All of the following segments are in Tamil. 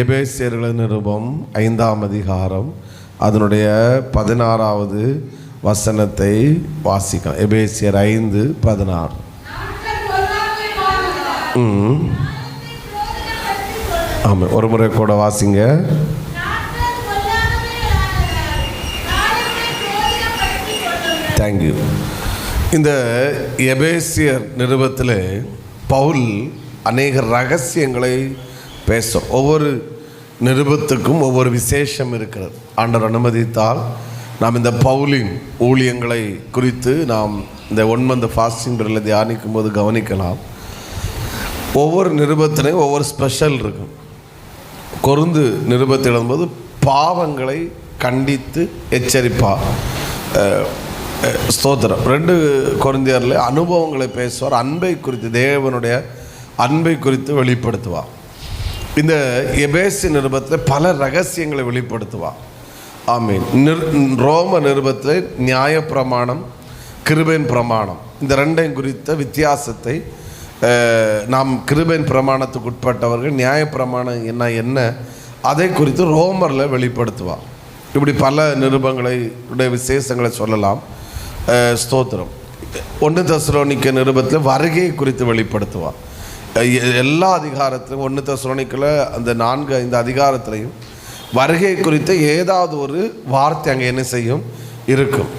எபேசியர்களின் நிருபம் 5ஆம் அதிகாரம் அதனுடைய 16வது வசனத்தை வாசிக்கலாம். எபேசியர் 5:16. ஆமாம், ஒரு முறை கூட வாசிங்க. தேங்க்யூ. இந்த எபேசியர் நிருபத்தில் பவுல் அநேக ரகசியங்களை பேசும். ஒவ்வொரு நிருபத்துக்கும் ஒவ்வொரு விசேஷம் இருக்கிறது. ஆண்டவர் அனுமதித்தால் நாம் இந்த பவுலின் ஊழியங்களை குறித்து நாம் இந்த 1 month ஃபாஸ்டிங் பீரியடில் தியானிக்கும் போது கவனிக்கலாம். ஒவ்வொரு நிருபத்திலையும் ஒவ்வொரு ஸ்பெஷல் இருக்கும். கொரிந்து நிருபத்தில் எழுதும்போது பாவங்களை கண்டித்து எச்சரிப்பார். ஸ்தோத்திரம். 2 கொரிந்தியரில் அனுபவங்களை பேசுவார். அன்பை குறித்து, தேவனுடைய அன்பை குறித்து வெளிப்படுத்துவார். இந்த எபேசி நிருபத்தில் பல ரகசியங்களை வெளிப்படுத்துவார். ஆமீன். ரோம நிருபத்தில் நியாயப்பிரமாணம், கிருபையின் பிரமாணம், இந்த 2ஐயும் குறித்த வித்தியாசத்தை நாம் கிருபையின் பிரமாணத்துக்கு உட்பட்டவர்கள், நியாயப்பிரமாணம் என்ன அதை குறித்து ரோமரில் வெளிப்படுத்துவார். இப்படி பல நிருபங்களுடைய விசேஷங்களை சொல்லலாம். ஸ்தோத்திரம். 1 தெசலோனிக்க நிருபத்தில் வருகை குறித்து வெளிப்படுத்துவார். எல்லா அதிகாரத்திலும் 1 தெசலோனிக்கல அந்த 4-5 அதிகாரத்திலையும் வருகை குறித்த ஏதாவது ஒரு வார்த்தை அங்கே என்ன செய்யும், இருக்கும்.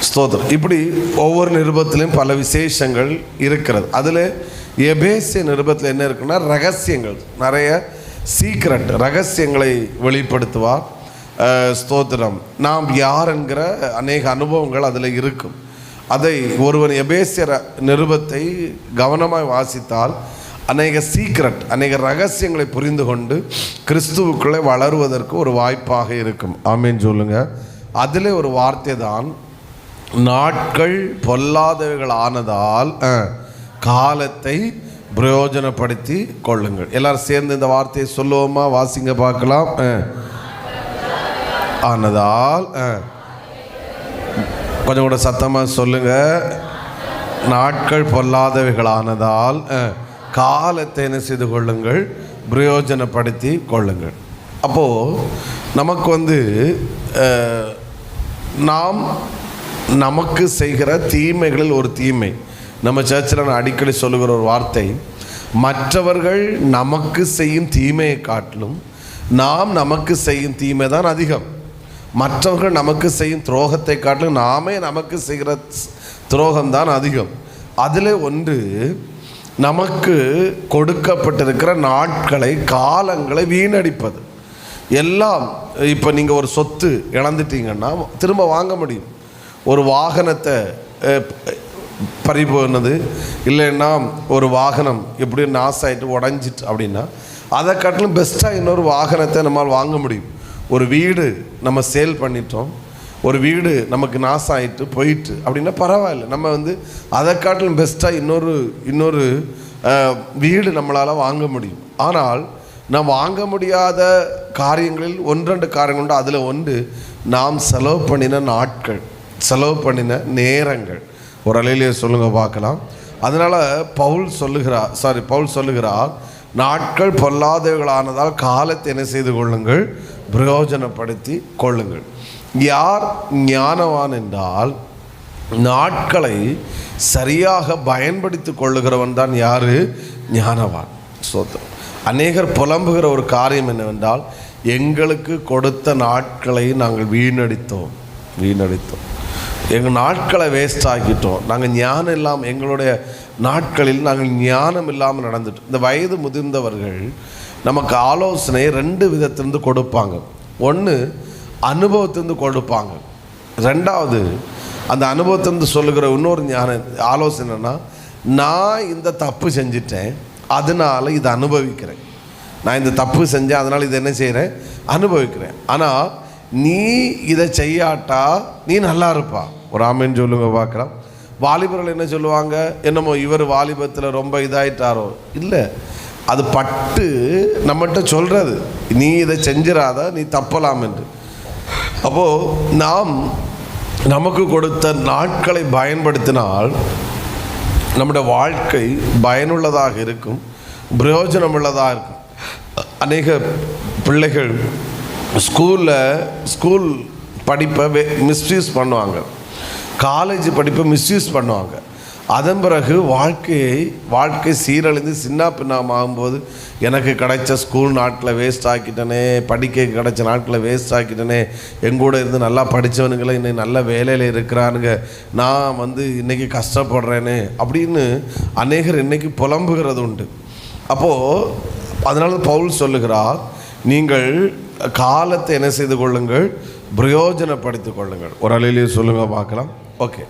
ஸ்தோத்திரம். இப்படி ஒவ்வொரு நிருபத்திலையும் பல விசேஷங்கள் இருக்கிறது. அதில் எபேசிய நிருபத்தில் என்ன இருக்குன்னா ரகசியங்கள், நிறைய சீக்ரெட் ரகசியங்களை வெளிப்படுத்துவார். ஸ்தோத்திரம். நாம் யார் என்கிற அநேக அனுபவங்கள் அதில் இருக்கும். அதை ஒருவன் எபேசியர் நிருபத்தை கவனமாக வாசித்தால் அநேக சீக்ரெட், அநேக ரகசியங்களை புரிந்து கொண்டு கிறிஸ்துவுக்குள்ளே வளருவதற்கு ஒரு வாய்ப்பாக இருக்கும். ஆமீன் சொல்லுங்க. அதில் ஒரு வார்த்தை தான், நாட்கள் பொல்லாதவைகள் ஆனதால் காலத்தை பிரயோஜனப்படுத்தி கொள்ளுங்கள். எல்லாரும் சேர்ந்து இந்த வார்த்தையை சொல்லுவோமா? வாசிங்க பார்க்கலாம். ஆனதால் கொஞ்சம் கூட சத்தமாக சொல்லுங்க. நாட்கள் பொல்லாதவைகளானதால் காலத்தை என்ன செய்து கொள்ளுங்கள், பிரயோஜனப்படுத்தி கொள்ளுங்கள். அப்போது நமக்கு நாம் நமக்கு செய்கிற தீமைகளில் ஒரு தீமை, நம்ம சர்ச்சில் நான் அடிக்கடி சொல்லுகிற ஒரு வார்த்தை, மற்றவர்கள் நமக்கு செய்யும் தீமையை காட்டிலும் நாம் நமக்கு செய்யும் தீமை தான் அதிகம். மற்றவர்கள் நமக்கு செய்யும் துரோகத்தை காட்டிலும் நாமே நமக்கு செய்கிற துரோகம்தான் அதிகம். அதில் ஒன்று, நமக்கு கொடுக்கப்பட்டிருக்கிற நாட்களை, காலங்களை வீணடிப்பது. எல்லாம் இப்போ நீங்கள் ஒரு சொத்து இழந்துட்டீங்கன்னா திரும்ப வாங்க முடியும். ஒரு வாகனத்தை பறிபோனது, இல்லைன்னா ஒரு வாகனம் எப்படி நாசாயிட்டு உடஞ்சிட்டு அப்படின்னா அதை காட்டிலும் பெஸ்ட்டாக இன்னொரு வாகனத்தை நம்மால் வாங்க முடியும். ஒரு வீடு நம்ம சேல் பண்ணிட்டோம், ஒரு வீடு நமக்கு நாசாயிட்டு போயிட்டு அப்படின்னா பரவாயில்ல, நம்ம அதை காட்டிலும் பெஸ்ட்டாக இன்னொரு வீடு நம்மளால் வாங்க முடியும். ஆனால் நாம் வாங்க முடியாத காரியங்களில் 1-2 காரியங்கள் உண்டு. அதில் ஒன்று, நாம் செலவு பண்ணின நாட்கள், செலவு பண்ணின நேரங்கள். ஒரு அலையிலேயே சொல்லுங்க பார்க்கலாம். அதனால் பவுல் சொல்லுகிறார், நாட்கள் பொல்லாதவைகளானதால் காலத்தை என்ன செய்து கொள்ளுங்கள், பிரயோஜனப்படுத்தி கொள்ளுங்கள். யார் ஞானவான் என்றால் நாட்களை சரியாக பயன்படுத்தி கொள்ளுகிறவன் தான் யாரு ஞானவான். சோத்திரம். அநேகர் புலம்புகிற ஒரு காரியம் என்னவென்றால், எங்களுக்கு கொடுத்த நாட்களை நாங்கள் வீணடித்தோம், எங்கள் நாட்களை வேஸ்ட் ஆக்கிட்டோம், நாங்கள் ஞானம் இல்லாமல், எங்களுடைய நாட்களில் நாங்கள் ஞானம் இல்லாமல் நடந்துட்டோம். இந்த வயது முதிர்ந்தவர்கள் நமக்கு ஆலோசனை 2 விதத்திலிருந்து கொடுப்பாங்க. ஒன்று, அனுபவத்திலிருந்து கொடுப்பாங்க. 2வது, அந்த அனுபவத்திலிருந்து சொல்லுகிற இன்னொரு ஆலோசனைனா, நான் இந்த தப்பு செஞ்சிட்டேன், அதனால் இதை அனுபவிக்கிறேன். நான் இந்த தப்பு செஞ்சேன், அதனால் இதை என்ன செய்கிறேன், அனுபவிக்கிறேன். ஆனால் நீ இதை செய்யாட்டா நீ நல்லா இருப்பா. ஒரு ஆமேன்னு சொல்லுங்க பார்க்கலாம். வாலிபர்கள் என்ன சொல்லுவாங்க, என்னமோ இவர் வாலிபத்தில் ரொம்ப இதாயிட்டாரோ, இல்லை, அது பட்டு நம்மகிட்ட சொல்கிறது, நீ இதை செஞ்சிடாத, நீ தப்பலாம் என்று. அப்போது நாம் நமக்கு கொடுத்த நாட்களை பயன்படுத்தினால் நம்முடைய வாழ்க்கை பயனுள்ளதாக இருக்கும், பிரயோஜனம் உள்ளதாக இருக்கும். அநேக பிள்ளைகள் ஸ்கூல் படிப்பை மிஸ்யூஸ் பண்ணுவாங்க, காலேஜ் படிப்பை மிஸ்யூஸ் பண்ணுவாங்க. அதன் பிறகு வாழ்க்கை சீரழிந்து சின்ன பின்னமாகும்போது எனக்கு கிடைச்ச ஸ்கூல் நாட்டில் வேஸ்ட் ஆக்கிட்டனே, படிக்க கிடைச்ச நாட்டில் வேஸ்ட் ஆக்கிட்டனே, எங்கூட இருந்து நல்லா படித்தவனுங்களை இன்னைக்கு நல்ல வேலையில் இருக்கிறானுங்க, நான் இன்றைக்கி கஷ்டப்படுறேனே அப்படின்னு அநேகர் இன்றைக்கி புலம்புகிறது உண்டு. அப்போது அதனால பவுல் சொல்லுகிறார், நீங்கள் காலத்தை என்ன செய்து கொள்ளுங்கள், பிரயோஜனப்படுத்திக் கொள்ளுங்கள். ஒரு அலையிலேயே சொல்லுங்கள் பார்க்கலாம். ஓகே,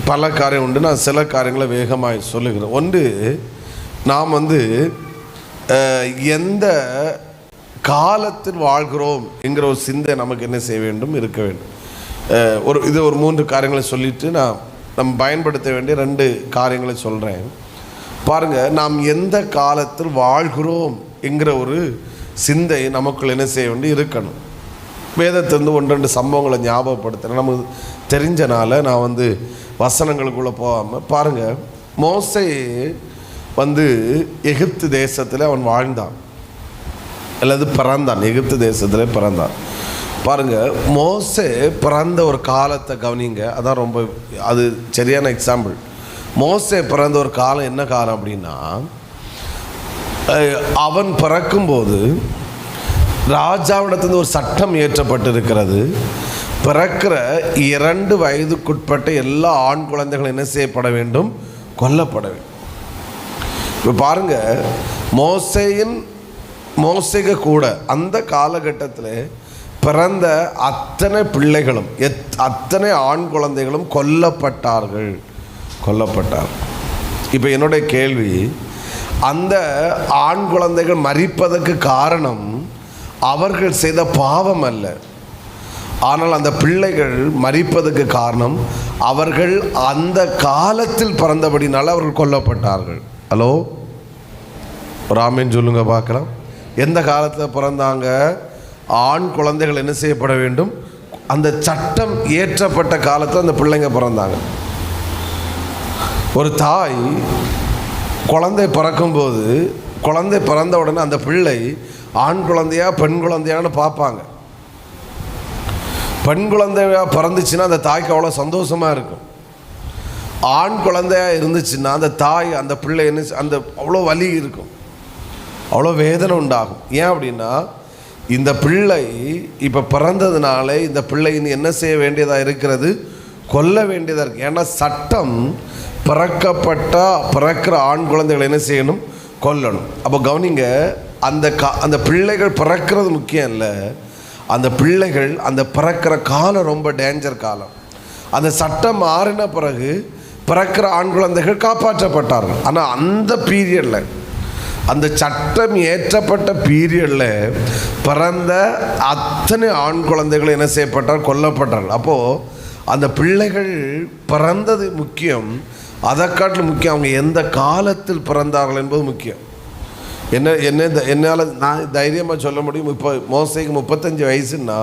பல காரியம் உண்டு, நான் சில காரியங்களை வேகமாக சொல்லுகிறேன். ஒன்று, நாம் எந்த காலத்தில் வாழ்கிறோம் என்கிற ஒரு சிந்தை நமக்கு என்ன செய்ய வேண்டும், இருக்க வேண்டும். ஒரு 3 காரியங்களை சொல்லிவிட்டு நம்ம பயன்படுத்த வேண்டிய 2 காரியங்களை சொல்கிறேன். பாருங்கள், நாம் எந்த காலத்தில் வாழ்கிறோம் என்கிற ஒரு சிந்தை நமக்குள் என்ன செய்ய வேண்டி இருக்கணும். வேதத்திலிருந்து 1-2 சம்பவங்களை ஞாபகப்படுத்துகிறேன், நமக்கு தெரிஞ்சனால நான் வசனங்களுக்குள்ளே போகாமல். பாருங்கள், மோசே எகிப்து தேசத்தில் அவன் வாழ்ந்தான், அல்லது பிறந்தான், எகிப்து தேசத்தில் பிறந்தான். பாருங்கள், மோசே பிறந்த ஒரு காலத்தை கவனிங்க, அதான் ரொம்ப அது சரியான எக்ஸாம்பிள். மோசே பிறந்த ஒரு காலம் என்ன காலம் அப்படின்னா, அவன் பிறக்கும்போது ராஜாவிடத்திலிருந்து ஒரு சட்டம் இயற்றப்பட்டிருக்கிறது. பிறக்கிற 2 வயதுக்குட்பட்ட எல்லா ஆண் குழந்தைகளும் என்ன செய்யப்பட வேண்டும், கொல்லப்பட வேண்டும். இப்போ பாருங்கள், மோசேக்கு கூட அந்த காலகட்டத்தில் பிறந்த அத்தனை பிள்ளைகளும் அத்தனை ஆண் குழந்தைகளும் கொல்லப்பட்டார்கள். இப்போ என்னுடைய கேள்வி, அந்த ஆண் குழந்தைகள் மரிப்பதற்கு காரணம் அவர்கள் செய்த பாவம் அல்ல, ஆனால் அந்த பிள்ளைகள் மரிப்பதற்கு காரணம் அவர்கள் அந்த காலத்தில் பிறந்தபடினால அவர்கள் கொல்லப்பட்டார்கள். ஹலோ, ஒரு ஆமீன் சொல்லுங்க பார்க்கலாம். எந்த காலத்தில் பிறந்தாங்க? ஆண் குழந்தைகள் என்ன செய்யப்பட வேண்டும், அந்த சட்டம் இயற்றப்பட்ட காலத்தில் அந்த பிள்ளைங்க பிறந்தாங்க. ஒரு தாய் குழந்தை பிறக்கும்போது, குழந்தை பிறந்த உடனே அந்த பிள்ளை ஆண் குழந்தையா பெண் குழந்தையான்னு பார்ப்பாங்க. பெண் குழந்தையா பிறந்துச்சுன்னா அந்த தாய்க்கு அவ்வளோ சந்தோஷமாக இருக்கும். ஆண் குழந்தையா இருந்துச்சுன்னா அந்த தாய் அந்த பிள்ளை அந்த அவ்வளோ வலி இருக்கும், அவ்வளோ வேதனை உண்டாகும். ஏன் அப்படின்னா, இந்த பிள்ளை இப்போ பிறந்ததுனால இந்த பிள்ளை என்ன செய்ய வேண்டியதாக இருக்கிறது, கொல்ல வேண்டியதாக இருக்குது. ஏன்னா சட்டம் பிறக்கிற ஆண் குழந்தைகளை என்ன செய்யணும், கொல்லணும். அப்போ கவனிங்க, அந்த பிள்ளைகள் பிறக்கிறது முக்கியம் இல்லை, அந்த பிள்ளைகள் அந்த பிறக்கிற காலம் ரொம்ப டேஞ்சர் காலம். அந்த சட்டம் மாறின பிறகு பிறக்கிற ஆண் குழந்தைகள் காப்பாற்றப்பட்டார்கள். ஆனால் அந்த பீரியடில், அந்த சட்டம் ஏற்றப்பட்ட பீரியடில் பிறந்த அத்தனை ஆண் குழந்தைகள் என்ன செய்யப்பட்டார், கொல்லப்பட்டார்கள். அப்போது அந்த பிள்ளைகள் பிறந்தது முக்கியம், அதை காட்டிலும் முக்கியம் அவங்க எந்த காலத்தில் பிறந்தார்கள் என்பது முக்கியம். என்னால் நான் தைரியமாக சொல்ல முடியும், இப்போ மோசேக்கு 35 வயசுன்னா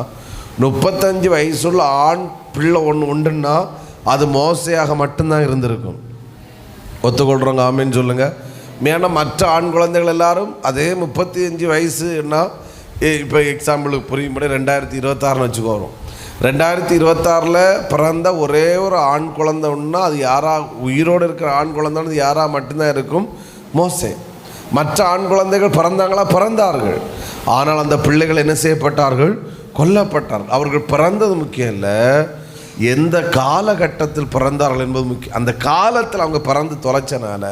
35 வயசுள்ள ஆண் பிள்ளை உண்டுன்னா அது மோசையாக மட்டும்தான் இருந்திருக்கும். ஒத்துக்கொள்கிறவங்க ஆமேன்னு சொல்லுங்கள். ஏன்னா மற்ற ஆண் குழந்தைகள் எல்லாரும் அதே 35 வயசுன்னா, இப்போ எக்ஸாம்பிளுக்கு புரியும்படி 2026 வச்சுக்கோறோம். 2026 பிறந்த ஒரே ஒரு ஆண் குழந்தை ஒன்றா அது உயிரோடு இருக்கிற ஆண் குழந்தைன்னு யாராக மட்டும்தான் இருக்கும், மோசே. மற்ற ஆண் குழந்தைகள் பிறந்தார்கள், ஆனால் அந்த பிள்ளைகள் என்ன செய்யப்பட்டார்கள், கொல்லப்பட்டார்கள். அவர்கள் பிறந்தது முக்கியம் இல்லை, எந்த காலகட்டத்தில் பிறந்தார்கள் என்பது முக்கியம். அந்த காலத்தில் அவங்க பிறந்து தொலைச்சனால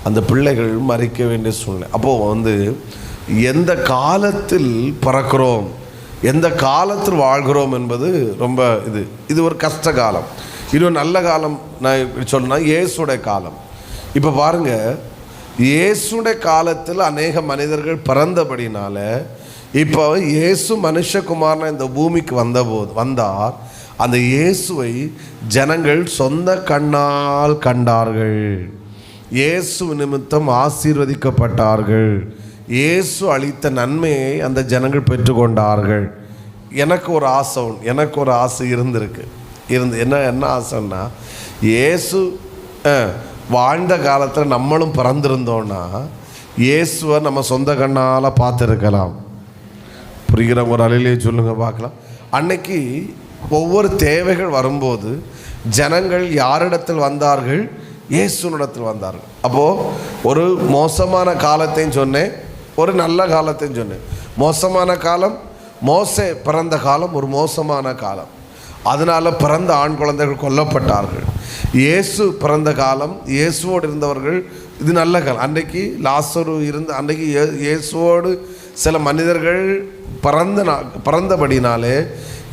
அந்த பிள்ளைகள் மறிக்க வேண்டிய சூழ்நிலை. அப்போது எந்த காலத்தில் பிறக்கிறோம், எந்த காலத்தில் வாழ்கிறோம் என்பது ரொம்ப இது ஒரு கஷ்ட காலம். இன்னும் நல்ல காலம் நான் சொன்னால் இயேசுடைய காலம். இப்போ பாருங்கள், இயேசுடைய காலத்தில் அநேக மனிதர்கள் பிறந்தபடினால இப்போ இயேசு மனுஷகுமாரன் இந்த பூமிக்கு வந்தார். அந்த இயேசுவை ஜனங்கள் சொந்த கண்ணால் கண்டார்கள், இயேசு நிமித்தம் ஆசீர்வதிக்கப்பட்டார்கள், இயேசு அளித்த நன்மையை அந்த ஜனங்கள் பெற்றுக்கொண்டார்கள். எனக்கு ஒரு ஆசை இருந்திருக்கு. என்ன ஆசைன்னா, இயேசு வாழ்ந்த காலத்தில் நம்மளும் பிறந்திருந்தோன்னா இயேசுவை நம்ம சொந்த கண்ணால் பார்த்துருக்கலாம். புரிகிறவங்க ஒரு அலையிலேயே சொல்லுங்கள் பார்க்கலாம். அன்னைக்கு ஒவ்வொரு தேவைகள் வரும்போது ஜனங்கள் யாரிடத்தில் வந்தார்கள்? இயேசுனிடத்தில் வந்தார்கள். அப்போது ஒரு மோசமான காலத்தையும் சொன்னேன், ஒரு நல்ல காலத்தையும் சொன்னேன். மோசமான காலம், மோசே பிறந்த காலம் ஒரு மோசமான காலம். அதனால் பிறந்த ஆண் குழந்தைகள் கொல்லப்பட்டார்கள். இயேசு பிறந்த காலம், இயேசுவோடு இருந்தவர்கள், இது நல்ல காலம். அன்றைக்கு லாசரு அன்றைக்கு இயேசுவோடு சில மனிதர்கள் பிறந்தபடினாலே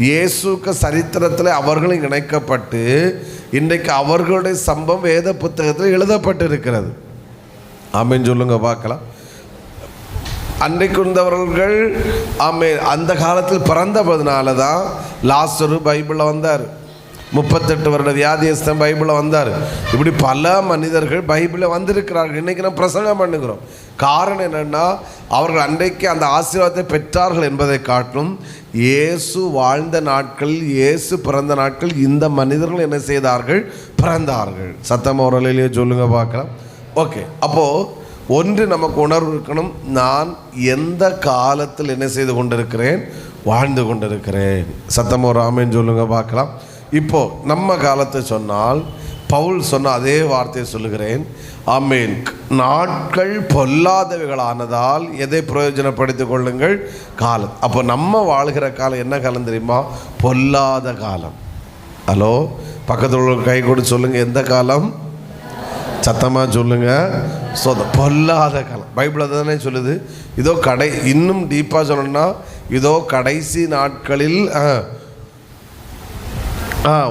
இயேசுக்கு சரித்திரத்தில் அவர்களும் இணைக்கப்பட்டு இன்றைக்கு அவர்களுடைய சம்பவம் வேத புத்தகத்தில் எழுதப்பட்டு இருக்கிறது. ஆமென் சொல்லுங்க பார்க்கலாம். அன்றைக்கு இருந்தவர்கள் அந்த காலத்தில் பிறந்தபடினால தான் லாசரு பைபிளில் வந்தார். 38 வருட வியாதியஸ்தன் பைபிளில் வந்தார். இப்படி பல மனிதர்கள் பைபிளில் வந்திருக்கிறார்கள். இன்றைக்கி நம்ம பிரசங்கம் பண்ணுகிறோம். காரணம் என்னென்னா, அவர்கள் அன்றைக்கு அந்த ஆசீர்வாதத்தை பெற்றார்கள் என்பதை காட்டும். இயேசு வாழ்ந்த நாட்கள், இயேசு பிறந்த நாட்கள் இந்த மனிதர்கள் என்ன செய்தார்கள்? பிறந்தார்கள். சத்தமாக ஒரு நிலையிலேயே சொல்லுங்க பார்க்கலாம். ஓகே, அப்போது ஒன்று நமக்கு உணர்வு இருக்கணும். நான் எந்த காலத்தில் என்ன செய்து கொண்டிருக்கிறேன்? வாழ்ந்து கொண்டிருக்கிறேன். சத்தமாக ஒரு ஆமேன் சொல்லுங்க பார்க்கலாம். இப்போது நம்ம காலத்தை சொன்னால் பவுல் சொன்ன அதே வார்த்தையை சொல்லுகிறேன். ஆமேன். நாட்கள் பொல்லாதவைகளானதால் எதை பிரயோஜனப்படுத்திக் கொள்ளுங்கள்? காலம். அப்போ நம்ம வாழ்கிற காலம் என்ன காலம் தெரியுமா? பொல்லாத காலம். ஹலோ, பக்கத்தில் கை கொடுத்து சொல்லுங்கள், எந்த காலம்? சத்தமாக சொல்லுங்கள். பொல்லாத காலம். பைபிள் அதை தானே சொல்லுது. இதோ இன்னும் டீப்பாக சொல்லணும்னா, இதோ கடைசி நாட்களில்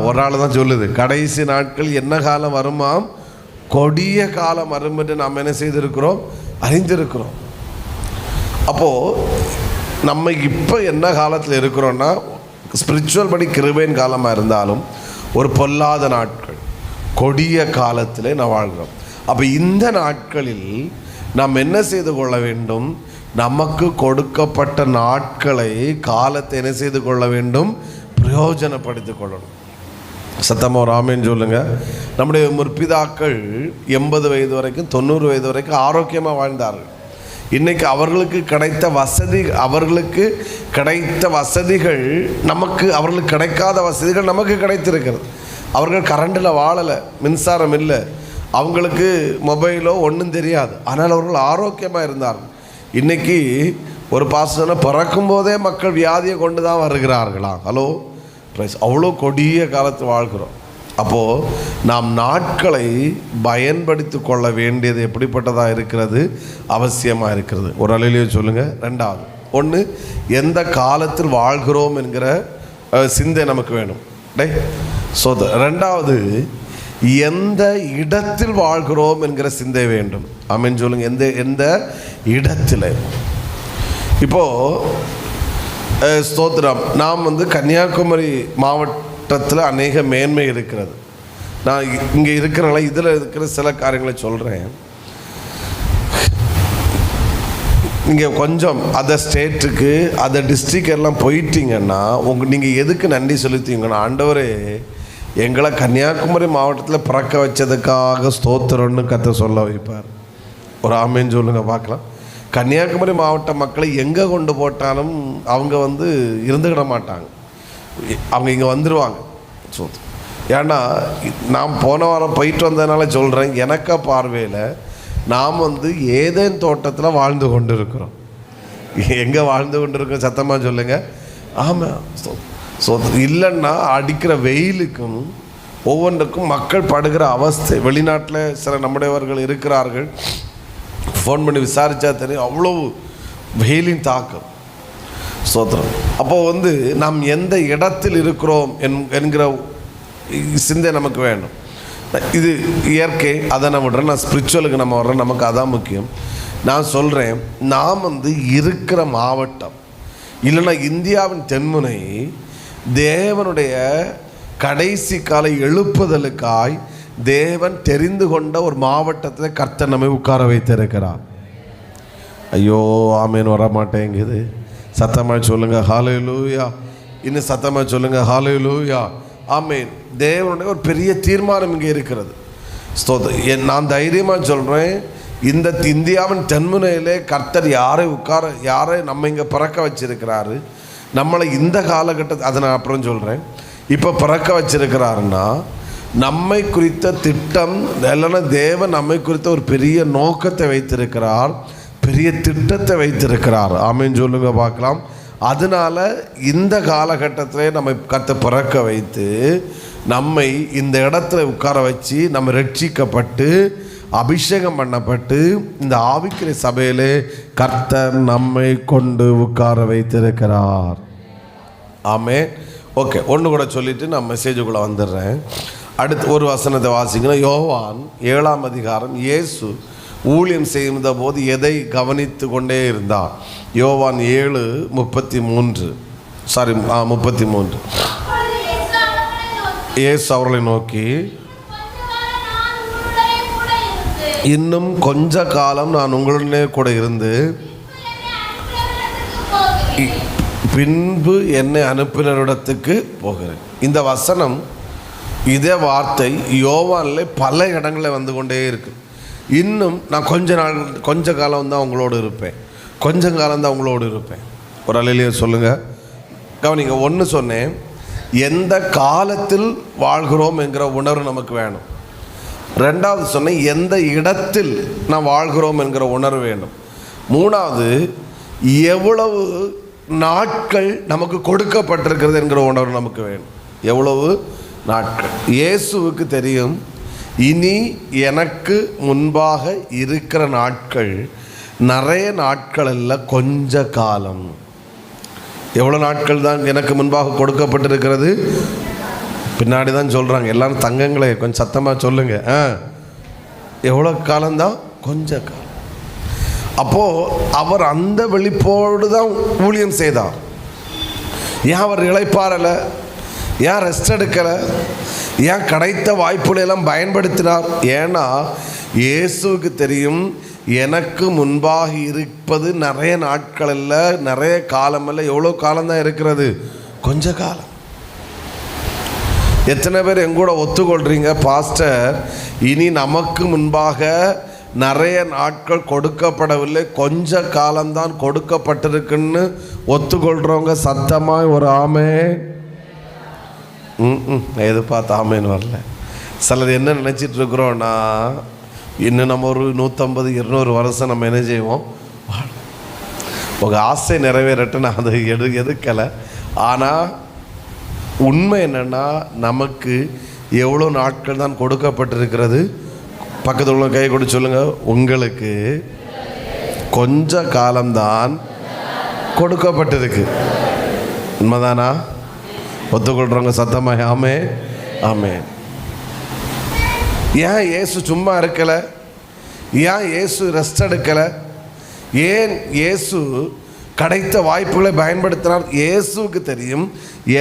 ஒரு ஆள் தான் சொல்லுது, கடைசி நாட்கள் என்ன காலம் வருமாம்? கொடிய காலம் வரும் என்று நாம் என்ன செய்திருக்கிறோம்? அறிந்திருக்கிறோம். அப்போது நம்ம இப்போ என்ன காலத்தில் இருக்கிறோன்னா, ஸ்பிரிச்சுவல் படி கிருபையின் காலமாக இருந்தாலும் ஒரு பொல்லாத நாட்கள், கொடிய காலத்தில் நான் வாழ்கிறோம். அப்போ இந்த நாட்களில் நாம் என்ன செய்து கொள்ள வேண்டும்? நமக்கு கொடுக்கப்பட்ட நாட்களை, காலத்தை என்ன செய்து கொள்ள வேண்டும்? பிரயோஜனப்படுத்திக் கொள்ளணும். சத்தமாக ஒரு ஆமேன்னு சொல்லுங்கள். நம்முடைய முற்பிதாக்கள் 80 வயது வரைக்கும் 90 வயது வரைக்கும் ஆரோக்கியமாக வாழ்ந்தார்கள். இன்றைக்கி அவர்களுக்கு கிடைத்த வசதிகள் நமக்கு, அவர்களுக்கு கிடைக்காத வசதிகள் நமக்கு கிடைத்திருக்கிறது. அவர்கள் கரண்டில் வாழலை, மின்சாரம் இல்லை, அவங்களுக்கு மொபைலோ ஒன்றும் தெரியாது. ஆனால் அவர்கள் ஆரோக்கியமாக இருந்தார்கள். இன்றைக்கி ஒரு பாசனம் பிறக்கும் போதே மக்கள் வியாதியை கொண்டு தான் வருகிறார்களா? Hello price. அவ்வளோ கொடிய காலத்தில் வாழ்கிறோம். அப்போது நாம் நாட்களை பயன்படுத்தி கொள்ள வேண்டியது எப்படிப்பட்டதாக இருக்கிறது? அவசியமாக இருக்கிறது. ஒரு அலையிலேயே சொல்லுங்கள். ரெண்டாவது ஒன்று, எந்த காலத்தில் வாழ்கிறோம் என்கிற சிந்தை நமக்கு வேணும். ரெண்டாவது, எந்த இடத்தில் வாழ்கிறோம் என்கிற சிந்தை வேண்டும். ஆமென் சொல்லுங்கள். எந்த இடத்துல. இப்போது ஸ்தோத்திரம், நாம் கன்னியாகுமரி மாவட்டத்தில் அநேக மேன்மை இருக்கிறது. நான் இங்கே இருக்கிறனால இதில் இருக்கிற சில காரியங்களை சொல்கிறேன். நீங்கள் கொஞ்சம் அதர் ஸ்டேட்டுக்கு, அதர் டிஸ்ட்ரிக்ட் எல்லாம் போயிட்டீங்கன்னா நீங்கள் எதுக்கு நன்றி செலுத்தீங்கன்னா, ஆண்டவரே எங்களை கன்னியாகுமரி மாவட்டத்தில் பிறக்க வச்சதுக்காக ஸ்தோத்திரம்னு கற்று சொல்ல வைப்பார். ஒரு ஆமேன்னு சொல்லுங்கள் பார்க்கலாம். கன்னியாகுமரி மாவட்ட மக்களை எங்கே கொண்டு போட்டாலும் அவங்க இருந்துக்கிட மாட்டாங்க. அவங்க இங்கே வந்துடுவாங்க. ஏன்னா நான் போன வாரம் போயிட்டு வந்ததுனால சொல்கிறேன், எனக்கு பார்வையில் நாம் ஏதேன் தோட்டத்தில் வாழ்ந்து கொண்டு இருக்கிறோம். எங்கே வாழ்ந்து கொண்டு இருக்கோம்? சத்தமாக சொல்லுங்கள். ஆமாம். இல்லைன்னா அடிக்கிற வெயிலுக்கும் ஒவ்வொன்றுக்கும் மக்கள் படுகிற அவஸ்தை. வெளிநாட்டில் சில நம்முடையவர்கள் இருக்கிறார்கள், ஃபோன் பண்ணி விசாரித்தா தெரியும், அவ்வளோ வெயிலின் தாக்கம். ஸ்தோத்திரம். அப்போது நாம் எந்த இடத்தில் இருக்கிறோம் என்கிற சிந்தை நமக்கு வேணும். இது இயற்கை, அதை நான் விடுறேன். நான் ஸ்பிரிச்சுவலுக்கு நம்ம வர்றேன், நமக்கு அதான் முக்கியம். நான் சொல்கிறேன், நாம் இருக்கிற மாவட்டம் இல்லைன்னா இந்தியாவின் தென்முனை தேவனுடைய கடைசி கால எழுப்புதலுக்காய் தேவன் தெரிந்து கொண்ட ஒரு மாவட்டத்தில் கர்த்தர் நம்மை உட்கார வைத்திருக்கிறார். ஐயோ ஆமேன் வர மாட்டேங்குது. சத்தமாக சொல்லுங்கள் ஹல்லேலூயா. இன்னும் சத்தமாக சொல்லுங்கள் ஹல்லேலூயா. ஆமேன். தேவனுடைய ஒரு பெரிய தீர்மானம் இங்கே இருக்கிறது. நான் தைரியமாக சொல்கிறேன், இந்த இந்தியாவின் தென்முனையிலே கர்த்தர் யாரை நம்ம இங்கே பிறக்க வச்சிருக்கிறாரு, நம்மளை இந்த காலகட்டத்தை, அதை நான் அப்புறம் சொல்கிறேன். இப்போ பிறக்க வச்சிருக்கிறாருன்னா நம்மை குறித்த திட்டம் இல்லைன்னா தேவன் நம்மை குறித்த ஒரு பெரிய நோக்கத்தை வைத்திருக்கிறார், பெரிய திட்டத்தை வைத்திருக்கிறார். ஆமேன்னு சொல்லுங்க பார்க்கலாம். அதனால இந்த காலகட்டத்திலே நம்மை பிறக்க வைத்து நம்மை இந்த இடத்துல உட்கார வச்சு நம்ம ரட்சிக்கப்பட்டு அபிஷேகம் பண்ணப்பட்டு இந்த ஆவிக்குரிய சபையிலே கர்த்தர் நம்மை கொண்டு உட்கார வைத்திருக்கிறார். ஆமே. ஓகே, ஒன்று கூட சொல்லிவிட்டு நான் மெசேஜுக்குள்ளே வந்துடுறேன். அடுத்து ஒரு வசனத்தை வாசிக்கணும். யோவான் 7ஆம் அதிகாரம். இயேசு ஊழியம் செய்த போது எதை கவனித்து கொண்டே இருந்தார்? யோவான் 7:33. இயேசு அவர்களை நோக்கி, இன்னும் கொஞ்ச காலம் நான் உங்களுடனே கூட இருந்து பின்பு என்னை அனுப்பினரிடத்துக்கு போகிறேன். இந்த வசனம், இதே வார்த்தை யோவானில் பல இடங்களில் வந்து கொண்டே இருக்கு. இன்னும் நான் கொஞ்ச காலம் தான் உங்களோடு இருப்பேன், கொஞ்சம் காலம் தான் உங்களோடு இருப்பேன். ஒரு அலையிலேயே சொல்லுங்கள், கவனிங்க. ஒன்று சொன்னேன், எந்த காலத்தில் வாழ்கிறோம் என்கிற உணர்வு நமக்கு வேணும். ரெண்டாவது சொன்னேன், எந்த இடத்தில் நான் வாழ்கிறோம் என்கிற உணர்வு வேண்டும். மூணாவது, எவ்வளவு நாட்கள் நமக்கு கொடுக்கப்பட்டிருக்கிறது என்கிற உணர்வு நமக்கு வேணும். எவ்வளவு நாட்கள்? இயேசுவுக்கு தெரியும், இனி எனக்கு முன்பாக இருக்கிற நாட்கள் நிறைய நாட்கள் அல்ல, கொஞ்ச காலம். எவ்வளோ நாட்கள் தான் எனக்கு முன்பாக கொடுக்கப்பட்டிருக்கிறது? பின்னாடி தான் சொல்கிறாங்க. எல்லாரும் தங்கங்களே கொஞ்சம் சத்தமாக சொல்லுங்க. எவ்வளோ காலம்தான்? கொஞ்ச காலம். அப்போது அவர் அந்த வெளிப்போடு தான் ஊழியம் செய்தார். ஏன் அவர் இளைப்பாறலை? ஏன் ரெஸ்ட் எடுக்கலை? ஏன் கிடைத்த வாய்ப்புகளெல்லாம் பயன்படுத்தினார்? ஏன்னா இயேசுவுக்கு தெரியும், எனக்கு முன்பாக இருப்பது நிறைய நாட்கள் அல்ல, நிறைய காலம் அல்ல. எவ்வளோ காலம்தான் இருக்கிறது? கொஞ்ச காலம். எத்தனை பேர் எங்கூட ஒத்துக்கொள்கிறீங்க, பாஸ்டர் இனி நமக்கு முன்பாக நிறைய நாட்கள் கொடுக்கப்படவில்லை, கொஞ்ச காலம்தான் கொடுக்கப்பட்டிருக்குன்னு ஒத்துக்கொள்கிறவங்க சத்தமாக ஒரு ஆமே. எது பார்த்து ஆமேன்னு வரல. சிலர் என்ன நினச்சிட்டு இருக்கிறோன்னா, இன்னும் நம்ம ஒரு 150-200 வருஷம் நம்ம என்ன செய்வோம்? உங்கள் ஆசை நிறைவேறட்டு நான் அதை எதுக்கலை. ஆனால் உண்மை என்னென்னா, நமக்கு எவ்வளோ நாட்கள் தான் கொடுக்கப்பட்டிருக்கிறது? பக்கத்தில் உள்ள கை கொடு சொல்லுங்கள், உங்களுக்கு கொஞ்ச காலம்தான் கொடுக்கப்பட்டிருக்கு. உண்மைதானா? ஒத்துக்கொள்கிறவங்க சத்தமாக ஆமே. ஆமே. ஏன் இயேசு சும்மா இருக்கலை? ஏன் இயேசு ரெஸ்ட் எடுக்கலை? ஏன் இயேசு கிடைத்த வாய்ப்புகளை பயன்படுத்தினார்? இயேசுவுக்கு தெரியும்,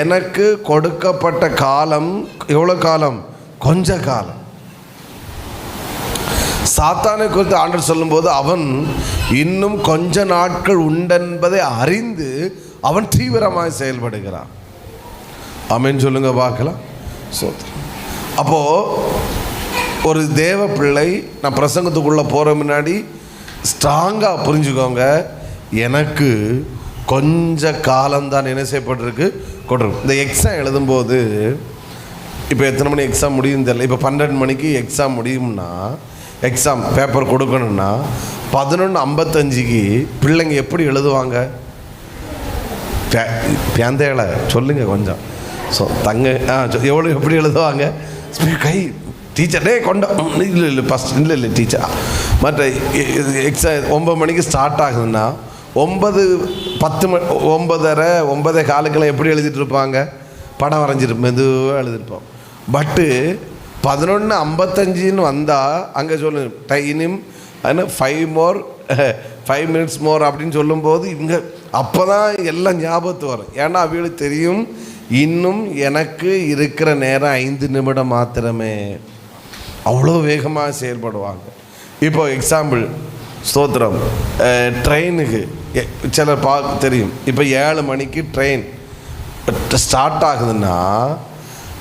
எனக்கு கொடுக்கப்பட்ட காலம் எவ்வளோ காலம்? கொஞ்ச காலம். சாத்தானை குறித்து ஆண்டவர் சொல்லும்போது, அவன் இன்னும் கொஞ்ச நாட்கள் உண்டென்பதை அறிந்து அவன் தீவிரமாக செயல்படுகிறான். ஆமென் சொல்லுங்க பார்க்கலாம். அப்போது ஒரு தேவ பிள்ளை, நான் பிரசங்கத்துக்குள்ளே போகிற முன்னாடி ஸ்ட்ராங்காக புரிஞ்சுக்கோங்க, எனக்கு கொஞ்ச காலம்தான் என்ன செய்யப்பட்டிருக்கு, கொடுக்கும். இந்த எக்ஸாம் எழுதும்போது, இப்போ எத்தனை மணி எக்ஸாம் முடியும் தெரியல, இப்போ 12 மணிக்கு எக்ஸாம் முடியும்னா, எக்ஸாம் பேப்பர் கொடுக்கணும்னா 11:55க்கு பிள்ளைங்க எப்படி எழுதுவாங்க? பேந்தேலை சொல்லுங்க கொஞ்சம். ஸோ எவ்வளோ எப்படி எழுதுவாங்க? கை டீச்சர்டே கொண்ட இல்லை ஃபஸ்ட் இல்லை டீச்சர். மற்ற எக்ஸாம் 9 மணிக்கு ஸ்டார்ட் ஆகுதுன்னா 9:10 9:15 எப்படி எழுதிட்டு இருப்பாங்க? படம் வரைஞ்சிருப்போம், மெதுவாக எழுதிருப்போம். பட்டு 11:55 வந்தால் அங்கே சொல்லு டைனும் 5 minutes more அப்படின்னு சொல்லும்போது இவங்க அப்போ தான் எல்லாம் ஞாபகத்து வரும். ஏன்னா அவங்களுக்கு தெரியும், இன்னும் எனக்கு இருக்கிற நேரம் 5 நிமிடம் மாத்திரமே. அவ்வளோ வேகமாக செயல்படுவாங்க. இப்போ எக்ஸாம்பிள் ஸ்தோத்திரம், ட்ரெயினுக்கு சிலர் தெரியும், இப்போ 7 மணிக்கு ட்ரெயின் ஸ்டார்ட் ஆகுதுன்னா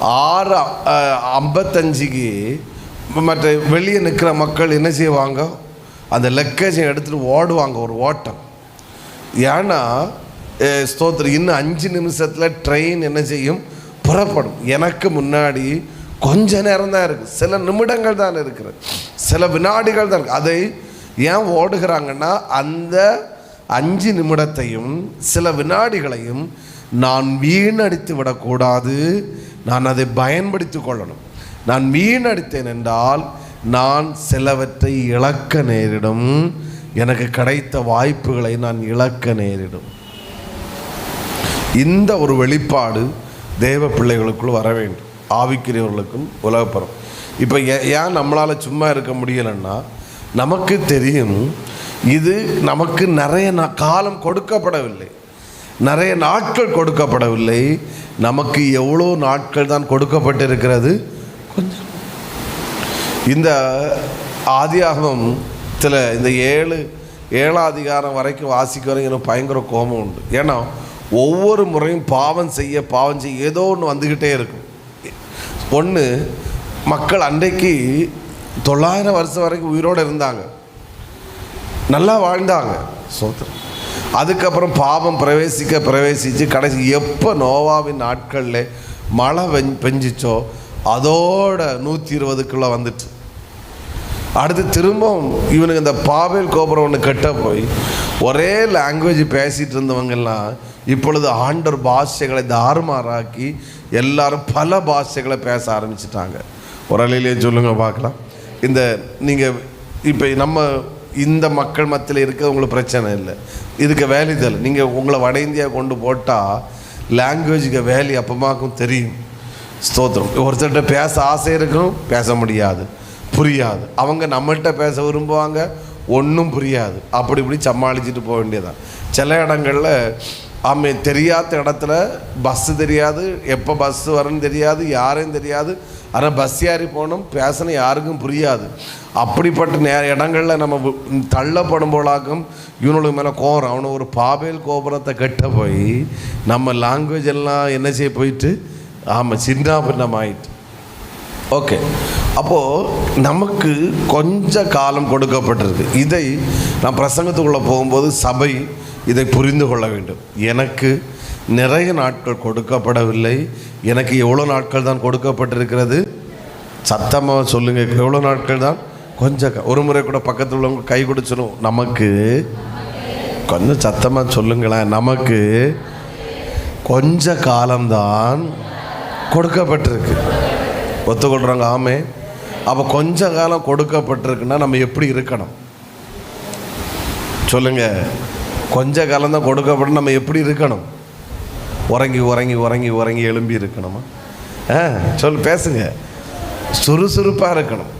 6:55க்கு மற்ற வெளியே நிற்கிற மக்கள் என்ன செய்வாங்க? அந்த லக்கேஜை எடுத்துகிட்டு ஓடுவாங்க ஒரு ஓட்டம். ஏன்னா ஸ்தோத்திரம், இன்னும் 5 நிமிஷத்தில் ட்ரெயின் என்ன செய்யும், புறப்படும். எனக்கு முன்னாடி கொஞ்ச நேரம் தான் இருக்குது, சில நிமிடங்கள் தான் இருக்கிறது, சில வினாடிகள் தான் இருக்குது. அதை ஏன் ஓடுகிறாங்கன்னா, அந்த 5 நிமிடத்தையும் சில வினாடிகளையும் நான் வீணடித்து விடக்கூடாது, நான் அதை பயன்படுத்தி கொள்ளணும். நான் வீணடித்தேன் என்றால் நான் சிலவற்றை இழக்க நேரிடும், எனக்கு கிடைத்த வாய்ப்புகளை நான் இழக்க நேரிடும். இந்த ஒரு வெளிப்பாடு தேவ பிள்ளைகளுக்குள் வர வேண்டும், ஆவிக்குரியவர்களுக்கும் உலகப்பறம். இப்போ ஏன் நம்மளால் சும்மா இருக்க முடியலைன்னா, நமக்கு தெரியும் இது நமக்கு நிறைய காலம் கொடுக்கப்படவில்லை, நிறைய நாட்கள் கொடுக்கப்படவில்லை. நமக்கு எவ்வளோ நாட்கள் தான் கொடுக்கப்பட்டிருக்கிறது, கொஞ்சம். இந்த ஆதியாகமத்தில் இந்த 7 அதிகாரம் வரைக்கும் வாசிக்க வரைக்கும் எனக்கு பயங்கர கோபம் உண்டு. ஏன்னா ஒவ்வொரு முறையும் பாவம் செய்ய ஏதோ ஒன்று வந்துக்கிட்டே இருக்கும். ஒன்று, மக்கள் அன்றைக்கு 900 வருஷம் வரைக்கும் உயிரோடு இருந்தாங்க, நல்லா வாழ்ந்தாங்க, சோத்திரம். அதுக்கப்புறம் பாவம் பிரவேசித்து கடைசி எப்போ நோவாவின் நாட்களில் மழை பெஞ்சிச்சோ அதோட 120க்குள்ளே வந்துட்டு, அடுத்து திரும்பவும் இவனுக்கு இந்த பாபேல் கோபுரம் ஒன்று கட்ட போய் ஒரே லாங்குவேஜ் பேசிகிட்டு இருந்தவங்கெல்லாம் இப்பொழுது ஆண்டவர் பாஷைகளை தாறுமாறாக்கி எல்லாரும் பல பாஷைகளை பேச ஆரம்பிச்சிட்டாங்க. ஒரு அலையிலே சொல்லுங்க பார்க்கலாம். இந்த நீங்கள் இப்போ நம்ம இந்த மக்கள் மத்தியில் இருக்கிறது உங்களுக்கு பிரச்சனை இல்லை, இதுக்கு வேல்யூ தெரியல. நீங்கள் உங்களை வட இந்தியா கொண்டு போட்டால் லாங்குவேஜுக்கு வேல்யூ அப்பமாக்கும் தெரியும். ஸ்தோத்திரம். ஒருத்தர்கிட்ட பேச ஆசை இருக்கும், பேச முடியாது, புரியாது. அவங்க நம்மள்கிட்ட பேச விரும்புவாங்க, ஒன்றும் புரியாது. அப்படி இப்படி சமாளிச்சுட்டு போக வேண்டியதான். சில இடங்களில் தெரியாத இடத்துல பஸ்ஸு தெரியாது, எப்போ பஸ்ஸு வரணும்னு தெரியாது, யாரையும் தெரியாது. ஆனால் பஸ் ஏறி போகணும், பேசணும், யாருக்கும் புரியாது. அப்படிப்பட்ட இடங்களில் நம்ம தள்ளப்படும் போலாக்கும் இவனுக்கு மேலே கோபம். அவனை ஒரு பாபேல் கோபுரத்தை கட்ட போய் நம்ம லாங்குவேஜ் எல்லாம் என்ன செய்ய போயிட்டு, சின்ன பின்னம் ஆயிட்டு. ஓகே, அப்போது நமக்கு கொஞ்ச காலம் கொடுக்கப்பட்டிருக்கு. இதை நான் பிரசங்கத்துக்குள்ளே போகும்போது சபை இதை புரிந்து கொள்ள வேண்டும். எனக்கு நிறைய நாட்கள் கொடுக்கப்படவில்லை, எனக்கு எவ்வளோ நாட்கள் தான் கொடுக்கப்பட்டிருக்கிறது? சத்தமாக சொல்லுங்கள், எவ்வளோ நாட்கள் தான்? கொஞ்சம். ஒரு முறை கூட பக்கத்தில் உள்ளவங்க கை கொடுச்சிடும். நமக்கு கொஞ்சம் சத்தமாக சொல்லுங்களேன். நமக்கு கொஞ்ச காலம்தான் கொடுக்கப்பட்டிருக்கு. ஒத்துக்கொள்கிறாங்க? ஆமே. அப்போ கொஞ்ச காலம் கொடுக்கப்பட்டிருக்குன்னா நம்ம எப்படி இருக்கணும் சொல்லுங்கள்? கொஞ்ச காலம் தான் கொடுக்கப்பட்டு நம்ம எப்படி இருக்கணும்? உறங்கி உறங்கி உறங்கி உறங்கி எழும்பி இருக்கணுமா? பேசுங்க. சுறுசுறுப்பாக இருக்கணும்.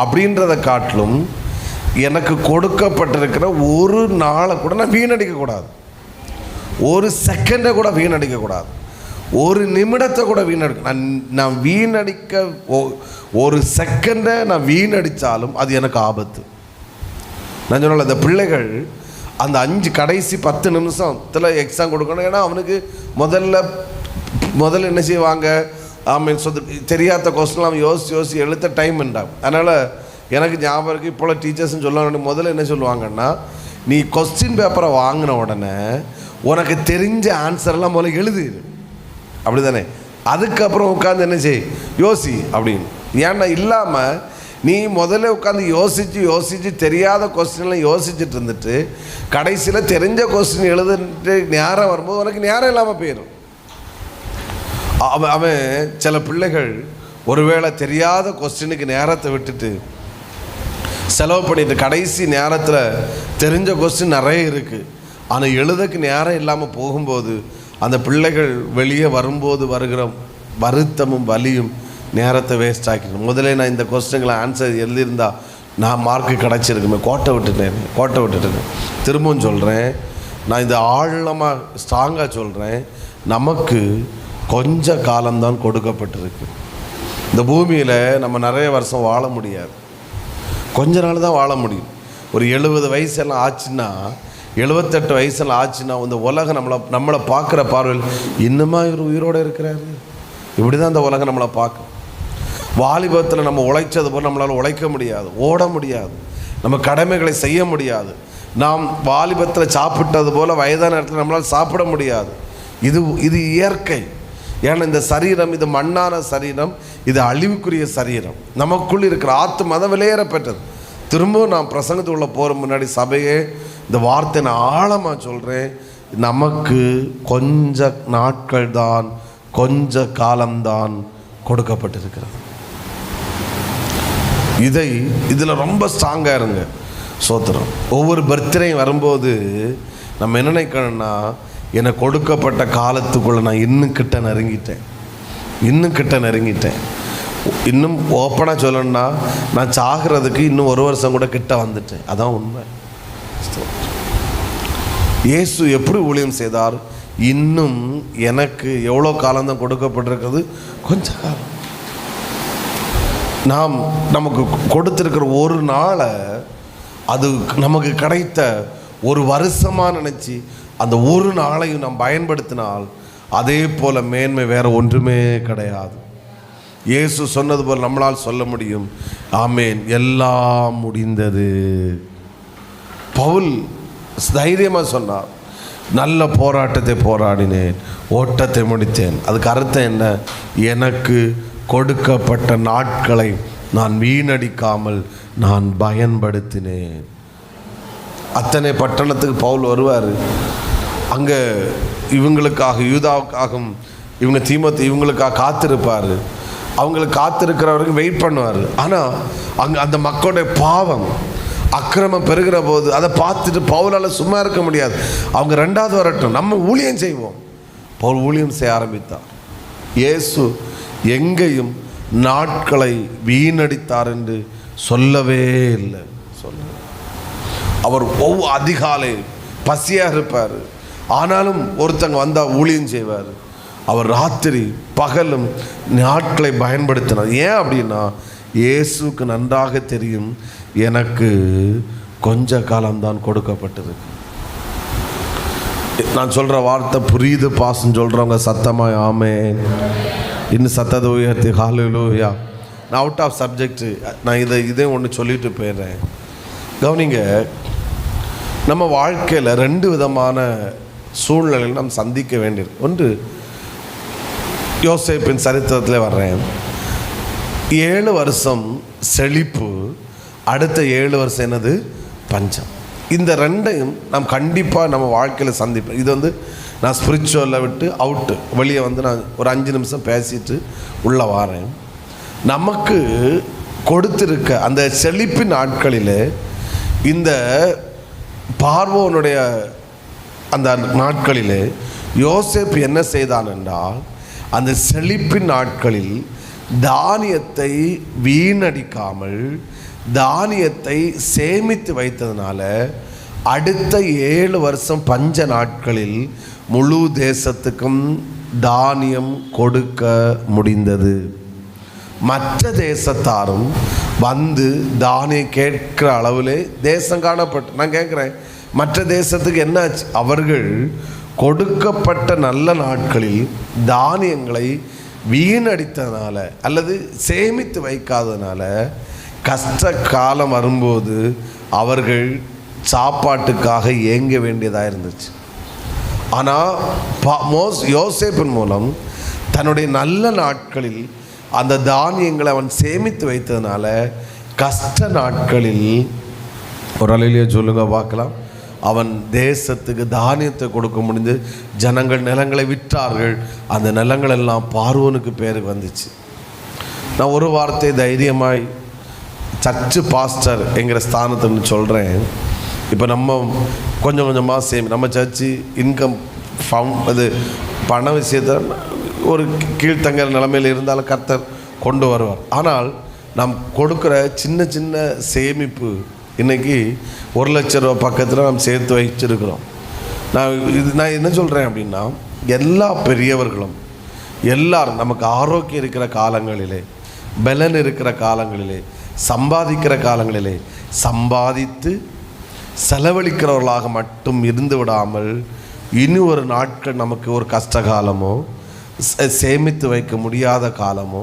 அப்படின்றத காட்டிலும் எனக்கு கொடுக்கப்பட்டிருக்கிற ஒரு நாளை கூட நான் வீணடிக்கக்கூடாது, ஒரு செகண்டை கூட வீணடிக்கக்கூடாது, ஒரு நிமிடத்தை கூட நான் வீணடிக்க ஒரு செகண்டை நான் வீணடித்தாலும் அது எனக்கு ஆபத்து. நான் சொன்னல, இந்த பிள்ளைகள் அந்த 5 கடைசி 10 நிமிஷத்தில் எக்ஸாம் கொடுக்கணும். ஏன்னா அவனுக்கு முதல்ல என்ன செய்வாங்க, தெரியாத கொஸ்டின் அவன் யோசித்து எழுத்த டைம் உண்டாகும். அதனால் எனக்கு ஞாபகம் இருக்குது, இப்போ டீச்சர்ஸ்ன்னு சொல்லுவாங்க, முதல்ல என்ன சொல்லுவாங்கன்னா, நீ கொஸ்டின் பேப்பரை வாங்கின உடனே உனக்கு தெரிஞ்ச ஆன்சர்லாம் முதல்ல எழுதிடு, அப்படி தானே? அதுக்கப்புறம் உட்காந்து என்ன யோசி அப்படின்னு. ஏன்னா இல்லாமல் நீ முதல்ல உட்காந்து யோசித்து தெரியாத கொஸ்டின்லாம் யோசிச்சுட்டு இருந்துட்டு கடைசியில் தெரிஞ்ச கொஸ்டின் எழுதுட்டு நேரம் வரும்போது உனக்கு நேரம் இல்லாமல் போயிடும். அவன் சில பிள்ளைகள் ஒருவேளை தெரியாத கொஸ்டினுக்கு நேரத்தை விட்டுட்டு செலவு பண்ணிட்டு கடைசி நேரத்தில் தெரிஞ்ச கொஸ்டின் நிறைய இருக்குது, ஆனால் எழுதுக்கு நேரம் இல்லாமல் போகும்போது அந்த பிள்ளைகள் வெளியே வரும்போது வருகிற வருத்தமும் வலியும் நேரத்தை வேஸ்ட் ஆக்கிடும். முதல்ல நான் இந்த கொஸ்டினுங்களை ஆன்சர் எழுதியிருந்தா நான் மார்க்கு கிடச்சிருக்குமே, கோட்டை விட்டுட்டேன். திரும்பவும் சொல்கிறேன், நான் இந்த ஆழமாக ஸ்ட்ராங்காக சொல்கிறேன், நமக்கு கொஞ்ச காலம்தான் கொடுக்கப்பட்டிருக்கு. இந்த பூமியில் நம்ம நிறைய வருஷம் வாழ முடியாது, கொஞ்ச நாள் தான் வாழ முடியும். ஒரு 70 வயசெல்லாம் ஆச்சுன்னா, 78 வயசெல்லாம் ஆச்சுன்னா இந்த உலகம் நம்மளை பார்க்குற பார்வையில் இன்னுமா இவர் உயிரோடு இருக்கிறாரு, இப்படி தான் இந்த உலகம் நம்மளை பார்க்கும். வாலிபத்தில் நம்ம உழைச்சது போல் நம்மளால் உழைக்க முடியாது, ஓட முடியாது. நம்ம கடமைகளை செய்ய முடியாது. நாம் வாலிபத்தில் சாப்பிட்டது போல் வயதான நேரத்தில் நம்மளால் சாப்பிட முடியாது. இது இயற்கை. ஏன்னா இந்த சரீரம் இது மண்ணான சரீரம், இது அழிவுக்குரிய சரீரம். நமக்குள் இருக்கிற ஆத்துமா தான் வெளியேற பெற்றது. திரும்பவும் நான் பிரசங்கத்துக்குள்ளே போகிற முன்னாடி சபையே இந்த வார்த்தை நான் ஆழமாக சொல்கிறேன். நமக்கு கொஞ்ச நாட்கள் தான், கொஞ்ச காலம்தான் கொடுக்கப்பட்டிருக்கிறது. இதில் ரொம்ப ஸ்ட்ராங்காக இருங்க. சோத்திரம். ஒவ்வொரு பர்த்டேயும் வரும்போது நம்ம என்ன நினைக்கணும்னா, எனக்கு கொடுக்கப்பட்ட காலத்துக்குள்ளே நான் இன்னும் கிட்ட நெருங்கிட்டேன். இன்னும் ஓப்பனாக சொல்லணும்னா, நான் சாகிறதுக்கு இன்னும் 1 வருஷம் கூட கிட்ட வந்துட்டேன். அதான் உண்மை. இயேசு எப்படி ஊழியம் செய்தார்? இன்னும் எனக்கு எவ்வளோ காலம்தான் கொடுக்கப்பட்டிருக்கிறது? கொஞ்ச காலம். நமக்கு கொடுத்திருக்கிற ஒரு நாளை அது நமக்கு கிடைத்த 1 வருஷமாக நினச்சி அந்த ஒரு நாளையும் நாம் பயன்படுத்தினால் அதே போல் மேன்மை வேறு ஒன்றுமே கிடையாது. இயேசு சொன்னது போல் நம்மளால் சொல்ல முடியும், ஆமேன், எல்லாம் முடிந்தது. பவுல் தைரியமாக சொன்னார், நல்ல போராட்டத்தை போராடினேன், ஓட்டத்தை முடித்தேன். அதுக்கு அர்த்தம் என்ன? எனக்கு கொடுக்கப்பட்ட நாட்களை நான் வீணடிக்காமல் நான் பயன்படுத்தினேன். அத்தனை பட்டணத்துக்கு பவுல் வருவார். அங்கே இவங்களுக்காக, யூதாவுக்காகவும் இவங்க தீமோத்தேயு இவங்களுக்காக காத்திருப்பார். அவங்களுக்கு காத்திருக்கிற வரைக்கும் வெயிட் பண்ணுவார். ஆனால் அங்கே அந்த மக்களுடைய பாவம் அக்கிரமம் பெருகிற போது அதை பார்த்துட்டு பவுலால் சும்மா இருக்க முடியாது. அவங்க 2வது வரட்டும், நம்ம ஊழியம் செய்வோம். பவுல் ஊழியம் செய்ய ஆரம்பித்தார். இயேசு எங்கேயும் நாட்களை வீணடித்தார் என்று சொல்லவே இல்லை. அவர் அதிகாலை பசியாக இருப்பார். ஆனாலும் ஒருத்தங்க வந்தால் ஊழியம் செய்வார். அவர் ராத்திரி பகலும் நாட்களை பயன்படுத்தினார். ஏன் அப்படின்னா, இயேசுக்கு நன்றாக தெரியும், எனக்கு கொஞ்ச காலம்தான் கொடுக்கப்பட்டிருக்கு. நான் சொல்கிற வார்த்தை புரியுது பாசம் சொல்கிறவங்க சத்தமாக ஆமென். இன்னும் சத்தத்தை உயர்த்தி ஹல்லேலூயா. நான் அவுட் ஆஃப் சப்ஜெக்ட், நான் இதே ஒன்று சொல்லிட்டு போயிடுறேன். கவனிங்க, நம்ம வாழ்க்கையில் 2 விதமான சூழ்நிலைகள் நாம் சந்திக்க வேண்டியிருக்கு. ஒன்று, யோசேப்பின் சரித்திரத்தில் வர்றேன். 7 வருஷம் செழிப்பு, அடுத்த 7 வருஷம் என்னது? பஞ்சம். இந்த 2ஐயும் நாம் கண்டிப்பாக நம்ம வாழ்க்கையில் சந்திப்போம். இது நான் ஸ்பிரிச்சுவலில் விட்டு அவுட்டு வெளியே நான் ஒரு 5 நிமிஷம் பேசிட்டு உள்ளே வாரேன். நமக்கு கொடுத்திருக்க அந்த செழிப்பின் நாட்களில் இந்த பார்வோனுடைய அந்த நாட்களில் யோசேப்பு என்ன செய்தான் என்றால், அந்த செழிப்பின் நாட்களில் தானியத்தை வீணடிக்காமல் தானியத்தை சேமித்து வைத்ததுனால அடுத்த 7 வருஷம் பஞ்ச நாட்களில் முழு தேசத்துக்கும் தானியம் கொடுக்க முடிந்தது. மற்ற தேசத்தாரும் தானியம் கேட்கிற அளவிலே தேசம் காணப்பட்டு, நான் கேட்குறேன், மற்ற தேசத்துக்கு என்னாச்சு? அவர்கள் கொடுக்கப்பட்ட நல்ல நாட்களில் தானியங்களை வீணடித்ததுனால அல்லது சேமித்து வைக்காததுனால கஷ்ட காலம் வரும்போது அவர்கள் சாப்பாட்டுக்காக ஏங்க வேண்டியதாக இருந்துச்சு. ஆனால் யோசேப்பின் மூலம் தன்னுடைய நல்ல நாட்களில் அந்த தானியங்களை அவன் சேமித்து வைத்ததுனால கஷ்ட நாட்களில், ஒரு அலையிலேயே சொல்லுங்க பார்க்கலாம், அவன் தேசத்துக்கு தானியத்தை கொடுக்க முடிந்து ஜனங்கள் நிலங்களை விற்றார்கள். அந்த நிலங்கள் எல்லாம் பார்வோனுக்கு பேருக்கு வந்துச்சு. நான் ஒரு வார்த்தை தைரியமாய் சர்ச்சு பாஸ்டர் என்கிற ஸ்தானத்துன்னு சொல்கிறேன். இப்போ நம்ம கொஞ்சம் கொஞ்சமாக நம்ம சர்ச்சு இன்கம் அது பண விஷயத்தில் ஒரு கீழ்த்தங்கிற நிலைமையில் இருந்தாலும் கர்த்தர் கொண்டு வருவார். ஆனால் நாம் கொடுக்குற சின்ன சின்ன சேமிப்பு இன்றைக்கி 1 லட்ச ரூபா பக்கத்தில் நாம் சேர்த்து வச்சிருக்கிறோம். நான் என்ன சொல்கிறேன் அப்படின்னா, எல்லா பெரியவர்களும் எல்லாரும் நமக்கு ஆரோக்கியம் இருக்கிற காலங்களிலே, பலன் இருக்கிற காலங்களிலே, சம்பாதிக்கிற காலங்களிலே சம்பாதித்து செலவழிக்கிறவர்களாக மட்டும் இருந்து விடாமல், இனி ஒரு நாட்கள் நமக்கு ஒரு கஷ்ட காலமோ சேமித்து வைக்க முடியாத காலமோ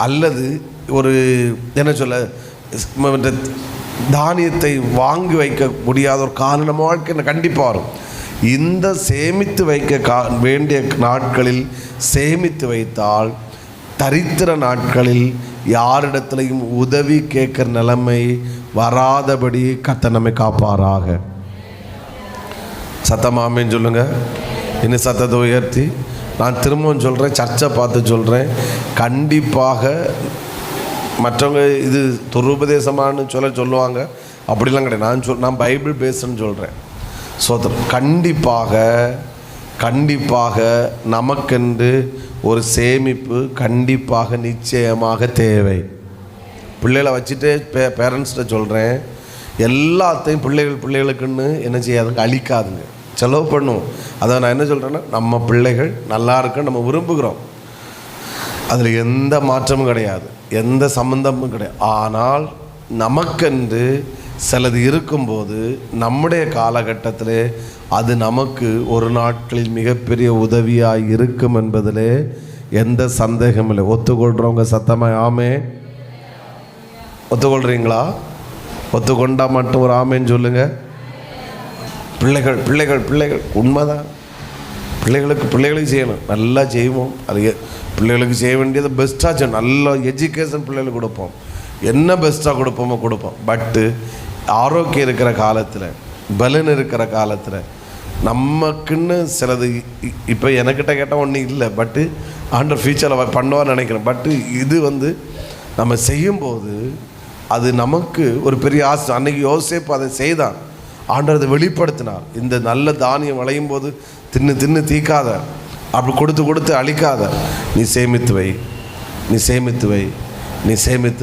அல்லது ஒரு என்ன சொல்ல தானியத்தை வாங்கி வைக்க முடியாத ஒரு காலம் நம்ம வாழ்க்கை கண்டிப்பாக வரும். இந்த சேமித்து வைக்க வேண்டிய நாட்களில் சேமித்து வைத்தால் தரித்திர நாட்களில் யாரிடத்திலையும் உதவி கேட்குற நிலைமை வராதபடி கர்த்தர் நம்மை காப்பாராக. சத்தமாமேன்னு சொல்லுங்கள். இன்னும் சத்தத்தை உயர்த்தி நான் திரும்பவும் சொல்கிறேன், சர்ச்சை பார்த்து சொல்கிறேன். கண்டிப்பாக மற்றவங்க இது துருபதேசமானு சொல்லுவாங்க, அப்படிலாம் கிடையாது. நான் பைபிள் பேசுன்னு சொல்கிறேன். சோதரம் கண்டிப்பாக நமக்கென்று ஒரு சேமிப்பு கண்டிப்பாக நிச்சயமாக தேவை. பிள்ளைகளை வச்சுட்டு பேரண்ட்ஸ்கிட்ட சொல்கிறேன், எல்லாத்தையும் பிள்ளைகளுக்குன்னு என்ன செய்யாதுங்க, அழிக்காதுங்க, செலவு பண்ணுவோம். அதை நான் என்ன சொல்கிறேன்னா, நம்ம பிள்ளைகள் நல்லா இருக்க நம்ம விரும்புகிறோம், அதில் எந்த மாற்றமும் கிடையாது, எந்த சம்பந்தமும் கிடையாது. ஆனால் நமக்கென்று சிலது இருக்கும்போது நம்முடைய காலகட்டத்தில் அது நமக்கு ஒரு நாட்களில் மிகப்பெரிய உதவியாக இருக்கும் என்பதில் எந்த சந்தேகமும் இல்லை. ஒத்துக்கொள்கிறவங்க சத்தமாக ஆமே ஒத்துக்கொள்கிறீங்களா? ஒத்துக்கொண்டா மட்டும் ஒரு ஆமேன்னு சொல்லுங்கள். பிள்ளைகள் உண்மைதான். பிள்ளைகளுக்கு செய்யணும், நல்லா செய்வோம். அது பிள்ளைகளுக்கு செய்ய வேண்டியது பெஸ்ட்டாக செய்யணும். நல்ல எஜுகேஷன் பிள்ளைகளுக்கு கொடுப்போம், என்ன பெஸ்ட்டாக கொடுப்போம். பட்டு ஆரோக்கியம் இருக்கிற காலத்தில், பலன் இருக்கிற காலத்தில் நமக்குன்னு சிலது இப்போ எனக்கிட்ட கேட்டால் ஒன்றும் இல்லை, பட்டு ஆண்டவர் ஃபியூச்சரில் பண்ணுவான்னு நினைக்கிறேன். பட்டு இது நம்ம செய்யும்போது அது நமக்கு ஒரு பெரிய ஆசை. அன்றைக்கி யோசேப்பு அதை செய்தான், ஆண்டவர் அதை வெளிப்படுத்தினார். இந்த நல்ல தானியம் விளையும் போது தின்னு தீக்காத, அப்படி கொடுத்து அழிக்காத, நீ சேமித்து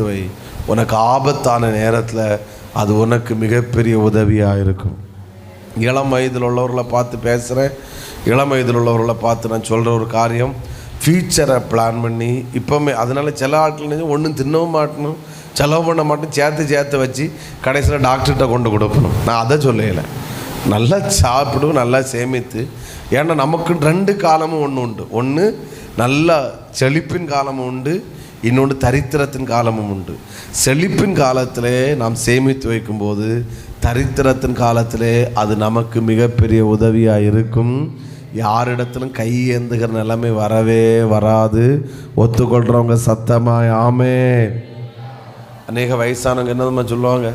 வை. உனக்கு ஆபத்தான நேரத்தில் அது உனக்கு மிகப்பெரிய உதவியாக இருக்கும். இளம் வயதில் உள்ளவர்களை பார்த்து பேசுகிறேன். இளம் வயதில் உள்ளவர்களை பார்த்து நான் சொல்கிற ஒரு காரியம், ஃப்யூச்சரை பிளான் பண்ணி இப்போவுமே. அதனால் சில ஆட்கள் ஒன்றும் தின்னவும் மாட்டணும், செலவு பண்ண மாட்டோம், சேர்த்து வச்சு கடைசியில் டாக்டர்கிட்ட கொண்டு கொடுக்கணும். நான் அதை சொல்லலை. நல்லா சாப்பிடும், நல்லா சேமித்து. ஏன்னா நமக்கு 2 காலமும் உண்டு. ஒன்று நல்லா செழிப்பின் காலமும் உண்டு, இன்னொன்று தரித்திரத்தின் காலமும் உண்டு. செழிப்பின் காலத்திலே நாம் சேமித்து வைக்கும்போது தரித்திரத்தின் காலத்திலே அது நமக்கு மிகப்பெரிய உதவியாக இருக்கும். யாரிடத்திலும் கை ஏந்துகிற நிலைமை வரவே வராது. ஒத்துக்கொள்கிறவங்க சத்தமாக ஆமே. அநேக வயசானவங்க என்னதுமா சொல்லுவாங்க,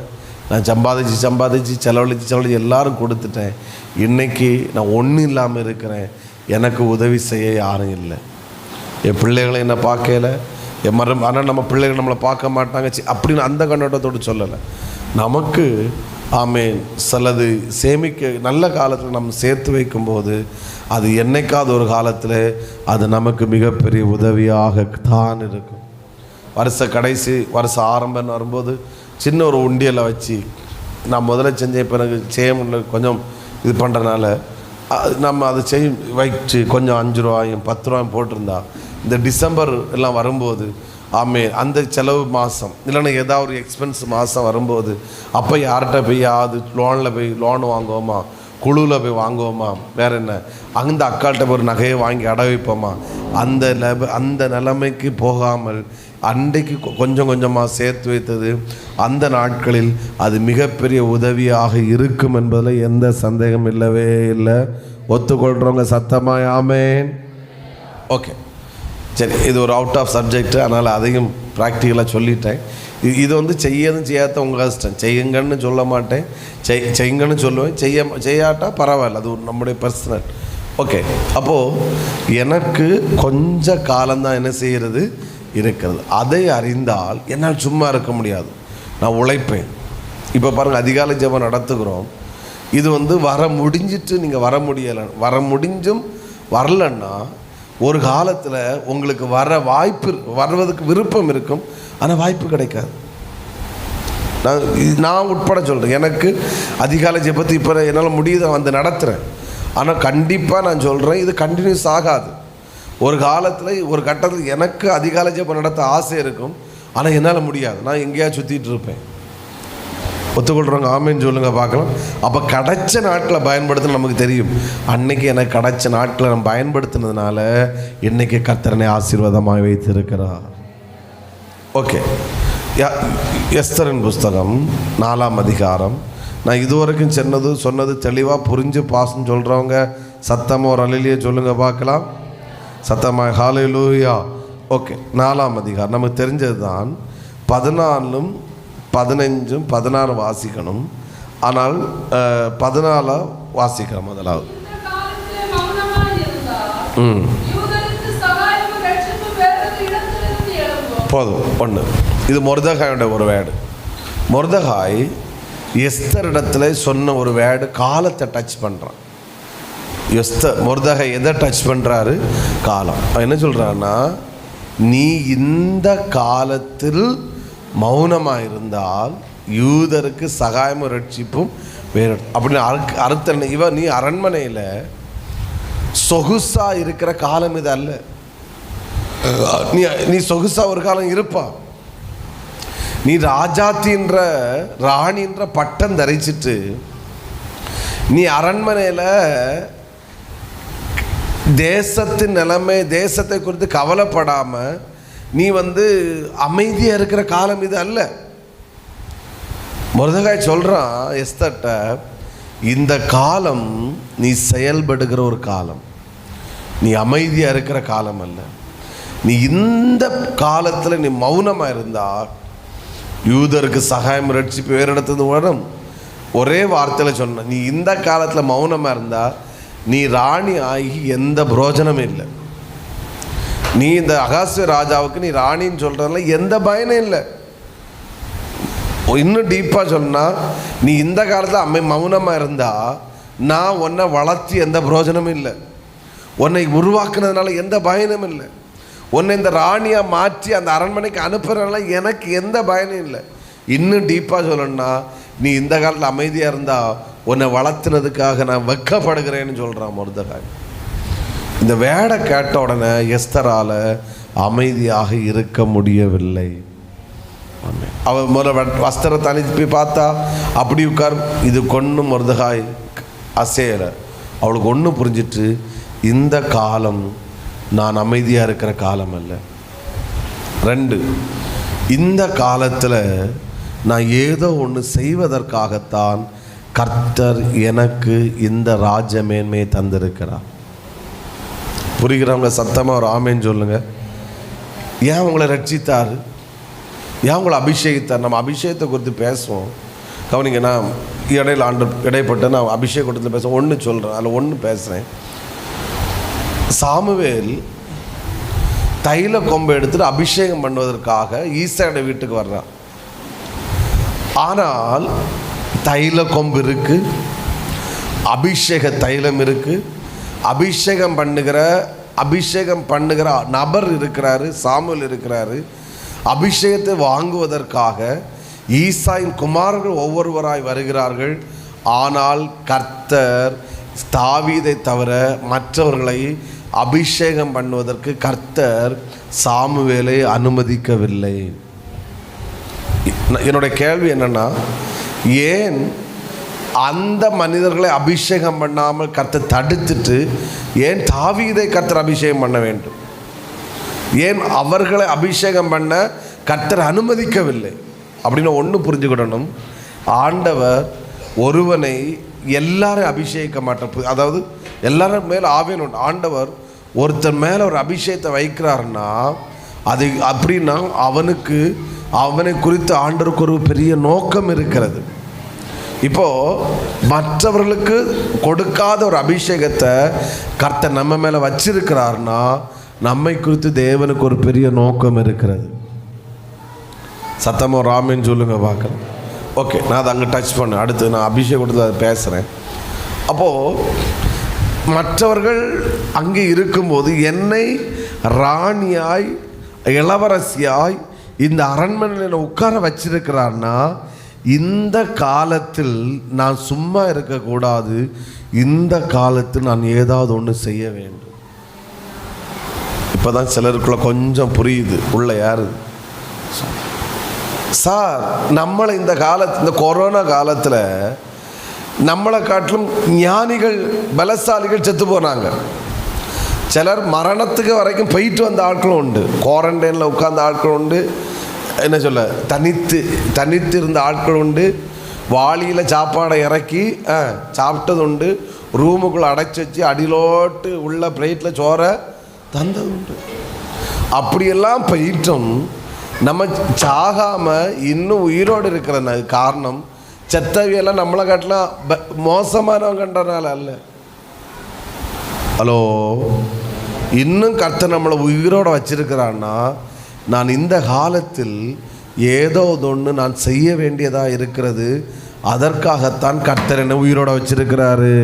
நான் சம்பாதிச்சு செலவழிச்சு எல்லாரும் கொடுத்துட்டேன், இன்றைக்கி நான் ஒன்றும் இல்லாமல் இருக்கிறேன், எனக்கு உதவி செய்ய யாரும் இல்லை. என் பிள்ளைகளை என்னை பார்க்கல, என் ஆனால் நம்ம பிள்ளைகள் நம்மளை பார்க்க மாட்டாங்க அப்படின்னு அந்த கண்ணோட்டத்தோடு சொல்லலை. நமக்கு ஆமேன் சிலது சேமிக்க நல்ல காலத்தில் நம்ம சேர்த்து வைக்கும்போது அது என்னைக்காவது ஒரு காலத்தில் அது நமக்கு மிகப்பெரிய உதவியாகத்தான் இருக்கும். வருஷ ஆரம்பம் வரும்போது சின்ன ஒரு உண்டியலை வச்சு நான் முதல்ல செஞ்சேன், இப்போ எனக்கு செய்ய முடியல, கொஞ்சம் இது பண்ணுறதுனால நம்ம அதை வச்சு கொஞ்சம் 5 ரூபாயும் 10 ரூபாயும் போட்டிருந்தா இந்த டிசம்பர் எல்லாம் வரும்போது அந்த செலவு மாதம் இல்லைன்னா ஏதாவது ஒரு எக்ஸ்பென்ஸ் மாதம் வரும்போது அப்போ யார்கிட்ட போய் லோன் வாங்குவோமா, குழுவில் போய் வாங்குவோமா, வேறு என்ன அந்த அக்காள்கிட்ட ஒரு நகையை வாங்கி அடை வைப்போமா, அந்த நிலைமைக்கு போகாமல் அன்றைக்கு கொஞ்சம் கொஞ்சமாக சேர்த்து வைத்தது அந்த நாட்களில் அது மிகப்பெரிய உதவியாக இருக்கும் என்பதில் எந்த சந்தேகம் இல்லவே இல்லை. ஒத்துக்கொள்கிறவங்க சத்தமாக ஆமேன். ஓகே, சரி, இது ஒரு அவுட் ஆஃப் சப்ஜெக்ட், அதனால் அதையும் ப்ராக்டிக்கலாக சொல்லிட்டேன். இது செய்யாத உங்கள் கஷ்டம். செய்யுங்கன்னு சொல்ல மாட்டேன், செய்யுங்கன்னு சொல்லுவேன். செய்யாட்டா பரவாயில்ல, அது நம்முடைய பர்சனல். ஓகே, அப்போது எனக்கு கொஞ்ச காலம்தான் என்ன செய்கிறது இருக்கிறது. அதை அறிந்தால் என்னால் சும்மா இருக்க முடியாது, நான் உழைப்பேன். இப்போ பாருங்கள், அதிகாலை ஜெபம் நடத்துகிறோம். இது வர முடிஞ்சிட்டு நீங்கள் வர முடியலை, வர முடிஞ்சும் வரலன்னா ஒரு காலத்தில் உங்களுக்கு வருவதற்கு விருப்பம் இருக்கும், ஆனால் வாய்ப்பு கிடைக்காது. நான் உட்பட சொல்கிறேன், எனக்கு அதிகாலை ஜெபத்தை இப்போ என்னால் முடியுது நடத்துகிறேன். ஆனால் கண்டிப்பாக நான் சொல்கிறேன், இது கண்டினியூஸ் ஆகாது. ஒரு காலத்தில் ஒரு கட்டத்தில் எனக்கு அதிகாலை ஜெபம் நடத்த ஆசை இருக்கும், ஆனால் என்னால் முடியாது, நான் எங்கேயா சுற்றிட்டு இருப்பேன். ஒத்துக்கொள்கிறவங்க ஆமேன்னு சொல்லுங்கள் பார்க்கலாம். அப்போ கிடைச்ச நாட்டில் பயன்படுத்தின நமக்கு தெரியும், அன்னைக்கு எனக்கு கிடைச்ச நாட்டில் நம்ம பயன்படுத்தினதுனால இன்றைக்கி கர்த்தரனை ஆசீர்வாதமாக வைத்திருக்கிறார். ஓகே, எஸ்தரின் புஸ்தகம் 4ஆம் அதிகாரம். நான் இதுவரைக்கும் சொன்னது தெளிவாக புரிஞ்சு பாசம் சொல்கிறவங்க சத்தமாக ஒரு அல்லேலூயா சொல்லுங்கள் பார்க்கலாம். சத்தமாக ஹல்லேலூயா. ஓகே, 4ஆம் அதிகாரம் நமக்கு தெரிஞ்சது தான். 14, 15, 16 வாசிக்கணும். ஆனால் 14 வாசிக்கிறோம் முதலாவது. போதும். ஒன்று, இது மொர்தெகாயோட ஒரு வேர்டு. மொர்தெகாய் எஸ்தரிடத்தில் சொன்ன ஒரு வேர்டு காலத்தை டச் பண்ணுறான். மொர்தெகாய் எதை டச் பண்ணுறாரு? காலம். என்ன சொல்கிறான்னா, நீ இந்த காலத்தில் மௌனமாக இருந்தால் யூதருக்கு சகாயமும் ரட்சிப்பும் வேறு அப்படின்னு அர்த்தம். நீ அரண்மனையில் சொகுசா இருக்கிற காலம் இது அல்ல. நீ சொகுசா ஒரு காலம் இருப்பா. நீ ராஜாத்தின்ற ராணின்ற பட்டம் தரிச்சிட்டு நீ அரண்மனையில் தேசத்தின் நிலைமை தேசத்தை குறித்து கவலைப்படாமல் நீ அமைதியாக இருக்கிற காலம் இது அல்ல. மொர்தெகாய் சொல்கிறான் எஸ்தர்ட்ட, இந்த காலம் நீ செயல்படுகிற ஒரு காலம், நீ அமைதியாக இருக்கிற காலம் அல்ல. நீ இந்த காலத்தில் நீ மௌனமாக இருந்தால் யூதருக்கு சகாயம் ரட்சிப்பு வேறு இடத்துல வரும். ஒரே வார்த்தையில் சொன்ன, நீ இந்த காலத்தில் மௌனமாக இருந்தால் நீ ராணி ஆகி எந்த பிரோஜனமும் இல்லை. நீ இந்த அகாஸ்வேரு ராஜாவுக்கு நீ ராணின்னு சொல்கிறதுல எந்த பயனும் இல்லை. இன்னும் டீப்பாக சொன்னால், நீ இந்த காலத்தில் மௌனமாக இருந்தால் நான் உன்னை வளர்த்தி எந்த பிரோஜனமும் இல்லை. உன்னை உருவாக்குனதுனால எந்த பயனும் இல்லை. உன்னை இந்த ராணியாக மாற்றி அந்த அரண்மனைக்கு அனுப்புறதுனால எனக்கு எந்த பயனும் இல்லை. இன்னும் டீப்பாக சொல்லணும்னா, நீ இந்த காலத்தில் அமைதியாக இருந்தால் உன்னை வளர்த்துனதுக்காக நான் வெட்கப்படுகிறேன்னு சொல்கிறான் மொர்தெகாய். இந்த வேடை கேட்ட உடனே எஸ்தரால் அமைதியாக இருக்க முடியவில்லை. அவள் வஸ்திரத்தை அனுப்பி பார்த்தா அப்படி உட்கார். இது கொண்டு மொர்தெகாய் அசையலை. அவளுக்கு ஒன்று புரிஞ்சிட்டு, இந்த காலம் நான் அமைதியாக இருக்கிற காலம் அல்ல. 2, இந்த காலத்தில் நான் ஏதோ ஒன்று செய்வதற்காகத்தான் கர்த்தர் எனக்கு இந்த ராஜ மேன்மையை தந்திருக்கிறார். புரிகிறவங்க சத்தமாக ஒரு ஆமேன்னு சொல்லுங்க. ஏன் உங்களை ரட்சித்தார்? ஏன் உங்களை அபிஷேகித்தார்? நம்ம அபிஷேகத்தை குறித்து பேசுவோம். கவனிங்க, நான் இடையில இடைப்பட்டு நான் அபிஷேகத்தில் பேசுவேன். ஒன்று சொல்கிறேன், அதில் ஒன்று பேசுகிறேன். சாமுவேல் தைல கொம்பை எடுத்துட்டு அபிஷேகம் பண்ணுவதற்காக ஈசாயோட வீட்டுக்கு வர்றான். ஆனால் தைல கொம்பு இருக்கு, அபிஷேக தைலம் இருக்கு, அபிஷேகம் பண்ணுகிற நபர் இருக்கிறாரு, சாமுவேல் இருக்கிறாரு. அபிஷேகத்தை வாங்குவதற்காக ஈசாயின் குமாரர்கள் ஒவ்வொருவராய் வருகிறார்கள். ஆனால் கர்த்தர் தாவீதை தவிர மற்றவர்களை அபிஷேகம் பண்ணுவதற்கு கர்த்தர் சாமுவேலை அனுமதிக்கவில்லை. என்னுடைய கேள்வி என்னன்னா, ஏன் அந்த மனிதர்களை அபிஷேகம் பண்ணாமல் கர்த்தர் தடுத்துட்டு ஏன் தாவீதை கர்த்தர் அபிஷேகம் பண்ண வேண்டும்? ஏன் அவர்களை அபிஷேகம் பண்ண கர்த்தர் அனுமதிக்கவில்லை? அப்படின்னு ஒன்று புரிஞ்சுக்கிடணும். ஆண்டவர் ஒருவனை எல்லாரும் அபிஷேகிக்க மாட்டார். அதாவது எல்லாரும் மேலே ஆவேன். ஆண்டவர் ஒருத்தன் மேலே ஒரு அபிஷேகத்தை வைக்கிறாருன்னா அது அப்படின்னா அவனை குறித்து ஆண்டவருக்கு ஒரு பெரிய நோக்கம் இருக்கிறது. இப்போது மற்றவர்களுக்கு கொடுக்காத ஒரு அபிஷேகத்தை கர்த்தர் நம்ம மேலே வச்சிருக்கிறாருன்னா நம்மை குறித்து தேவனுக்கு ஒரு பெரிய நோக்கம் இருக்கிறது. சத்தமாக ராமேன்னு சொல்லுங்க பார்க்குறேன். ஓகே, நான் அதை அங்கே டச் பண்ணேன். அடுத்து நான் அபிஷேகத்தில் அதை பேசுகிறேன். அப்போது மற்றவர்கள் அங்கே இருக்கும்போது என்னை ராணியாய் இளவரசியாய் இந்த அரண்மனையில் உட்கார வச்சிருக்கிறான்னா இந்த காலத்தில் நான் சும்மா இருக்கக்கூடாது. இந்த காலத்தில் நான் ஏதாவது ஒன்று செய்ய வேண்டும். இப்போ தான் சிலருக்குள்ள கொஞ்சம் புரியுது. உள்ள யாரு சார்? நம்மளை இந்த கொரோனா காலத்தில் நம்மளை காட்டிலும் ஞானிகள் பலசாலிகள் செத்து போனாங்க. சிலர் மரணத்துக்கு வரைக்கும் போயிட்டு வந்த ஆட்களும் உண்டு. குவாரண்டைனில் உட்கார்ந்த ஆட்களும் உண்டு. என்ன சொல்ல, தனித்து இருந்த ஆட்கள் உண்டு. வாளியில் சாப்பாடை இறக்கி சாப்பிட்டது உண்டு. ரூமுக்குள்ளே அடைச்சி வச்சு அடியிலோட்டு உள்ள பிளேட்டில் சோறை தந்தது உண்டு. அப்படியெல்லாம் போயிட்டும் நம்ம சாகாமல் இன்னும் உயிரோடு இருக்கிற காரணம் செத்தவியெல்லாம் நம்மளை காட்டலாம் மோசமானவங்கன்றனால அல்ல. ஹலோ, இன்னும் கர்த்தர் நம்மளை உயிரோடு வச்சிருக்கிறான்னா, நான் இந்த காலத்தில் ஏதோ ஒன்று நான் செய்ய வேண்டியதாக இருக்கிறது, அதற்காகத்தான் கர்த்தர் என்ன உயிரோட வச்சிருக்கிறாரு.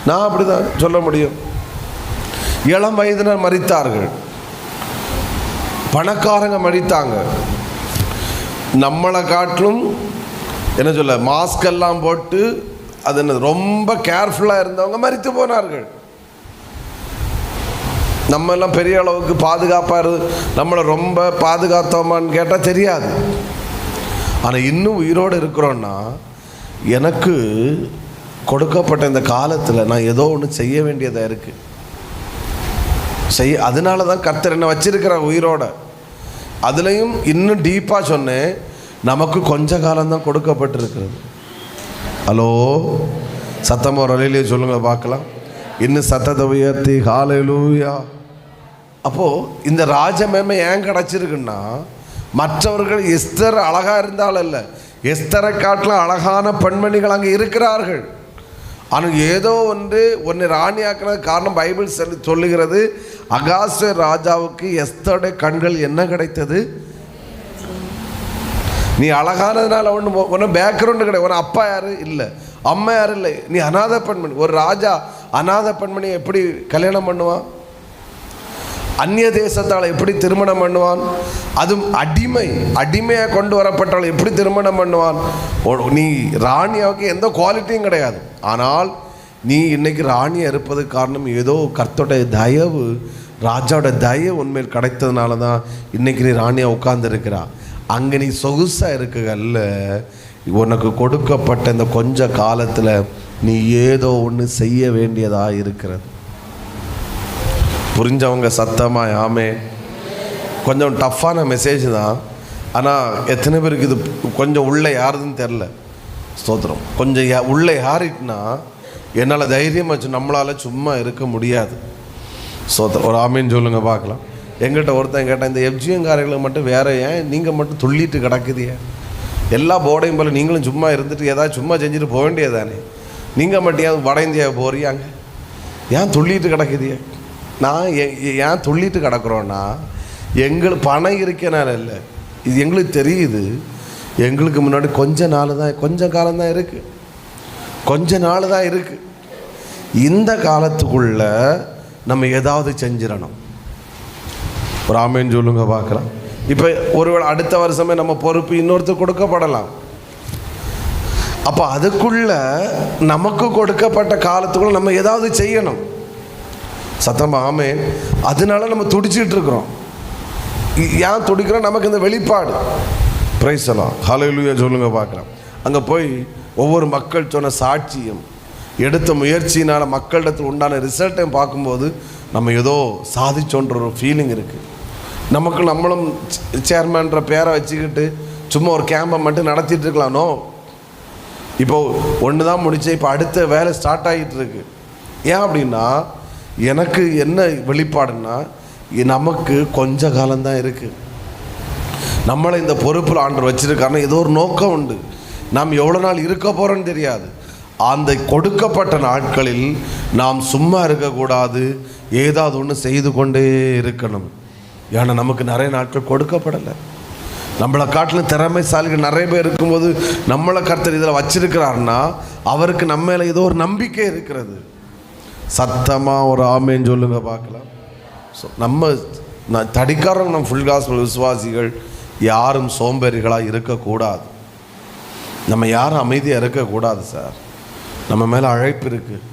நான் அப்படிதான் சொல்ல முடியும். இளம் வயதினர் மரித்தார்கள், பணக்காரங்க மரித்தாங்க. நம்மளை காட்டிலும் என்ன சொல்ல, மாஸ்க் எல்லாம் போட்டு அது என்ன ரொம்ப கேர்ஃபுல்லாக இருந்தவங்க மரித்து போனார்கள். நம்ம எல்லாம் பெரிய அளவுக்கு பாதுகாப்பாக நம்மளை ரொம்ப பாதுகாத்தோமான்னு கேட்டால் தெரியாது. ஆனால் இன்னும் உயிரோடு இருக்கிறோன்னா, எனக்கு கொடுக்கப்பட்ட இந்த காலத்தில் நான் ஏதோ ஒன்று செய்ய வேண்டியதாக இருக்குது. அதனால தான் கர்த்தர் என்ன வச்சிருக்கிறார் உயிரோட. அதுலேயும் இன்னும் டீப்பாக சொன்னேன், நமக்கு கொஞ்ச காலம்தான் கொடுக்கப்பட்டிருக்கிறது. ஹலோ, சத்தமாக ஒரு அலையிலே சொல்லுங்கள் பார்க்கலாம். இன்னும் சத்தத்தை உயர்த்தி ஹல்லேலூயா. அப்போது இந்த ராஜமேமை ஏன் கிடச்சிருக்குன்னா, மற்றவர்கள் எஸ்தர் அழகாக இருந்தாலும் இல்லை, எஸ்தரை காட்டிலும் அழகான பெண்மணிகள் அங்கே இருக்கிறார்கள். ஆனால் ஏதோ ஒன்று ராணியாக்கினது காரணம் பைபிள் சொல்லுகிறது, அகாஸ்வேர் ராஜாவுக்கு எஸ்தருடைய கண்கள் என்ன கிடைத்தது? நீ அழகானதுனால ஒன்றும் பேக்ரவுண்டு கிடையாது. உன அப்பா யாரு இல்லை, அம்மா யாரும் இல்லை, நீ அநாத பெண்மணி. ஒரு ராஜா அநாத பெண்மணியை எப்படி கல்யாணம் பண்ணுவான்? அந்நிய தேசத்தால் எப்படி திருமணம் பண்ணுவான்? அதுவும் அடிமையாக கொண்டு வரப்பட்டால் எப்படி திருமணம் பண்ணுவான்? நீ ராணியாவுக்கு எந்த குவாலிட்டியும் கிடையாது. ஆனால் நீ இன்னைக்கு ராணியாக இருப்பதுக்கு காரணம் ஏதோ கர்த்தருடைய தயவு, ராஜாவோட தயவு உண்மையில் கிடைத்ததுனால தான் இன்னைக்கு நீ ராணியாக உட்கார்ந்துருக்கிறா. அங்கே நீ சொகுசாக இருக்கல்ல, உனக்கு கொடுக்கப்பட்ட இந்த கொஞ்ச காலத்தில் நீ ஏதோ ஒன்று செய்ய வேண்டியதாக இருக்கிறது. புரிஞ்சவங்க சத்தமாக ஆமே. கொஞ்சம் டஃப்பான மெசேஜ் தான், ஆனால் எத்தனை பேருக்கு இது கொஞ்சம் உள்ளே யாருதுன்னு தெரில. ஸ்தோத்திரம். கொஞ்சம் உள்ளே யாரிட்டுனா என்னால் தைரியம் வச்சு நம்மளால் சும்மா இருக்க முடியாது. ஸ்தோத்திரம். ஒரு ஆமேன்னு சொல்லுங்கள் பார்க்கலாம். எங்கிட்ட ஒருத்தன் கேட்டால், இந்த எஃப்ஜிஎங்காரர்களுக்கு மட்டும் வேற ஏன் நீங்கள் மட்டும் துள்ளிட்டு கிடக்குதியே? எல்லா போர்டையும் போல் நீங்களும் சும்மா இருந்துட்டு ஏதாவது சும்மா செஞ்சுட்டு போக வேண்டியதானே? நீங்கள் மட்டும் வட இந்தியாவை போறியாங்க, ஏன் துள்ளிட்டு கிடக்குதியே? நான் ஏன் துள்ளிட்டு கிடக்குறோன்னா, எங்களுக்கு பணம் இருக்கனால இல்லை, இது எங்களுக்கு தெரியுது. எங்களுக்கு முன்னாடி கொஞ்ச காலம்தான் இருக்குது, கொஞ்ச நாள் தான் இருக்குது. இந்த காலத்துக்குள்ள நம்ம ஏதாவது செஞ்சிடணும். ஒரு ஆமேன்னு சொல்லுங்க பார்க்கலாம். இப்போ ஒருவேளை அடுத்த வருஷமே நம்ம பொறுப்பு இன்னொருத்தர் கொடுக்கப்படலாம். அப்போ அதுக்குள்ள நமக்கு கொடுக்கப்பட்ட காலத்துக்குள்ள நம்ம ஏதாவது செய்யணும். சத்தமா ஆமே. அதனால நம்ம துடிச்சிட்டு இருக்கிறோம். ஏன் துடிக்கிறோம்? நமக்கு இந்த வெளிப்பாடு. பிரைஸ் எல்லாம் ஹல்லேலூயா சொல்லுங்க பார்க்கலாம். அங்கே போய் ஒவ்வொரு மக்கள் சொன்ன சாட்சியம், எடுத்த முயற்சியினால் மக்களிடத்தில் உண்டான ரிசல்ட்டையும் பார்க்கும்போது நம்ம ஏதோ சாதிச்சோன்ற ஒரு ஃபீலிங் இருக்குது. நம்மளும் சேர்மன்ற பேரை வச்சுக்கிட்டு சும்மா ஒரு கேம்பை மட்டும் நடத்திட்டு இருக்கலானோ. இப்போது ஒன்று தான் முடிச்சு, இப்போ அடுத்த வேலை ஸ்டார்ட் ஆகிட்டு இருக்கு. ஏன் அப்படின்னா, எனக்கு என்ன வெளிப்பாடுன்னா, நமக்கு கொஞ்ச காலம்தான் இருக்குது. நம்மளை இந்த பொறுப்பில் ஆண்டவர் வச்சிருக்காருன்னா ஏதோ ஒரு நோக்கம் உண்டு. நாம் எவ்வளோ நாள் இருக்க போகிறோன்னு தெரியாது. அந்த கொடுக்கப்பட்ட நாட்களில் நாம் சும்மா இருக்கக்கூடாது, ஏதாவது ஒன்று செய்து கொண்டே இருக்கணும். ஏன்னா நமக்கு நிறைய நாட்கள் கொடுக்கப்படலை. நம்மளை காட்டிலும் திறமைசாலிகள் நிறைய பேர் இருக்கும்போது நம்மளை கர்த்தர் இதில் வச்சிருக்கிறாருன்னா அவருக்கு நம்ம மேலே ஏதோ ஒரு நம்பிக்கை இருக்கிறது. சத்தமாக ஒரு ஆமேன்னு சொல்லுங்க பார்க்கலாம். ஸோ நம்ம தடிக்காரங்க, நம்ம ஃபுல் காஸ்பல் விசுவாசிகள் யாரும் சோம்பேறிகளாக இருக்கக்கூடாது. நம்ம யாரும் அமைதியாக இருக்கக்கூடாது சார். நம்ம மேலே அழைப்பு இருக்குது,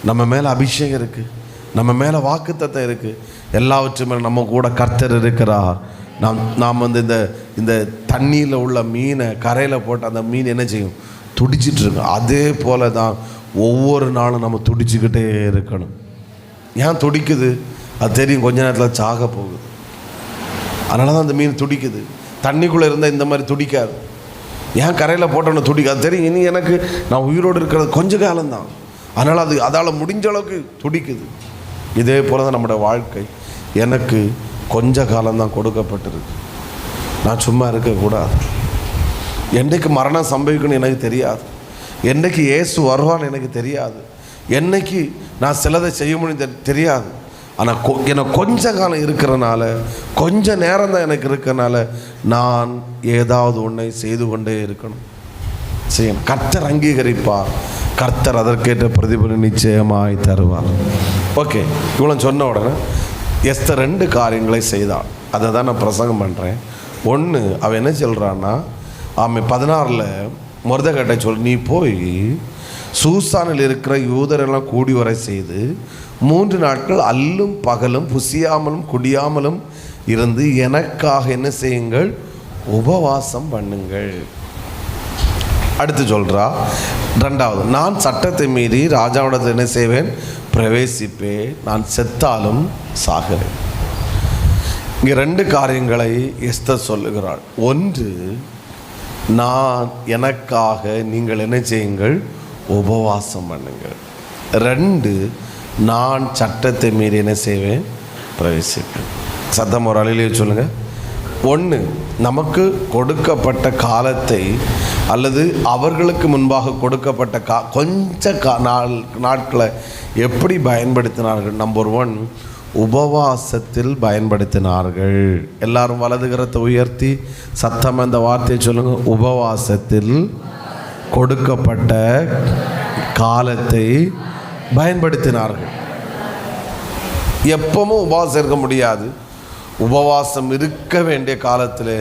நம்ம மேலே அபிஷேகம் இருக்குது, நம்ம மேலே வாக்குத்தத்தம் இருக்குது. எல்லாவற்றும் மேலே நம்ம கூட கர்த்தர் இருக்கிறார். நாம் இந்த தண்ணியில் உள்ள மீனை கரையில் போட்டு அந்த மீன் என்ன செய்யும்? துடிச்சிட்ருக்கோம். அதே போல தான் ஒவ்வொரு நாளும் நம்ம துடிச்சுக்கிட்டே இருக்கணும். ஏன் துடிக்குது? அது தெரியும், கொஞ்ச நேரத்தில் சாக போகுது. அதனால தான் அந்த மீன் துடிக்குது. தண்ணிக்குள்ளே இருந்தால் இந்த மாதிரி துடிக்காது. ஏன் கரையில் போட்டோன்னு துடிக்காது தெரியும். இனி எனக்கு நான் உயிரோடு இருக்கிறது கொஞ்ச காலம்தான், அதனால் அதால் முடிஞ்ச அளவுக்கு துடிக்குது. இதே போல் தான் நம்முடைய வாழ்க்கை. எனக்கு கொஞ்ச காலம்தான் கொடுக்கப்பட்டிருக்கு. நான் சும்மா இருக்கக்கூடாது. என்றைக்கு மரணம் சம்பவிக்கணும்னு எனக்கு தெரியாது. என்றைக்கு இயேசு வருவான்னு எனக்கு தெரியாது. என்றைக்கு நான் சிலதை செய்ய முடியும் தெரியாது. ஆனால் எனக்கு கொஞ்ச காலம் இருக்கிறனால, கொஞ்ச நேரம் தான் எனக்கு இருக்கிறனால நான் ஏதாவது ஒன்றை செய்து கொண்டே இருக்கணும், செய்யணும். கர்த்தர் அங்கீகரிப்பார். கர்த்தர் அதற்கேற்ற பிரதிபலன் நிச்சயமாய் தருவார். ஓகே, இவ்வளோ சொன்ன உடனே எஸ்தர் 2 காரியங்களை செய்தாள். அதை தான் நான் பிரசங்கம் பண்ணுறேன். ஒன்று, அவன் என்ன சொல்கிறான்னா, அவன் 16 மொர்தெகாய்ட்ட சொல், நீ போய் சூசானில் இருக்கிற யூதரெல்லாம் கூடி வர செய்து 3 நாட்கள் அல்லும் பகலும் புசியாமலும் குடியாமலும் இருந்து எனக்காக என்ன செய்யுங்கள், உபவாசம் பண்ணுங்கள். அடுத்து சொல்கிறா 2வது, நான் சட்டத்தை மீறி ராஜாவிடத்தில் என்ன செய்வேன், பிரவேசிப்பேன், நான் செத்தாலும் சாகிறேன். இங்கே 2 காரியங்களை எஸ்தர் சொல்லுகிறாள். ஒன்று, நான் எனக்காக நீங்கள் என்ன செய்யுங்கள், உபவாசம் பண்ணுங்கள். 2, நான் சட்டத்தை மீறி என்ன செய்வேன், பிரவேசிப்பேன். சத்தம் ஒரு அலையிலேயே சொல்லுங்கள். 1, நமக்கு கொடுக்கப்பட்ட காலத்தை அல்லது அவர்களுக்கு முன்பாக கொடுக்கப்பட்ட கொஞ்ச நாட்களை எப்படி பயன்படுத்தினார்கள். நம்பர் 1, உபவாசத்தில் பயன்படுத்தினார்கள். எல்லாரும் வலது கரத்தை உயர்த்தி சத்தம் அந்த வார்த்தையை சொல்லுங்கள். உபவாசத்தில் கொடுக்கப்பட்ட காலத்தை பயன்படுத்தினார்கள். எப்பவும் உபவாசம் இருக்க முடியாது. உபவாசம் இருக்க வேண்டிய காலத்தில்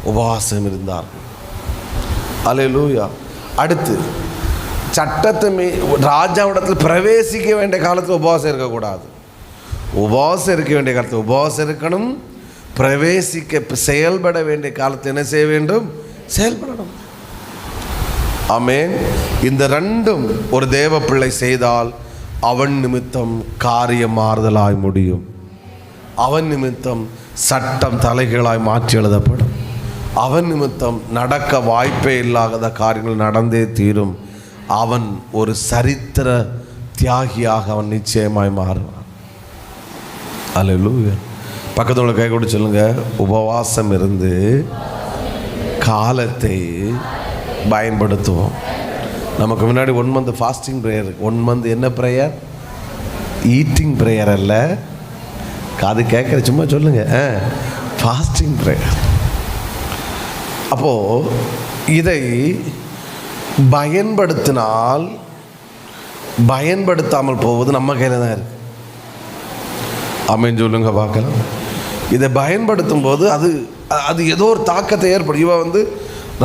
உபவாசம் இருந்தார்கள். அல்லேலூயா. அடுத்து, சட்டத்தை ராஜாவிடத்தில் பிரவேசிக்க வேண்டிய காலத்தில் உபவாசம் இருக்கக்கூடாது. உபவாசம் இருக்க வேண்டிய காலத்தில் உபவாசம் இருக்கணும். பிரவேசிக்க செயல்பட வேண்டிய காலத்தில் என்ன செய்ய வேண்டும், செயல்படணும். ஆமென். இந்த 2ம் ஒரு தேவ பிள்ளை செய்தால் அவன் நிமித்தம் காரியம் மாறுதலாய் முடியும். அவன் நிமித்தம் சட்டம் தலைகளாய் மாற்றி எழுதப்படும். அவன் நிமித்தம் நடக்க வாய்ப்பே இல்லாத காரியங்கள் நடந்தே தீரும். அவன் ஒரு சரித்திர தியாகியாக அவன் நிச்சயமாய் மாறுவான். அல்லேலூயா. பக்கத்துல கை கொடு சொல்லுங்க, உபவாசம் இருந்து காலத்தை பயன்படுத்துவோம். நமக்கு முன்னாடி 1 மந்த் ஃபாஸ்டிங் ப்ரேயர். 1 மந்த் என்ன ப்ரேயர், ஈட்டிங் ப்ரேயர் அல்ல. காது கேட்குற சும்மா சொல்லுங்க, ஃபாஸ்டிங் ப்ரேயர். அப்போது இதை பயன்படுத்தினால் பயன்படுத்தாமல் போவது நம்ம கையில் தான் இருக்குது. ஆமென் சொல்லுங்க பார்க்கலாம். இதை பயன்படுத்தும் போது அது ஏதோ ஒரு தாக்கத்தை ஏற்படும். இவ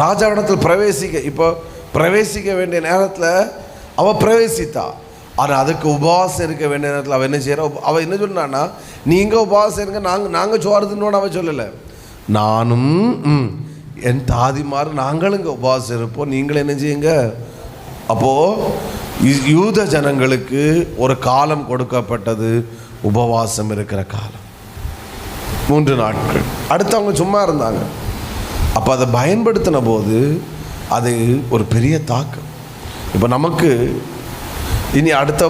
ராஜாவிடத்தில் இப்போ பிரவேசிக்க வேண்டிய நேரத்தில் அவள் பிரவேசித்தா. ஆனால் அதுக்கு உபவாசம் இருக்க வேண்டிய நேரத்தில் அவள் என்ன செய்கிறா, அவள் என்ன சொன்னான்னா, நீங்கள் உபவாசம் இருங்க, நாங்கள் சோறுதுன்னு அவள் சொல்லலை. நானும் என் தாதிமார் நாங்களும் இங்கே உபவாசம் இருப்போம், நீங்களும் என்ன செய்யுங்க. அப்போது யூத ஜனங்களுக்கு ஒரு காலம் கொடுக்கப்பட்டது, உபவாசம் இருக்கிற காலம் 3 நாட்கள். அடுத்து அவங்க சும்மா இருந்தாங்க. அப்போ அதை பயன்படுத்தின போது அது ஒரு பெரிய தாக்கம். இப்போ நமக்கு இனி அடுத்த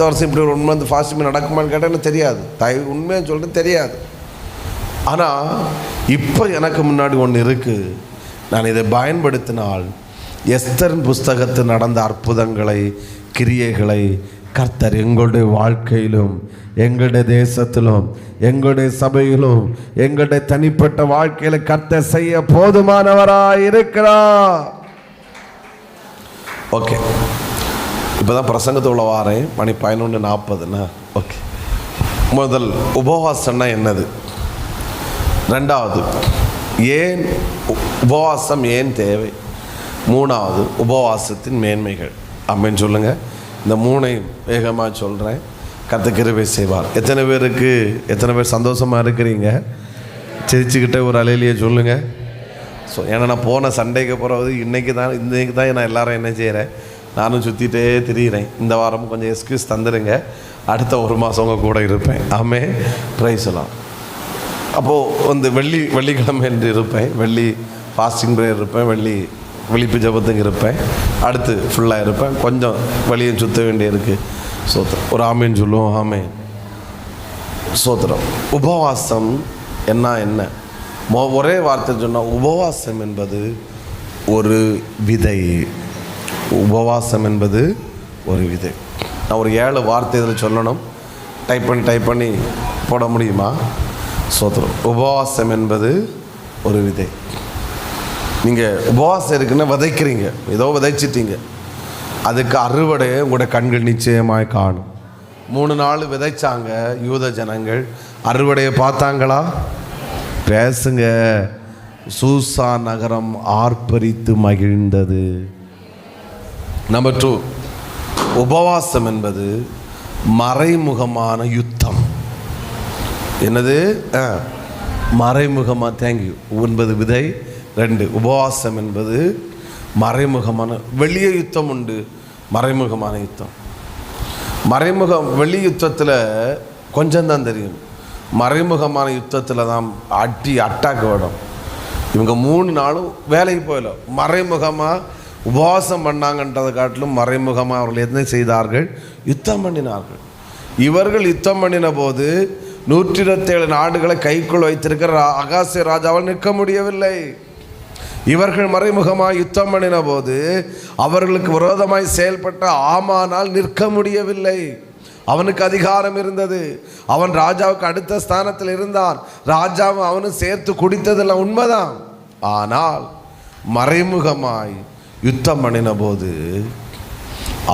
வருஷம் இப்படி ஒரு 1 மந்த் ஃபாஸ்டிங் நடக்குமான்னு கேட்டால் எனக்கு தெரியாது. உண்மையாக சொல்லிட்டு தெரியாது. ஆனால் இப்போ எனக்கு முன்னாடி ஒன்று இருக்குது. நான் இதை பயன்படுத்தினால் எஸ்தரின் புஸ்தகத்தில் நடந்த அற்புதங்களை, கிரியைகளை கர்த்தர் எங்களுடைய வாழ்க்கையிலும், எங்களுடைய தேசத்திலும், எங்களுடைய சபையிலும், எங்களுடைய தனிப்பட்ட வாழ்க்கையில் கர்த்தர் செய்ய போதுமானவராய் இருக்கிறார். ஓகே, இப்போ தான் பிரசங்கத்துக்குள்ள வாரேன். மணி 11:40. ஓகே, முதல் உபவாசம்னா என்னது, 2வது ஏன் உபவாசம் ஏன் தேவை, 3வது உபவாசத்தின் மேன்மைகள். அப்படின்னு சொல்லுங்கள். இந்த 3ஐயும் வேகமாக சொல்கிறேன். கர்த்தர் கிருபை செய்வார். எத்தனை பேர் சந்தோஷமாக இருக்கிறீங்க? சிரிச்சுக்கிட்டே ஒரு அலையிலேயே சொல்லுங்கள். ஏன்னா நான் போன சண்டேக்கு போகிறது இன்றைக்கி தான் நான் எல்லாரும் என்ன செய்கிறேன், நானும் சுற்றிட்டே திரிகிறேன். இந்த வாரம் கொஞ்சம் எக்ஸ்கியூஸ் தந்துடுங்க, அடுத்த 1 மாதம் உங்கள் கூட இருப்பேன். ஆமே, பிரைஸ் எல்லாம். அப்போது வெள்ளிக்கிழமை என்று இருப்பேன், வெள்ளி ஃபாஸ்டிங் ப்ரேயர் இருப்பேன், வெள்ளி விழிப்பு ஜபத்துக்கு இருப்பேன், அடுத்து ஃபுல்லாக இருப்பேன், கொஞ்சம் வெளியே சுற்ற வேண்டிய இருக்குது. சோத்திரம், ஒரு ஆமேன்னு சொல்லுவோம். ஆமேன், சோத்திரம். உபவாசம் என்ன ஒரே வார்த்தை சொன்னால், உபவாசம் என்பது ஒரு விதை. உபவாசம் என்பது ஒரு விதை. நான் ஒரு 7 வார்த்தை இதில் சொல்லணும், டைப் பண்ணி போட முடியுமா? சோத்திரம். உபவாசம் என்பது ஒரு விதை. நீங்கள் உபவாசம் இருக்குன்னா விதைக்கிறீங்க, ஏதோ விதைச்சிட்டீங்க, அதுக்கு அறுவடையை உங்களோட கண்கள் நிச்சயமாய் காணும். 3 நாள் விதைச்சாங்க யூத ஜனங்கள், அறுவடையை பார்த்தாங்களா? பேசுங்க. சூசா நகரம் ஆர்ப்பரித்து மகிழ்ந்தது. நம்பர் 2, உபவாசம் என்பது மறைமுகமான யுத்தம். என்னது? மறைமுகமாக. தேங்க்யூ. என்பது விதை. 2, உபவாசம் என்பது மறைமுகமான. வெளிய யுத்தம் உண்டு, மறைமுகமான யுத்தம். வெளி யுத்தத்தில் கொஞ்சம்தான் தெரியும், மறைமுகமான யுத்தத்தில் தான் அட்டாக் வரும். இவங்க 3 நாளும் வேலைக்கு போகல, மறைமுகமாக உபவாசம் பண்ணாங்கன்றதை காட்டிலும் மறைமுகமாக அவர்கள் என்ன செய்தார்கள்? யுத்தம் பண்ணினார்கள். இவர்கள் யுத்தம் பண்ணின போது 127 நாடுகளை கைக்குள் வைத்திருக்கிற அகாசிய ராஜாவால் நிற்க முடியவில்லை. இவர்கள் மறைமுகமாக யுத்தம் பண்ணின போது அவர்களுக்கு விரோதமாய் செயல்பட்ட ஆமானால் நிற்க முடியவில்லை. அவனுக்கு அதிகாரம் இருந்தது, அவன் ராஜாவுக்கு அடுத்த ஸ்தானத்தில் இருந்தான், ராஜாவும் அவனும் சேர்த்து குடித்ததெல்லாம் உண்மைதான். ஆனால் மறைமுகமாய் யுத்தம் பண்ணின போது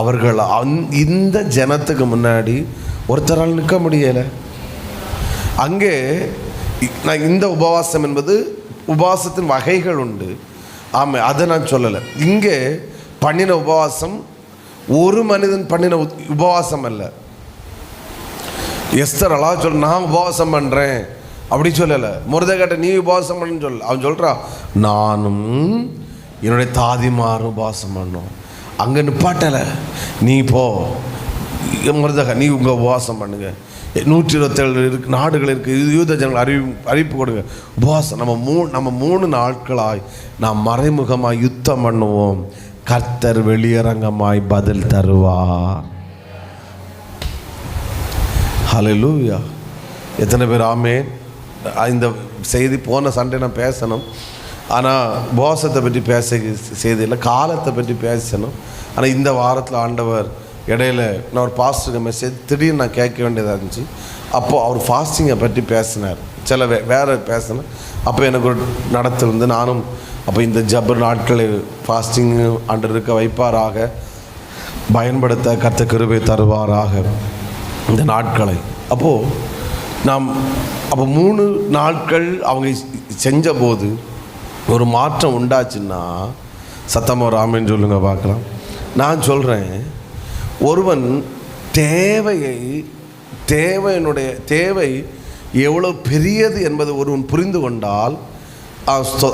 அவர்கள் இந்த ஜனத்துக்கு முன்னாடி ஒருத்தரால் நிற்க முடியலை. அங்கே நான் இந்த உபவாசம் என்பது உபவாசத்தின் வகைகள் உண்டு. ஆமாம், அதை நான் சொல்லலை. இங்கே பண்ணின உபவாசம் ஒரு மனிதன் பண்ணின உபவாசம் அல்ல. எஸ்தர் அழகா சொல்ல, நான் உபவாசம் பண்ணுறேன் அப்படி சொல்லலை. முருதகட்ட நீ உபவாசம் பண்ணுன்னு சொல்ல. அவன் சொல்கிறான், நானும் என்னுடைய தாதிமாரும் உபவாசம் பண்ணோம். அங்கே நிப்பாட்டலை, நீ போ முருதக, நீ உங்கள் உபவாசம் பண்ணுங்க. 127 நாடுகள் இருக்குது, யூத ஜனங்கள் அறிவிப்பு கொடுங்க, உபவாசம். நம்ம 3 நாட்களாய் நாம் மறைமுகமாய் யுத்தம் பண்ணுவோம், கர்த்தர் வெளியரங்கமாய் பதில் தருவார். ஹல்லேலூயா. எத்தனை பேர் ஆமென்? இந்த செய்தி போன சண்டே நான் பேசணும், ஆனால் உபவாசத்தை பற்றி பேச செய்தியில்லை, காலத்தை பற்றி பேசணும். ஆனால் இந்த வாரத்தில் ஆண்டவர் இடையில நான் ஒரு பாஸ்டருக்கு மெசேஜ் திடீர்னு நான் கேட்க வேண்டியதாக இருந்துச்சு. அப்போது அவர் ஃபாஸ்டிங்கை பற்றி பேசினார், சில வேறு பேசினேன். அப்போ எனக்கு ஒரு நடத்தல் வந்து நானும் அப்போ இந்த ஜபர் நாட்களை ஃபாஸ்டிங் அன்று இருக்க வைப்பாராக, பயன்படுத்த கர்த்தர் கிருபை தருவாராக இந்த நாட்களை. அப்போ 3 நாட்கள் அவங்க செஞ்சபோது ஒரு மாற்றம் உண்டாச்சுன்னா சத்தமாக ஒரு ஆமென் சொல்லுங்க பார்க்கலாம். நான் சொல்கிறேன், ஒருவன் தேவை எவ்வளோ பெரியது என்பது ஒருவன் புரிந்து கொண்டால்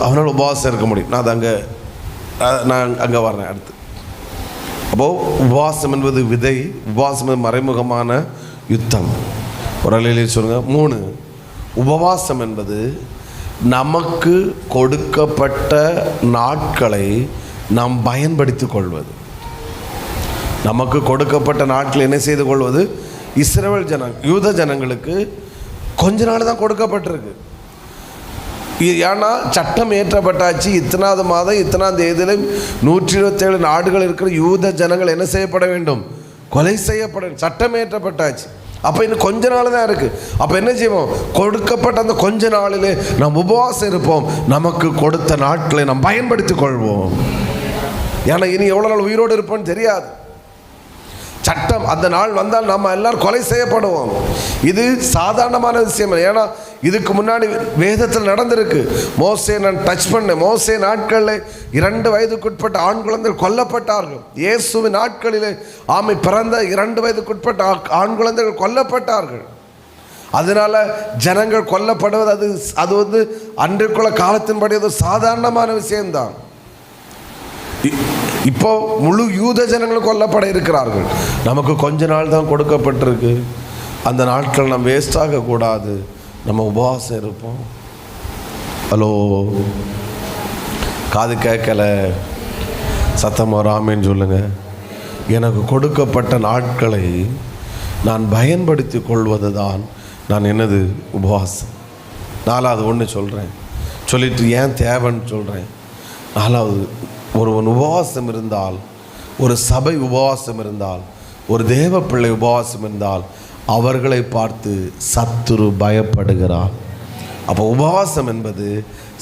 அவனால் உபவாசம் இருக்க முடியும். நான் அங்கே வர்றேன் அடுத்து. அப்போது உபவாசம் என்பது விதை, உபவாசம் என்பது மறைமுகமான யுத்தம். ஒரு அலையிலே சொல்லுங்க. 3, உபவாசம் என்பது நமக்கு கொடுக்கப்பட்ட நாட்களை நாம் பயன்படுத்தி கொள்வது. நமக்கு கொடுக்கப்பட்ட நாட்கள் என்ன செய்து கொள்வது? இஸ்ரவேல் யூத ஜனங்களுக்கு கொஞ்ச நாள் தான் கொடுக்கப்பட்டிருக்கு. ஏன்னா சட்டம் ஏற்றப்பட்டாச்சு. இத்தனாவது மாதம் இத்தனாம் தேதியில 127 நாடுகள் இருக்கிற யூத ஜனங்கள் என்ன செய்யப்பட வேண்டும்? கொலை செய்யப்பட வேண்டும். சட்டம் ஏற்றப்பட்டாச்சு. அப்போ இன்னும் கொஞ்ச நாள் தான் இருக்குது. அப்போ என்ன செய்வோம்? கொடுக்கப்பட்ட அந்த கொஞ்ச நாளிலே நாம் உபவாசம் இருப்போம், நமக்கு கொடுத்த நாட்களை நாம் பயன்படுத்தி கொள்வோம். ஏன்னா இனி எவ்வளோ நாள் உயிரோடு இருப்போம்னு தெரியாது. சட்டம் அந்த நாள் வந்தால் நம்ம எல்லாரும் கொலை செய்யப்படுவோம். இது சாதாரணமான விஷயம். ஏன்னா இதுக்கு முன்னாடி வேதத்தில் நடந்திருக்கு. மோசே நான் டச் பண்ணேன். மோசே நாட்களில் 2 வயதுக்குட்பட்ட ஆண் குழந்தைகள் கொல்லப்பட்டார்கள். இயேசுவின் நாட்களிலே பிறந்த 2 வயதுக்குட்பட்ட ஆண் குழந்தைகள் கொல்லப்பட்டார்கள். அதனால ஜனங்கள் கொல்லப்படுவது அது வந்து அன்றைக்குள்ள காலத்தின்படி அது சாதாரணமான விஷயம்தான். இப்போ முழு யூத ஜனங்களும் கொல்லப்பட இருக்கிறார்கள். நமக்கு கொஞ்ச நாள் தான் கொடுக்கப்பட்டிருக்கு. அந்த நாட்கள் நாம் வேஸ்ட் ஆகக்கூடாது. நம்ம உபவாசம் இருப்போம். ஹலோ, காது கேட்கல, சத்தமாக ராமேன்னு சொல்லுங்கள். எனக்கு கொடுக்கப்பட்ட நாட்களை நான் பயன்படுத்தி கொள்வது தான் நான் என்னது உபவாசம். 4வது ஒன்று சொல்கிறேன், சொல்லிட்டு ஏன் தேவைன்னு சொல்கிறேன். 4வது, ஒருவன் உபவாசம் இருந்தால், ஒரு சபை உபவாசம் இருந்தால், ஒரு தேவ பிள்ளை உபவாசம் இருந்தால் அவர்களை பார்த்து சத்துரு பயப்படுகிறார். அப்போ உபவாசம் என்பது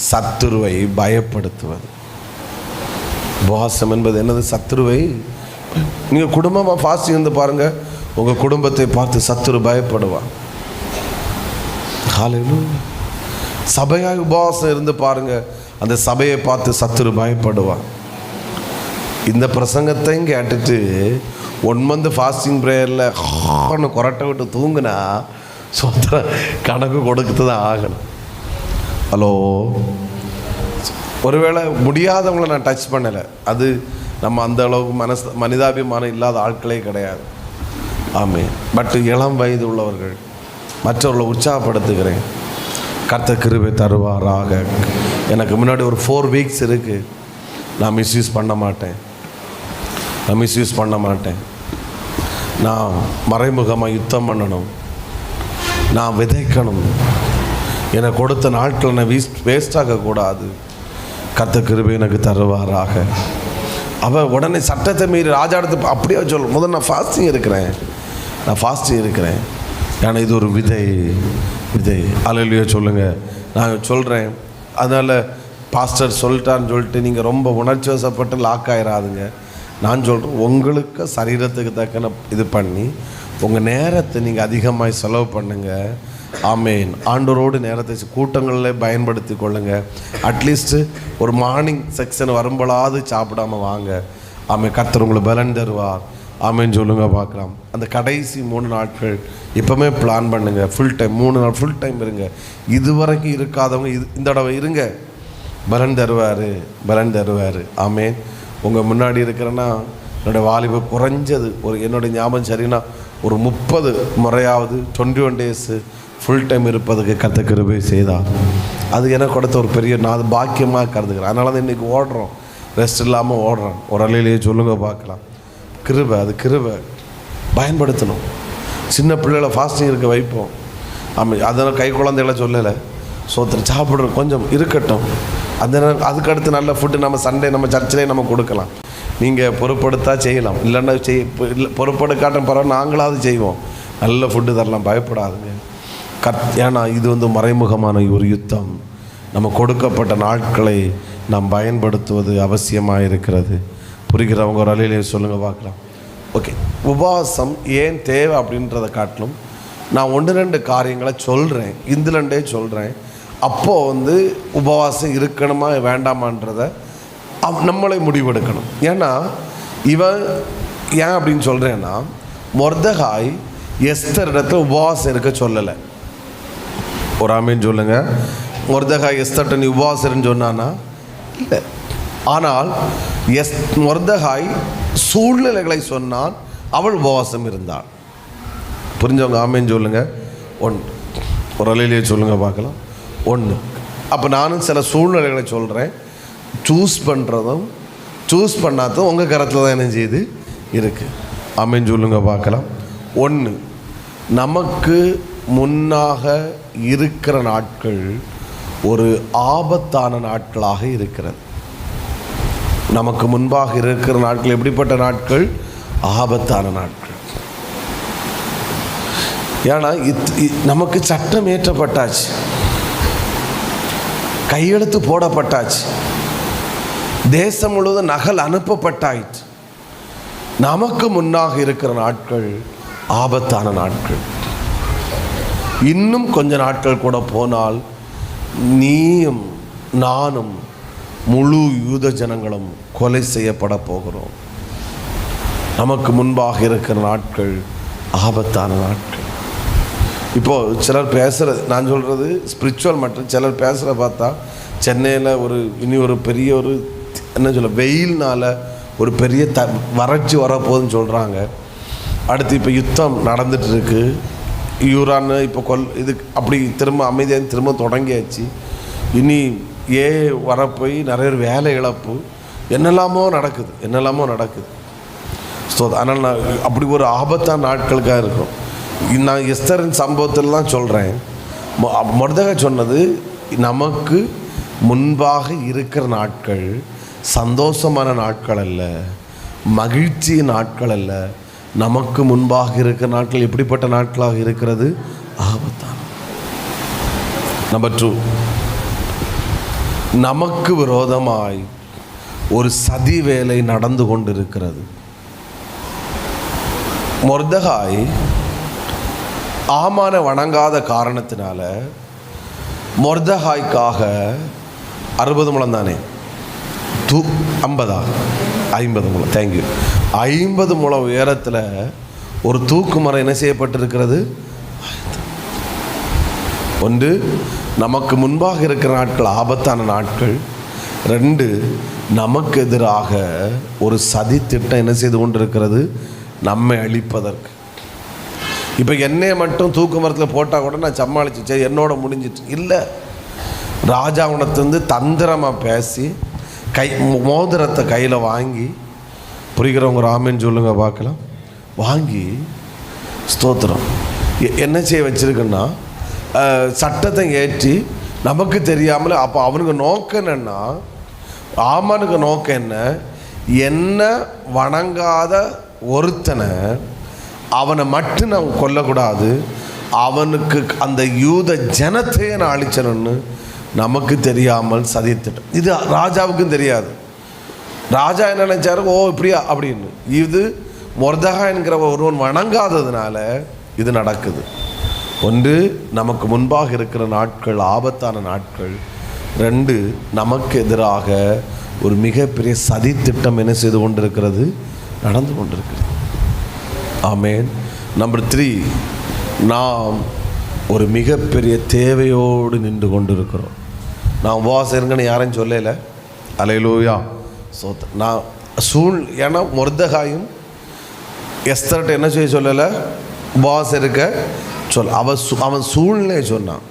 சத்துருவை பயப்படுத்துவது. உபவாசம் என்பது என்னது? சத்துருவை. நீங்கள் குடும்பமாக ஃபாஸ்டிங் இருந்து பாருங்கள், உங்கள் குடும்பத்தை பார்த்து சத்துரு பயப்படுவான். ஹல்லேலூயா. சபையாய் உபவாசம் இருந்து பாருங்கள், அந்த சபையை பார்த்து சத்துரு பயப்படுவான். இந்த பிரசங்கத்தையும் கேட்டுட்டு 1 month ஃபாஸ்டிங் ப்ரேயரில் கொரட்டை விட்டு தூங்குனா சொந்த கணக்கு கொடுத்து தான் ஆகணும். ஹலோ, ஒருவேளை முடியாதவங்களை நான் டச் பண்ணலை, அது நம்ம அந்த அளவுக்கு மனிதாபிமானம் இல்லாத ஆட்களே கிடையாது. ஆமே. பட் இளம் வயது உள்ளவர்கள், மற்றவர்களை உற்சாகப்படுத்துகிறேன். கர்த்தர் கிருபை தருவாராக. எனக்கு முன்னாடி ஒரு 4 weeks இருக்குது. நான் மிஸ்யூஸ் பண்ண மாட்டேன். நான் மறைமுகமாக யுத்தம் பண்ணணும், நான் விதைக்கணும். எனக்கு கொடுத்த நாட்களை நான் வேஸ்டாகக்கூடாது. கர்த்தர் கிருபை எனக்கு தருவாராக. அவன் உடனே சட்டத்தை மீறி ராஜா எடுத்து அப்படியே சொல்ல, முதல்ல நான் ஃபாஸ்டிங் இருக்கிறேன். ஏன்னா இது ஒரு விதை. அல்லேலூயா சொல்லுங்கள். நான் சொல்கிறேன். அதனால் பாஸ்டர் சொல்லிட்டான்னு சொல்லிட்டு நீங்கள் ரொம்ப உணர்ச்சி வசப்பட்டு லாக் ஆகிடாதுங்க. நான் சொல்கிறேன், உங்களுக்கு சரீரத்துக்கு தக்கன இது பண்ணி உங்கள் நேரத்தை நீங்கள் அதிகமாக செலவு பண்ணுங்கள். ஆமேன். ஆண்டவரோடு நேரத்தை கூட்டங்களில் பயன்படுத்தி கொள்ளுங்கள். அட்லீஸ்ட்டு ஒரு மார்னிங் செக்ஷன் வரும்போது சாப்பிடாமல் வாங்க. ஆமேன். கர்த்தர் உங்களுக்கு பலன் தருவார். ஆமேன்னு சொல்லுங்கள். பார்க்கலாம். அந்த கடைசி 3 நாட்கள் இப்போவுமே பிளான் பண்ணுங்கள். ஃபுல் டைம் 3 நாள் ஃபுல் டைம் இருங்க. இதுவரைக்கும் இருக்காதவங்க இந்த தடவை இருங்க. பலன் தருவார். ஆமேன். உங்கள் முன்னாடி இருக்கிறேன்னா என்னுடைய வாலிப குறைஞ்சது என்னுடைய ஞாபகம் சரின்னா ஒரு 30 முறையாவது 21 days ஃபுல் டைம் இருப்பதுக்கு கர்த்தர் கிருபை செய்தார். அது எனக்கு கொடுத்த ஒரு பெரிய நான் அது பாக்கியமாக கருதுகிறேன். அதனால தான் இன்றைக்கி ஓடுறோம், ரெஸ்ட் இல்லாமல் ஓடுறோம். ஒரு அலையிலேயே சொல்லுங்கள் பார்க்கலாம். கிருபை பயன்படுத்தணும். சின்ன பிள்ளைகளை ஃபாஸ்டிங் இருக்க வைப்போம். ஆமாம். அதனால் கை குழந்தைகளை சொல்லலை, சோத்திரம் சாப்பிட்ற கொஞ்சம் இருக்கட்டும். அந்த அதுக்கடுத்து நல்ல ஃபுட்டு நம்ம சண்டே நம்ம சர்ச்சிலே நம்ம கொடுக்கலாம். நீங்கள் பொறுப்படுத்தா செய்யலாம், இல்லைன்னா பொறுப்படுக்காட்டும் பரவாயில்ல, நாங்களாவது செய்வோம். நல்ல ஃபுட்டு தரலாம், பயப்படாதுங்க. ஏன்னா இது மறைமுகமான ஒரு யுத்தம். நம்ம கொடுக்கப்பட்ட நாட்களை நாம் பயன்படுத்துவது அவசியமாக இருக்கிறது. புரிகிறவங்க ஒரு அலையிலே சொல்லுங்கள் பார்க்கலாம். ஓகே, உபவாசம் ஏன் தேவை அப்படின்றத காட்டிலும் நான் 1-2 காரியங்களை சொல்கிறேன், இதுலண்டே சொல்கிறேன். அப்போது உபவாசம் இருக்கணுமா வேண்டாமான்றதை நம்மளே முடிவெடுக்கணும். ஏன்னா இவன் ஏன் அப்படின்னு சொல்கிறேன்னா, மொர்தெகாய் எஸ்தர் இடத்துல உபவாசம் இருக்க சொல்லலை. ஒரு ஆமேன்னு சொல்லுங்கள். மொர்தெகாய் எஸ்தர்ட்ட நீ உபவாசம்னு சொன்னானா? இல்லை. ஆனால் மொர்தெகாய் சூழ்நிலைகளை சொன்னான், அவள் உபவாசம் இருந்தாள். புரிஞ்சவங்க ஆமேன்னு சொல்லுங்கள். 1 ஒரு அலையிலேயே சொல்லுங்கள் பார்க்கலாம். 1. அப்போ நானும் சில சூழ்நிலைகளை சொல்கிறேன். சூஸ் பண்ணுறதும் சூஸ் பண்ணாததும் உங்கள் கரத்தில் தான் என்ன செய்யுது இருக்குது. ஆமேன்னு சொல்லுங்க பார்க்கலாம். 1, நமக்கு முன்னாக இருக்கிற நாட்கள் ஒரு ஆபத்தான நாட்களாக இருக்கிறது. நமக்கு முன்பாக இருக்கிற நாட்கள் எப்படிப்பட்ட நாட்கள்? ஆபத்தான நாட்கள். ஏன்னா நமக்கு சட்டம் ஏற்றப்பட்டாச்சு, கையெழுத்து போடப்பட்டாச்சு, தேசம் முழுவதும் நகல் அனுப்பப்பட்டாயிற்று. நமக்கு முன்னாக இருக்கிற நாட்கள் ஆபத்தான நாட்கள். இன்னும் கொஞ்ச நாட்கள் கூட போனால் நீயும் நானும் முழு யூத ஜனங்களும் கொலை செய்யப்பட போகிறோம். நமக்கு முன்பாக இருக்கிற நாட்கள் ஆபத்தான நாட்கள். இப்போது சிலர் பேசுகிறது, நான் சொல்கிறது ஸ்பிரிச்சுவல் மட்டும். சிலர் பேசுகிற பார்த்தா சென்னையில் இனி ஒரு பெரிய என்ன சொல்ல வெயில்னால் ஒரு பெரிய வறட்சி வரப்போகுதுன்னு சொல்கிறாங்க. அடுத்து இப்போ யுத்தம் நடந்துகிட்ருக்கு. யூரான்னு இப்போ இது அப்படி திரும்ப அமைதியாக திரும்ப தொடங்கியாச்சு. இனி வரப்போய் நிறைய வேலை இழப்பு என்னெல்லாமோ நடக்குது. ஸோ அதனால் நான் அப்படி ஒரு ஆபத்தான நாட்களுக்காக இருக்கும். நான் எஸ்தரின் சம்பவத்திலாம் சொல்கிறேன். மொர்தெகாய் சொன்னது, நமக்கு முன்பாக இருக்கிற நாட்கள் சந்தோஷமான நாட்கள் அல்ல, மகிழ்ச்சி நாட்கள் அல்ல. நமக்கு முன்பாக இருக்கிற நாட்கள் எப்படிப்பட்ட நாட்களாக இருக்கிறது? ஆபத்தான. நம்பர் 2, நமக்கு விரோதமாய் ஒரு சதி வேலை நடந்து கொண்டிருக்கிறது. மொர்தெகாய் ஆமான வணங்காத காரணத்தினால மொர்தெகாய்க்காக 60 முழம் தானே, 50 முழம், தேங்க்யூ, 50 முழம் உயரத்தில் ஒரு தூக்கு மரம் என்ன செய்யப்பட்டிருக்கிறது? ஒன்று, நமக்கு முன்பாக இருக்கிற நாட்கள் ஆபத்தான நாட்கள். 2, நமக்கு எதிராக ஒரு சதி திட்டம் என்ன செய்து கொண்டிருக்கிறது? நம்மை அழிப்பதற்கு. இப்போ என்னையை மட்டும் தூக்கு மரத்தில் போட்டால் கூட நான் சமாளிச்சு, சரி என்னோட முடிஞ்சிட்டு இல்லை. ராஜாவுனத்துலேருந்து தந்திரமாக பேசி மோதிரத்தை கையில் வாங்கி, புரிகிறவங்க ராமன் சொல்லுங்க பார்க்கலாம், வாங்கி ஸ்தோத்திரம் என்ன செய்ய வச்சுருக்குன்னா சட்டத்தை ஏற்றி நமக்கு தெரியாமல். அப்போ அவனுக்கு நோக்கம் என்னென்னா, ஆமானுக்கு நோக்கம் என்ன வணங்காத ஒருத்தனை அவனை மட்டும் நான் கொல்லக்கூடாது, அவனுக்கு அந்த யூத ஜனத்தையே நான் அழிச்சணுன்னு நமக்கு தெரியாமல் சதித்திட்டம். இது ராஜாவுக்கும் தெரியாது. ராஜா என்ன நினைச்சாரு, ஓ இப்படியா அப்படின்னு. இது மொர்தெகாய் என்கிற ஒருவன் வணங்காததுனால இது நடக்குது. ஒன்று, நமக்கு முன்பாக இருக்கிற நாட்கள் ஆபத்தான நாட்கள். 2, நமக்கு எதிராக ஒரு மிகப்பெரிய சதி திட்டம் என்ன செய்து கொண்டிருக்கிறது? நடந்து கொண்டிருக்கிறது. ஆமேன். நம்பர் 3, நாம் ஒரு மிகப்பெரிய தேவையோடு நின்று கொண்டிருக்கிறோம். நான் உபவாசம் இருங்கன்னு யாரையும் சொல்லலை. அல்லேலூயா. ஸோ நான் ஏன்னா மொர்தெகாயும் எஸ்தர்கிட்ட என்ன செய்ய சொல்லலை? உபவாசம் இருக்க அவன் சூழ்நிலையை சொன்னான்.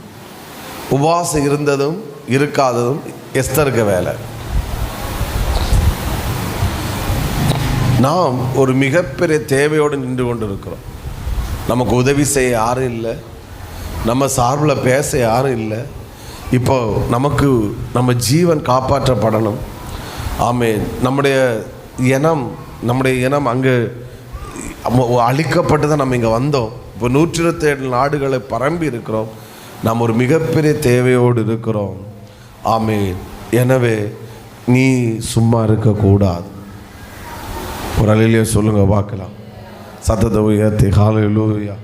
உபவாசம் இருந்ததும் இருக்காததும் எஸ்தருக்கு வேலை. நாம் ஒரு மிகப்பெரிய தேவையோடு நின்று கொண்டு இருக்கிறோம். நமக்கு உதவி செய்ய யாரும் இல்லை, நம்ம சார்பில் பேச யாரும் இல்லை. இப்போ நமக்கு நம்ம ஜீவன் காப்பாற்றப்படணும். ஆமேன். நம்முடைய இனம் அங்கே அழிக்கப்பட்டு தான் நம்ம இங்கே வந்தோம். இப்போ 127 நாடுகளை பரம்பி இருக்கிறோம். நாம் ஒரு மிகப்பெரிய தேவையோடு இருக்கிறோம். ஆமேன். எனவே நீ சும்மா இருக்கக்கூடாது. ஒரு அல்லேலூயா சொல்லுங்க பார்க்கலாம். சத்தத்தை உயர்த்தி ஹல்லேலூயா.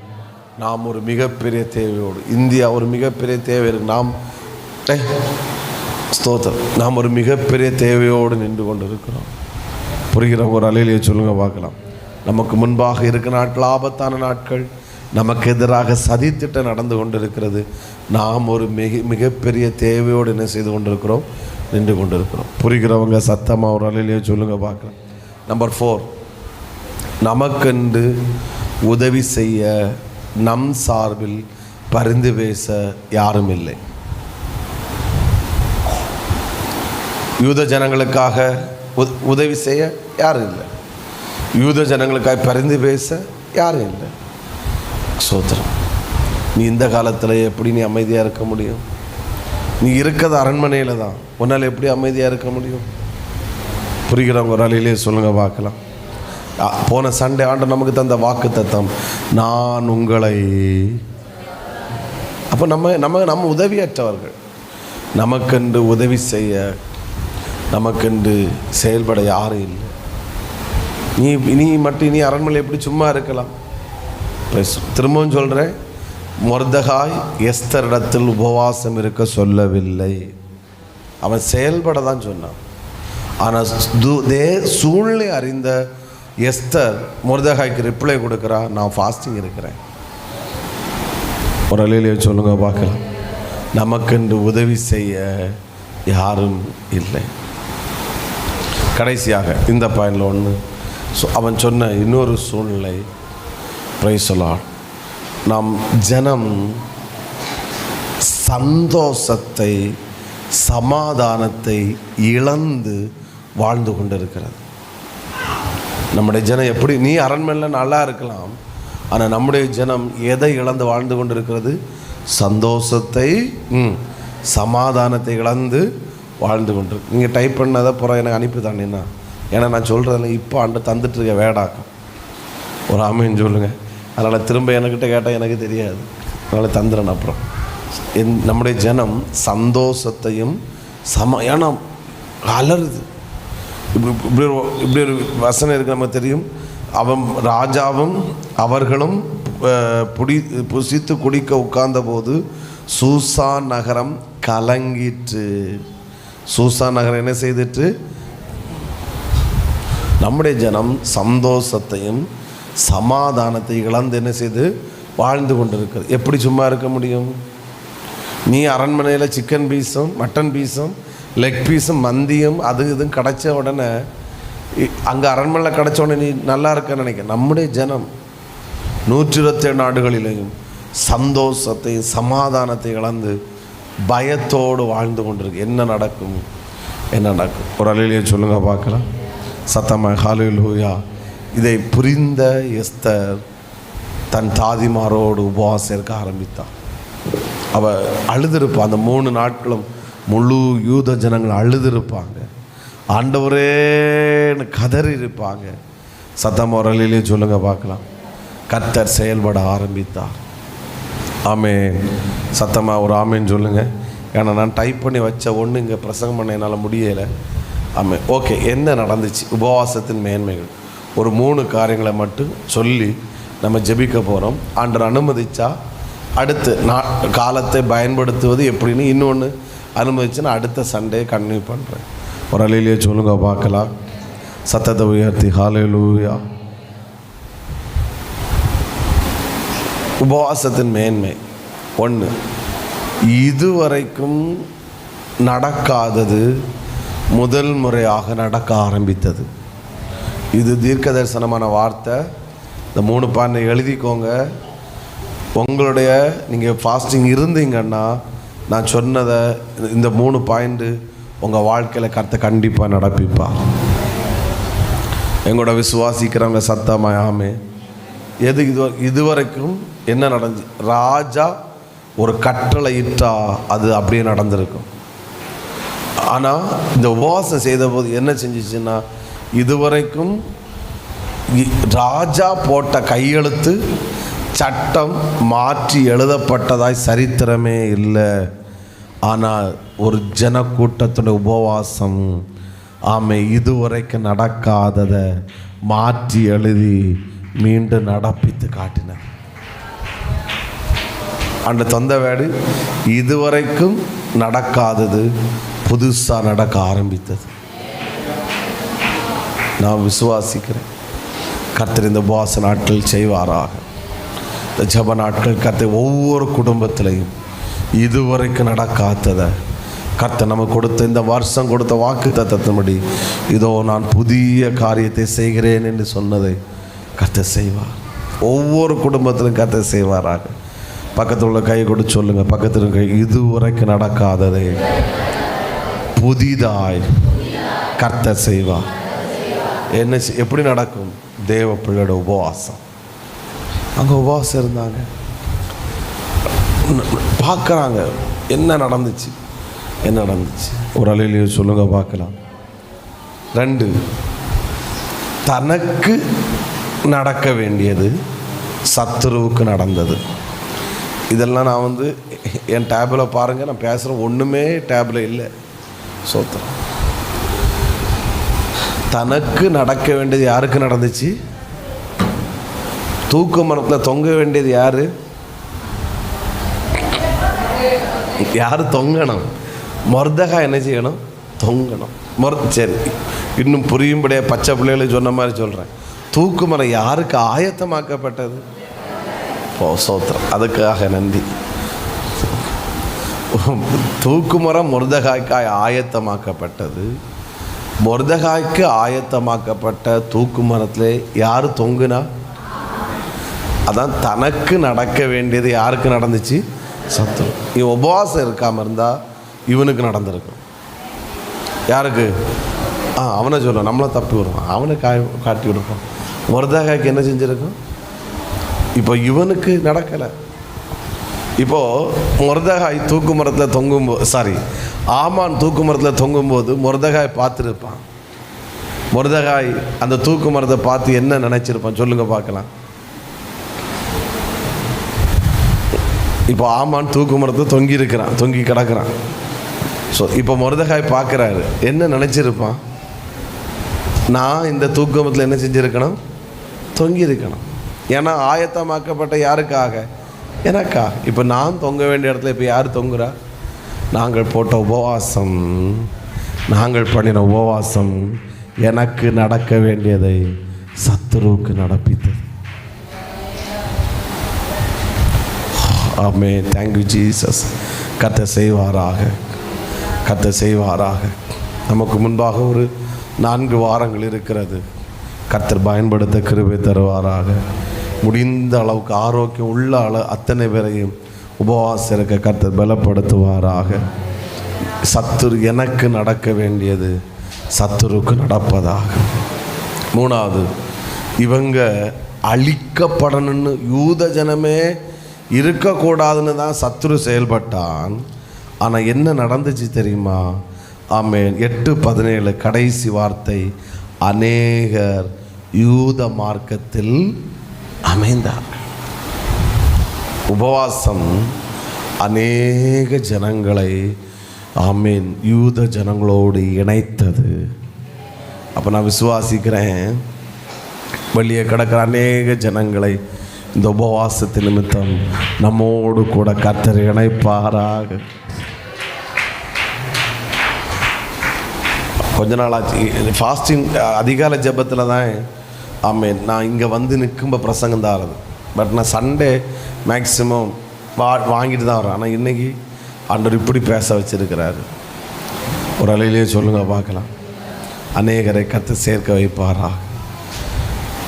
நாம் ஒரு மிகப்பெரிய தேவையோடு, இந்தியா ஒரு மிகப்பெரிய தேவை இருக்கு. நாம் ஒரு மிகப்பெரிய தேவையோடு நின்று கொண்டு இருக்கிறோம். புரிகிறவங்க ஒரு அல்லேலூயா சொல்லுங்க பார்க்கலாம். நமக்கு முன்பாக இருக்கிற நாட்கள் ஆபத்தான நாட்கள், நமக்கு எதிராக சதித்திட்டம் நடந்து கொண்டிருக்கிறது. நாம் ஒரு மிகப்பெரிய தேவையோடு என்ன செய்து கொண்டிருக்கிறோம்? நின்று கொண்டிருக்கிறோம். புரிகிறவங்க சத்தமாக ஒரு அல்லேலூயா சொல்லுங்க பார்க்கலாம். நம்பர் 4, நமக்கென்று உதவி செய்ய நம் சார்பில் பரிந்து பேச யாரும் இல்லை. யூத ஜனங்களுக்காக உதவி செய்ய யாரும் இல்லை. யூத ஜனங்களுக்காக பரிந்து பேச யாரும் இல்லை. சோத்திரம். நீ இந்த காலத்தில் எப்படி நீ அமைதியாக இருக்க முடியும்? நீ இருக்கிறது அரண்மனையில் தான். உன்னால் எப்படி அமைதியாக இருக்க முடியும்? புரிகிறவங்க ஒரு அலையிலே சொல்லுங்க பார்க்கலாம். போன சண்டே ஆண்டு நமக்கு தந்த வாக்கு தத்தம், நான் உங்களை. அப்போ நம்ம உதவியற்றவர்கள். நமக்கென்று உதவி செய்ய, நமக்கென்று செயல்பட யாரும் இல்லை. நீ மட்டும் நீ அரண்மனை எப்படி சும்மா இருக்கலாம்? திரும்பவும் சொல்கிறேன், மொர்தெகாய் எஸ்தரிடத்தில் உபவாசம் இருக்க சொல்லவில்லை. அவன் செயல்பட தான் சொன்னான். ஆனால் சூழ்நிலை அறிந்த எஸ்தர் மொர்தெகாய்க்கு ரிப்ளை கொடுக்குறா, நான் ஃபாஸ்டிங் இருக்கிறேன். ஒரு அல்லேலூயா சொல்லுங்க பார்க்கலாம். நமக்கென்று உதவி செய்ய யாரும் இல்லை. கடைசியாக இந்த பாயிண்டில் ஒன்று அவன் சொன்ன இன்னொரு சூழ்நிலை, பிரைஸ் தி லார்ட். நம் ஜனம் சந்தோஷத்தை சமாதானத்தை இழந்து வாழ்ந்து கொண்டிருக்கிறது. நம்முடைய ஜனம் எப்படி, நீ அரண்மனையில் நல்லா இருக்கலாம், ஆனால் நம்முடைய ஜனம் எதை இழந்து வாழ்ந்து கொண்டிருக்கிறது? சந்தோஷத்தை சமாதானத்தை இழந்து வாழ்ந்து கொண்டிருக்கு. நீங்கள் டைப் பண்ணதை புறம் எனக்கு அனுப்பி தானேண்ணா, ஏன்னா நான் சொல்கிறதில்ல இப்போ ஆண்டு தந்துட்டுருக்க வேடாக்கம் ஒரு ஆமைன்னு சொல்லுங்கள். அதனால் திரும்ப என்கிட்ட கேட்டால் எனக்கு தெரியாது, அதனால் தந்துடுறேன். அப்புறம் நம்முடைய ஜனம் சந்தோஷத்தையும் ஏன்னா அலருது. இப்படி ஒரு வசனம் இருக்குது, நமக்கு தெரியும். அவன் ராஜாவும் அவர்களும் புசித்து குடிக்க உட்கார்ந்த போது சூசான் நகரம் கலங்கிற்று. சூசான் நகரம் என்ன செய்துட்டு? நம்முடைய ஜனம் சந்தோஷத்தையும் சமாதானத்தை இழந்து என்ன செய்து வாழ்ந்து கொண்டிருக்கிறது. எப்படி சும்மா இருக்க முடியும்? நீ அரண்மனையில் சிக்கன் பீஸும் மட்டன் பீஸும் லெக் பீஸும் மந்தியும் அது இதுவும் கிடச்ச உடனே, அங்கே அரண்மனையில் கிடச்ச உடனே நீ நல்லா இருக்கன்னு நினைக்க. நம்முடைய ஜனம் 127 நாடுகளிலேயும் சந்தோஷத்தையும் சமாதானத்தை இழந்து பயத்தோடு வாழ்ந்து கொண்டிருக்கு. என்ன நடக்கும்? என்ன நடக்கும்? ஒரு அலையிலேயே சொல்லுங்க பார்க்கலாம் சத்தமாக. ஹல்லேலூயா. இதை புரிந்த எஸ்தர் தன் தாதிமாரோடு உபவாசம் இருக்க ஆரம்பித்தாள். அவள் அழுதுருப்பாள். அந்த 3 நாட்களும் முழு யூத ஜனங்கள் அழுதுருப்பாங்க, ஆண்டவரேன்னு கதறி இருப்பாங்க. சத்தம் ஒரு அலையிலேயே சொல்லுங்க பார்க்கலாம். கர்த்தர் செயல்பட ஆரம்பித்தார். ஆமென். சத்தமாக ஒரு ஆமேன்னு சொல்லுங்கள். ஏன்னா நான் டைப் பண்ணி வச்ச ஒன்று இங்கே பிரசங்கம் பண்ண என்னால் முடியலை. ஆமாம், ஓகே. என்ன நடந்துச்சு? உபவாசத்தின் மேன்மைகள் ஒரு 3 காரியங்களை மட்டும் சொல்லி நம்ம ஜெபிக்க போகிறோம். ஆண்டவர் அனுமதிச்சா அடுத்து காலத்தை பயன்படுத்துவது எப்படின்னு இன்னொன்று அனுமதிச்சுன்னா அடுத்த சண்டே கன்டினியூ பண்ணுறேன். ஒரு அலையிலேயே சொல்லுங்க பார்க்கலாம். சத்தத்தை உயர்த்தி ஹல்லேலூயா. உபவாசத்தின் மேன்மை 1, இதுவரைக்கும் நடக்காதது முதல் முறையாக நடக்க ஆரம்பித்தது. இது தீர்க்க தரிசனமான வார்த்தை. இந்த 3 பாயிண்ட் எழுதிக்கோங்க. உங்களுடைய நீங்கள் ஃபாஸ்டிங் இருந்தீங்கன்னா நான் சொன்னதை இந்த 3 பாயிண்ட்டு உங்கள் வாழ்க்கையில் கர்த்தர் கண்டிப்பாக நடப்பிப்பா. எங்களோட விசுவாசிக்கிறவங்க சத்தமாயாமே. எது இதுவரைக்கும் என்ன நடந்துச்சு? ராஜா ஒரு கட்டளை இட்டா அது அப்படியே நடந்திருக்கும். ஆனால் இந்த உபவாசம் செய்த போது என்ன செஞ்சிச்சுன்னா, இதுவரைக்கும் ராஜா போட்ட கையெழுத்து சட்டம் மாற்றி எழுதப்பட்டதாய் சரித்திரமே இல்லை. ஆனால் ஒரு ஜனக்கூட்டத்தோட உபவாசம் இதுவரைக்கும் நடக்காததை மாற்றி எழுதி மீண்டும் நடப்பித்து காட்டினார். அந்த தொந்த வேடு இதுவரைக்கும் நடக்காதது புதுசாக நடக்க ஆரம்பித்தது. நான் விசுவாசிக்கிறேன் கர்த்தர் இந்த உபவாச நாட்கள் செய்வாராக. இந்த ஜப நாட்கள் கர்த்தர் ஒவ்வொரு குடும்பத்திலையும் இதுவரைக்கும் நடக்காததை கர்த்தர் நமக்கு கொடுத்த இந்த வருஷம் கொடுத்த வாக்கு தத்தத்தின்படி இதோ நான் புதிய காரியத்தை செய்கிறேன் என்று சொன்னதை கர்த்தர் செய்வார். ஒவ்வொரு குடும்பத்திலும் கர்த்தர் செய்வாராக. பக்கத்தில் உள்ள கை கொடுத்து சொல்லுங்க, பக்கத்தில் கை, இதுவரைக்கும் நடக்காததை புதிதாய் கர்த்தர் செய்வார். என்ன எப்படி நடக்கும்? தேவ பிள்ளையோட உபவாசம். அங்கே உபவாசம் இருந்தாங்க, பார்க்குறாங்க என்ன நடந்துச்சு. ஒரு அலையிலேயே சொல்லுங்க பார்க்கலாம். 2, தனக்கு நடக்க வேண்டியது சத்துருவுக்கு நடந்தது. இதெல்லாம் நான் என் டேபில் பாருங்கள், நான் பேசுகிறேன், ஒன்றுமே டேபில் இல்லை. சோத்திரம். தனக்கு நடக்க வேண்டியது யாருக்கு நடந்துச்சு? தூக்கு மரத்தில் தொங்க வேண்டியது யார் தொங்கணும்? மொர்தெகாய் என்ன செய்யணும்? தொங்கணும். சரி, இன்னும் புரியும்படியே பச்சை பிள்ளைகளுக்கு சொன்ன மாதிரி சொல்கிறேன். தூக்கு மரம் யாருக்கு ஆயத்தமாக்கப்பட்டது? சோத்திரம். அதுக்காக நன்றி. தூக்கு மரம் மொர்தெகாய்க்காய் ஆயத்தமாக்கப்பட்டது. மொர்தெகாய்க்கு ஆயத்தமாக்கப்பட்ட தூக்கு மரத்தில் யார் தொங்குனா? அதான் தனக்கு நடக்க வேண்டியது யாருக்கு நடந்துச்சு? சத்துரு. இவன் உபவாசம் இருக்காமல் இருந்தால் இவனுக்கு நடந்திருக்கும். யாருக்கு? அவனை சொல்லுவோம், நம்மளை தப்பி விடுவான், அவனை காட்டி விடுப்பான். மொர்தெகாய்க்கு என்ன செஞ்சுருக்கும்? இப்போ இவனுக்கு நடக்கலை. இப்போது மொர்தெகாய் தூக்கு மரத்தில் தொங்கும்போது, ஆமான் தூக்கு மரத்தில் தொங்கும்போது மொர்தெகாய் பார்த்துருப்பான். மொர்தெகாய் அந்த தூக்கு மரத்தை பார்த்து என்ன நினச்சிருப்பான் சொல்லுங்கள் பார்க்கலாம். இப்போ ஆமான் தூக்கு மரத்தை தொங்கி கிடக்கிறான். ஸோ இப்போ மொர்தெகாய் பார்க்குறாரு, என்ன நினச்சிருப்பான்? நான் இந்த தூக்கு மரத்தில் என்ன செஞ்சுருக்கணும்? தொங்கியிருக்கணும். ஏன்னா ஆயத்தமாக்கப்பட்ட யாருக்காக? எனக்கா. இப்போ நான் தொங்க வேண்டிய இடத்துல இப்போ யார் தொங்குறா? நாங்கள் போட்ட உபவாசம், நாங்கள் பண்ணின உபவாசம் எனக்கு நடக்க வேண்டியதை சத்துருவுக்கு நடப்பித்தது. ஆமே. Thank you Jesus. கர்த்தர் செய்வாராக. நமக்கு முன்பாக ஒரு 4 வாரங்கள் இருக்கிறது. கர்த்தர் பயன்படுத்த கிருபை தருவாராக. முடிந்த அளவுக்கு ஆரோக்கியம் உள்ள அத்தனை பேரையும் உபவாசம் இருக்க கர்த்தர் பலப்படுத்துவாராக. சத்துரு எனக்கு நடக்க வேண்டியது சத்துருக்கு நடப்பதாக. 3வது, இவங்க அழிக்கப்படணும்னு யூத ஜனமே இருக்கக்கூடாதுன்னு தான் சத்துரு செயல்பட்டான். ஆனால் என்ன நடந்துச்சு தெரியுமா? ஆமென். 8:17 கடைசி வார்த்தை, அநேகர் யூத மார்க்கத்தில் அமைந்தார். உபவாசம் அநேக ஜனங்களை ஆமென் யூத ஜனங்களோடு இணைத்தது. அப்போ நான் விசுவாசிக்கிறேன், வெளியே கிடக்கிற அநேக ஜனங்களை இந்த உபவாசத்தின் நிமித்தம் நம்மோடு கூட கர்த்தர் இணைப்பாராக. கொஞ்ச நாள் ஆச்சு ஃபாஸ்டிங், அதிகாலை ஜெபத்தில் தான் ஆமென் நான் இங்கே வந்து நிற்கும்போது பிரசங்கம் தான் ஆகுது. பட் நான் சண்டே மேக்ஸிமம் வாங்கிட்டு தான் வரேன். ஆனால் இன்றைக்கி ஆண்டவர் இப்படி பேச வச்சிருக்கிறாரு. ஒரு அலையிலே சொல்லுங்கள் பார்க்கலாம். அநேகரை கர்த்தர் சேர்க்க வைப்பாரா.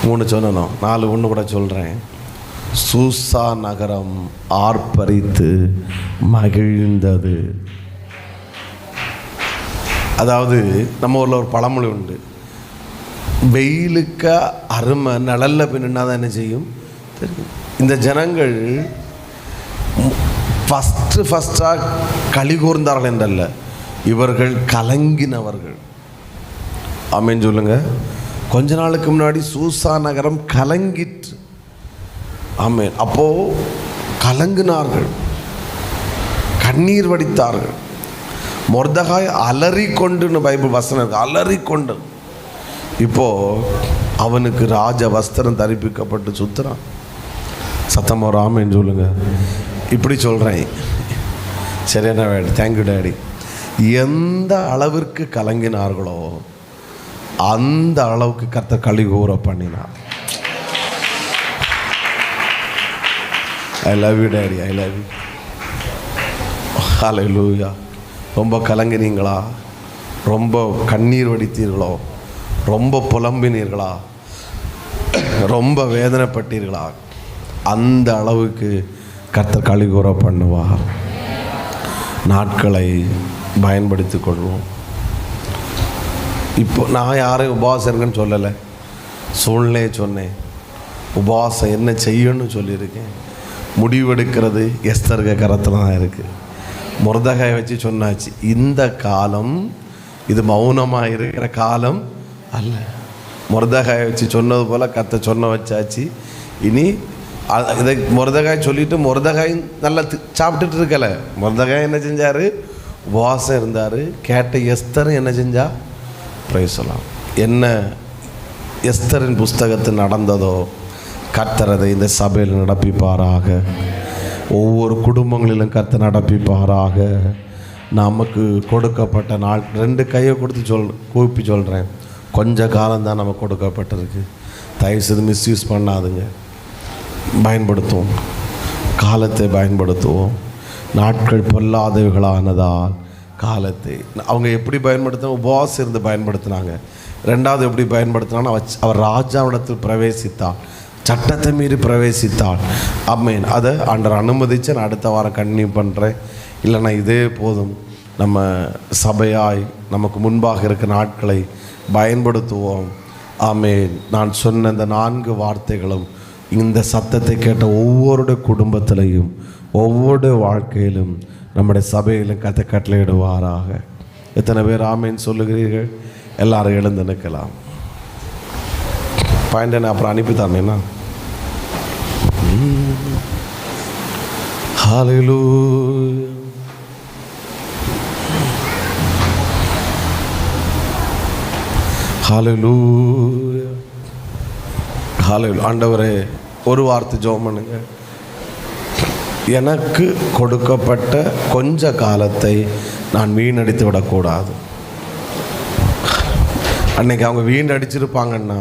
3 சொல்லணும், 4 கூட சொல்கிறேன். சூசா நகரம் ஆர்ப்பரித்து மகிழ்ந்தது. அதாவது நம்ம ஊரில் ஒரு பழமொழி உண்டு, வெயிலுக்கு அருமை நிழல்ல பின்னா தான் என்ன செய்யும் தெரியும். இந்த ஜனங்கள் ஃபஸ்ட்டாக களி கூர்ந்தார்கள் என்றல்ல, இவர்கள் கலங்கினவர்கள். ஆமென் சொல்லுங்க. கொஞ்ச நாளுக்கு முன்னாடி சூசா நகரம் கலங்கிற்று. ஆமென். அப்போது கலங்கினார்கள், கண்ணீர் வடித்தார்கள். மொர்தெகாய் அலறிக்கொண்டுன்னு பைபிள் வசனம் இருக்கு, அலறிக்கொண்டு. இப்போது அவனுக்கு ராஜ வஸ்திரம் தரிப்பிக்கப்பட்டு சுற்றுறான். சத்தமாக ஒரு ஆமென் சொல்லுங்க. இப்படி சொல்கிறேன், சரியான டேடி, தேங்க்யூ டேடி. எந்த அளவிற்கு கலங்கினார்களோ அந்த அளவுக்கு கர்த்தர் களி கூற பண்ணினார். I love you daddy, I love you. Hallelujah. ரொம்ப கலங்கினீங்களா? ரொம்ப கண்ணீர் வடித்தீர்களோ? ரொம்ப புலம்பினீர்களா? ரொம்ப வேதனைப்பட்டீர்களா? அந்த அளவுக்கு கர்த்தர் களி கூற பண்ணுவார். நாட்களை பயன்படுத்தி கொள்வோம். இப்போ நான் யாரையும் உபவாசம் இருக்குன்னு சொல்லலை, சூழ்நிலையை சொன்னேன். உபவாசம் என்ன செய்யணும்னு சொல்லியிருக்கேன். முடிவெடுக்கிறது எஸ்தருக்கு கரத்தில் தான் இருக்குது. மொர்தெகாயை வச்சு சொன்னாச்சு, இந்த காலம் இது மௌனமாக இருக்கிற காலம் அல்ல. மொர்தெகாயை வச்சு சொன்னது போல் கர்த்தர் சொன்ன வச்சாச்சு. இனி இதை மொர்தெகாய் சொல்லிவிட்டு மொர்தெகாய் நல்லா சாப்பிட்டுட்டு இருக்கலை. மொர்தெகாய் என்ன செஞ்சார்? உபவாசம் இருந்தார். கேட்ட எஸ்தரும் என்ன செஞ்சா? பிரைஸ் சொல்லலாம். என்ன எஸ்தரின் புஸ்தகத்தில் நடந்ததோ கர்த்தர் அதை இந்த சபையில் நடப்பிப்பாராக. ஒவ்வொரு குடும்பங்களிலும் கர்த்தர் நடப்பிப்பாராக. நமக்கு கொடுக்கப்பட்ட நாள் 2 கையை கொடுத்து கூப்பி சொல்கிறேன், கொஞ்ச காலம்தான் நமக்கு கொடுக்கப்பட்டிருக்கு. தயவுசெய்து மிஸ்யூஸ் பண்ணாதுங்க. பயன்படுத்துவோம், காலத்தை பயன்படுத்துவோம். நாட்கள் பொல்லாதவைகளானதால் காலத்தை அவங்க எப்படி பயன்படுத்தினா? உபவாசம் இருந்து பயன்படுத்தினாங்க. 2வது எப்படி பயன்படுத்தினான்னு அவர் ராஜாவிடத்தில் பிரவேசித்தார். சட்டத்தை மீறி பிரவேசித்தாள். ஆமென். அதை ஆண்டவர் அனுமதித்து நான் அடுத்த வாரம் கன்டினியூ பண்ணுறேன். இல்லைன்னா இதே போதும். நம்ம சபையாய் நமக்கு முன்பாக இருக்கிற நாட்களை பயன்படுத்துவோம். ஆமென். நான் சொன்ன இந்த 4 வார்த்தைகளும் இந்த சத்தத்தை கேட்ட ஒவ்வொரு குடும்பத்திலையும் ஒவ்வொரு வாழ்க்கையிலும் நம்முடைய சபையிலும் கட்டளையிடுவாராக. எத்தனை பேர் ஆமென் சொல்லுகிறீர்கள்? எல்லாரும் எழுந்து நிற்கலாம். பாயிண்ட் அப்புறம் அனுப்பி தரேன்னா. ஹல்லேலூயா, ஹல்லேலூயா, ஹல்லேலூயா. ஆண்டவரே, ஒரு வார்த்தை ஜெபம் பண்ணுங்க. எனக்கு கொடுக்கப்பட்ட கொஞ்ச காலத்தை நான் வீணடித்து விடக்கூடாது. அன்னைக்கு அவங்க வீணடிச்சிருப்பாங்கன்னா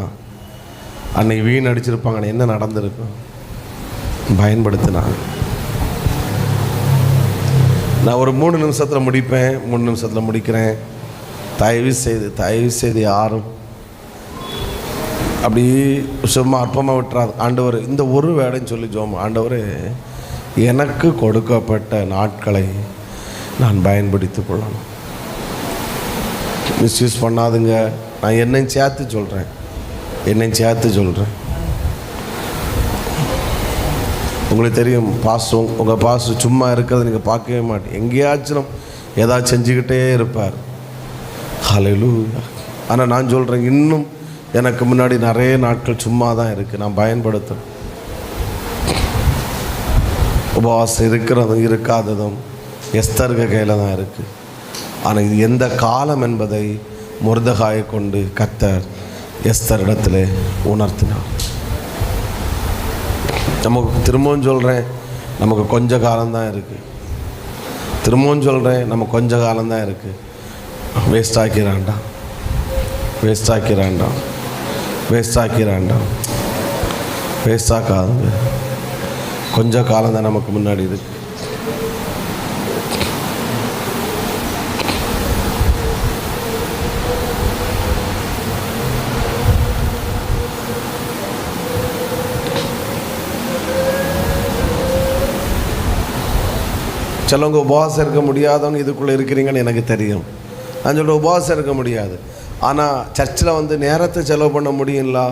என்ன நடந்திருக்கும்? பயன்படுத்தினாங்க. நான் ஒரு 3 நிமிஷத்தில் முடிப்பேன், 3 நிமிஷத்தில் முடிக்கிறேன். தயவு செய்து யாரும் அப்படி சும்மா அற்பமாக விட்டுறாது. ஆண்டவர், இந்த ஒரு வேலைன்னு சொல்லி ஜோம். ஆண்டவர், எனக்கு கொடுக்கப்பட்ட நாட்களை நான் பயன்படுத்தி கொள்ளணும். மிஸ்யூஸ் பண்ணாதுங்க. நான் என்னையும் சேர்த்து சொல்கிறேன். உங்களுக்கு தெரியும், உங்கள் பாஸ்டர் சும்மா இருக்கிறத நீங்கள் பார்க்கவே மாட்டேன். எங்கேயாச்சும் ஏதாச்சும் செஞ்சுக்கிட்டே இருப்பார். ஹல்லேலூயா. ஆனால் நான் சொல்கிறேன், இன்னும் எனக்கு முன்னாடி நிறைய நாட்கள் சும்மா தான் இருக்குது. நான் பயன்படுத்துகிறேன். உபவாசம் இருக்கிறதும் இருக்காததும் எஸ்தருக்கு கையில் தான் இருக்குது. ஆனால் இது எந்த காலம் என்பதை மொர்தெகாயை கொண்டு கர்த்தர் எஸ்தரிடத்தில் உணர்த்தினார். நமக்கு திரும்பவும் சொல்கிறேன், நமக்கு கொஞ்ச காலம்தான் இருக்குது. நம்ம கொஞ்ச காலம்தான் இருக்குது. வேஸ்ட் ஆக்காதுங்க. கொஞ்ச காலம்தான் நமக்கு முன்னாடி இருக்கு. சிலவங்க உபவாசம் இருக்க முடியாதவங்க இதுக்குள்ளே இருக்கிறீங்கன்னு எனக்கு தெரியும். நான் சொல்கிறேன், உபவாசம் இருக்க முடியாது. ஆனால் சர்ச்சில் வந்து நேரத்தை செலவு பண்ண முடியுங்களா?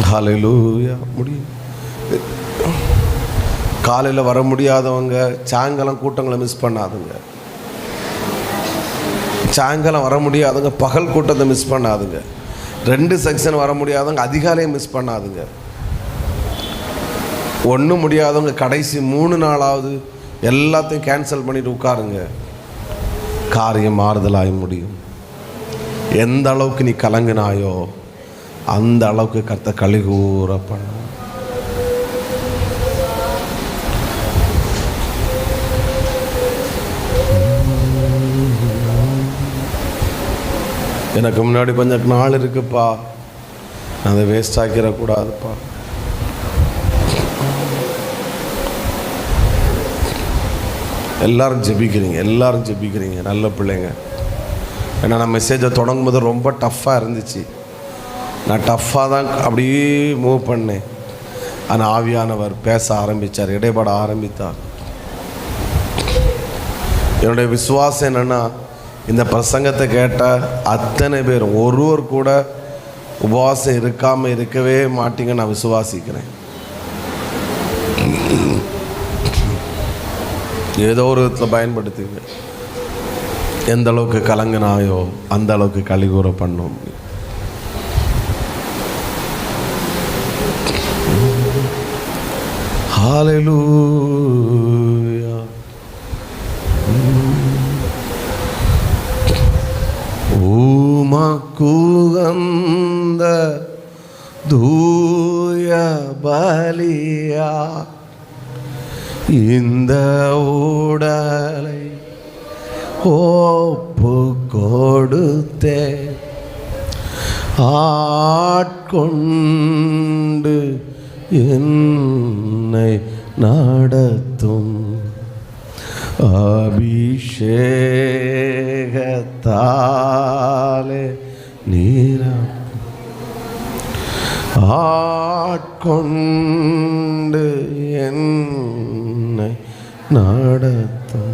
ஹல்லேலூயா, முடியும். காலையில் வர முடியாதவங்க சாயங்காலம் கூட்டங்களை மிஸ் பண்ணாதுங்க. சாயங்காலம் வர முடியாதவங்க பகல் கூட்டத்தை மிஸ் பண்ணாதுங்க. 2 செக்ஷன் வர முடியாதவங்க அதிகாலையும் மிஸ் பண்ணாதுங்க. ஒன்றும் முடியாதவங்க கடைசி 3 நாளாவது எல்லாத்தையும் கேன்சல் பண்ணிட்டு உட்காருங்க. காரியம் மாறுதலாக முடியும். எந்த அளவுக்கு நீ கலங்கினாயோ அந்த அளவுக்கு கர்த்தர் கலிகூற பண்ண. எனக்கு முன்னாடி கொஞ்சம் நாள் இருக்குப்பா, நான் அதை வேஸ்ட் ஆக்கிடக்கூடாதுப்பா. எல்லாரும் ஜெபிக்கிறீங்க, நல்ல பிள்ளைங்க. ஏன்னா நான் மெசேஜை தொடங்கும் போது ரொம்ப டஃப்பாக இருந்துச்சு. நான் டஃப்பாக தான் அப்படியே மூவ் பண்ணேன். ஆனால் ஆவியானவர் பேச ஆரம்பித்தார், இடைப்பட ஆரம்பித்தார். என்னுடைய விசுவாசம் என்னென்னா, இந்த பிரசங்கத்தை கேட்ட அத்தனை பேர் ஒருவர் கூட உபவாசம் இருக்காமல் இருக்கவே மாட்டீங்க. நான் விசுவாசிக்கிறேன். ஏதோ ஒரு விதத்தில் பயன்படுத்துங்க. எந்த அளவுக்கு கலங்கினாயோ அந்த அளவுக்கு கலிகூற பண்ணோம். ஹல்லேலூயா. உமக்குகந்த தூய பலியா இந்த உடலை ஒப்பு கொடுத்தே ஆட்கொண்டு என்னை நடத்தும் அபிஷேகத்தாலே நீரா ஆட்கொண்டு என்னை நடத்தும்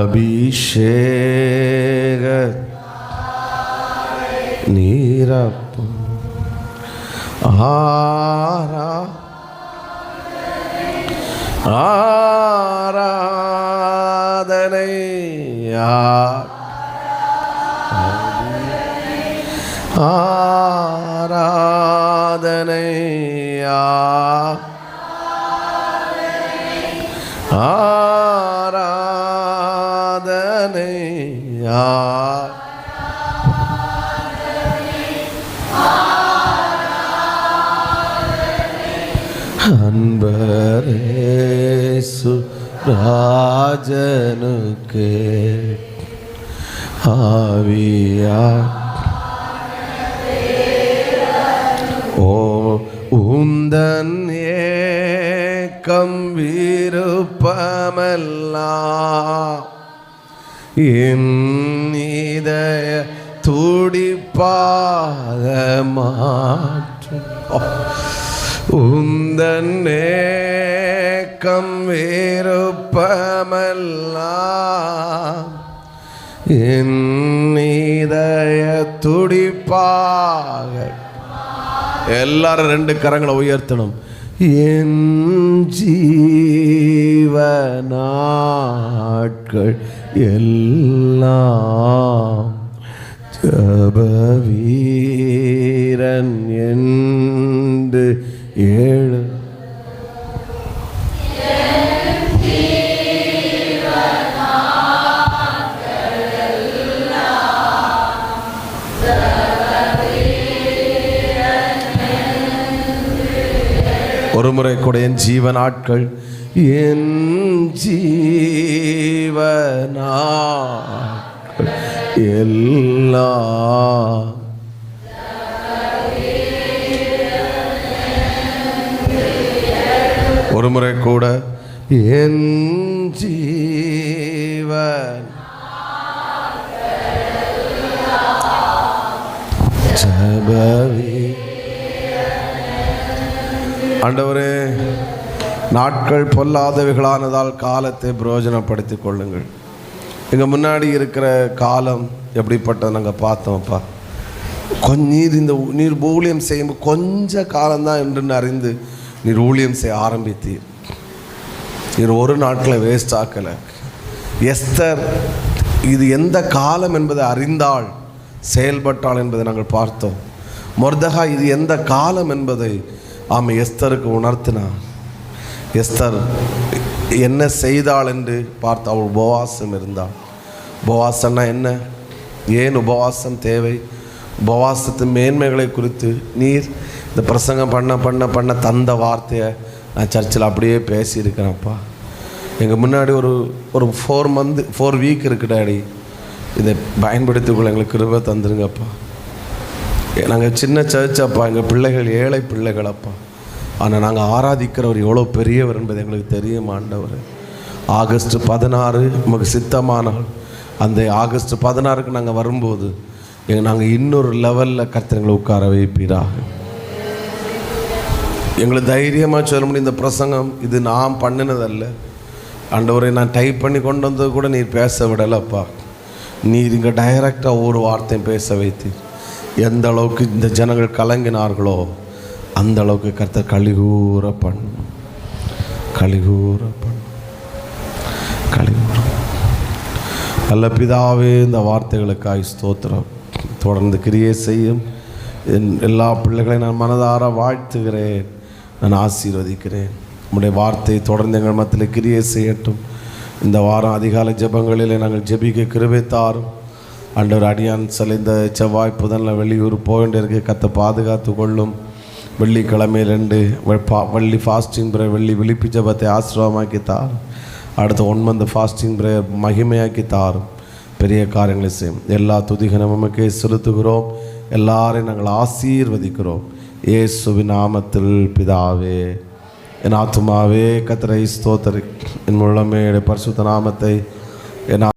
அபிஷேக நீரப்பும் ஆராதனை ஆராதனை ஆராதனை அன்பரேசு ராஜனுக்கு ஆவியா ஓ உந்தன் ஏக்கம் விருப்பமெல்லாம் என் இதய துடிப்பாக மாற்றும் உந்தன் ஏக்கம் விருப்பமெல்லாம் என் இதய துடிப்பாக. எல்லாரும் 2 கரங்களை உயர்த்தணும். என் ஜீவநாட்கள் எல்லாம் ஜபவீரன் என்று ஏழு ஒரு முறை கூட என் ஜீவநாட்கள் என் ஜீவநாட்கள் எல்லாம் ஒரு முறை கூட என் ஜீவன் ஜபவி. ஆண்டவரே, நாட்கள் பொல்லாதவைகளானதால் காலத்தை பிரயோஜனப்படுத்திக் கொள்ளுங்கள். எங்கள் முன்னாடி இருக்கிற காலம் எப்படிப்பட்டது நாங்கள் பார்த்தோம்ப்பா. நீர் ஊழியம் செய்யும்போது கொஞ்ச காலம்தான் என்று அறிந்து நீர் ஊழியம் செய்ய ஆரம்பித்தீர். நீர் ஒரு நாட்களை வேஸ்ட் ஆக்கலை. எஸ்தர் இது எந்த காலம் என்பதை அறிந்தாள், செயல்பட்டாள் என்பதை நாங்கள் பார்த்தோம். மொர்தெகாய் இது எந்த காலம் என்பதை எஸ்தருக்கு உணர்த்தினார். எஸ்தர் என்ன செய்தாள் என்று பார்த்து அவள் உபவாசம் இருந்தாள். உபவாசம்னா என்ன, ஏன் உபவாசம் தேவை, உபவாசத்தின் மேன்மைகளை குறித்து நீர் இந்த பிரசங்கம் பண்ண தந்த வார்த்தையை நான் சர்ச்சில் அப்படியே பேசியிருக்கிறேன்ப்பா. எங்கள் முன்னாடி ஒரு 4 வீக் இருக்கு டாடி, இதை பயன்படுத்திக்கொள்ள எங்களுக்கு கிருபை தந்துருங்கப்பா. நாங்கள் சின்ன சர்ச்சப்பா, எங்கள் பிள்ளைகள் ஏழை பிள்ளைகளப்பா. ஆனால் நாங்கள் ஆராதிக்கிறவர் எவ்வளோ பெரியவர் என்பது எங்களுக்கு தெரியும் ஆண்டவர். ஆகஸ்ட் 16 நமக்கு சித்தமானால் அந்த ஆகஸ்ட் 16க்கு நாங்கள் வரும்போது நாங்கள் இன்னொரு லெவலில் கர்த்தர்களை உட்கார வைப்பீராக. எங்களுக்கு தைரியமாக சொல்ல முடியும், இந்த பிரசங்கம் இது நான் பண்ணினதல்ல ஆண்டவரை. நான் டைப் பண்ணி கொண்டு வந்தது கூட நீர் பேச விடலப்பா. நீர் இங்கே டைரெக்டாக ஒரு வார்த்தையும் பேச வைத்தீர். எந்த அளவுக்கு இந்த ஜனங்கள் கலங்கினார்களோ அந்த அளவுக்கு கர்த்தர் கலிகூற பண்ணும். நல்ல பிதாவே, இந்த வார்த்தைகளுக்காய் ஸ்தோத்திரம். தொடர்ந்து கிரியை செய்யும் எல்லா பிள்ளைகளையும் நான் மனதார வாழ்த்துகிறேன், நான் ஆசீர்வதிக்கிறேன். நம்முடைய வார்த்தை தொடர்ந்து எங்கள் மத்தியில் கிரியை செய்யட்டும். இந்த வாரம் அதிகாலை ஜெபங்களில் நாங்கள் ஜெபிக்க கிருபை தாரும் ஆண்டவர். அடியான் இந்த செவ்வாய் புதனில் வெளியூர் போகின்றிருக்க கத்தை பாதுகாத்து கொள்ளும். வெள்ளிக்கிழமையில் 2 வெள்ளி ஃபாஸ்டிங் பிரேயர், வெள்ளி விழிப்பு ஜெபத்தை ஆசீர்வாதமாக்கி தாரும். அடுத்த 9 ஃபாஸ்டிங் பிரேயர் மகிமையாக்கி தாரும். பெரிய காரியங்களை செய்யும். எல்லா துதிகளும் நமக்கே செலுத்துகிறோம். எல்லாரையும் நாங்கள் ஆசீர்வதிக்கிறோம் இயேசுவின் நாமத்தில் பிதாவே. என் ஆத்துமாவே கர்த்தரை ஸ்தோத்திரி, என் முழமே பரிசுத்த நாமத்தை என்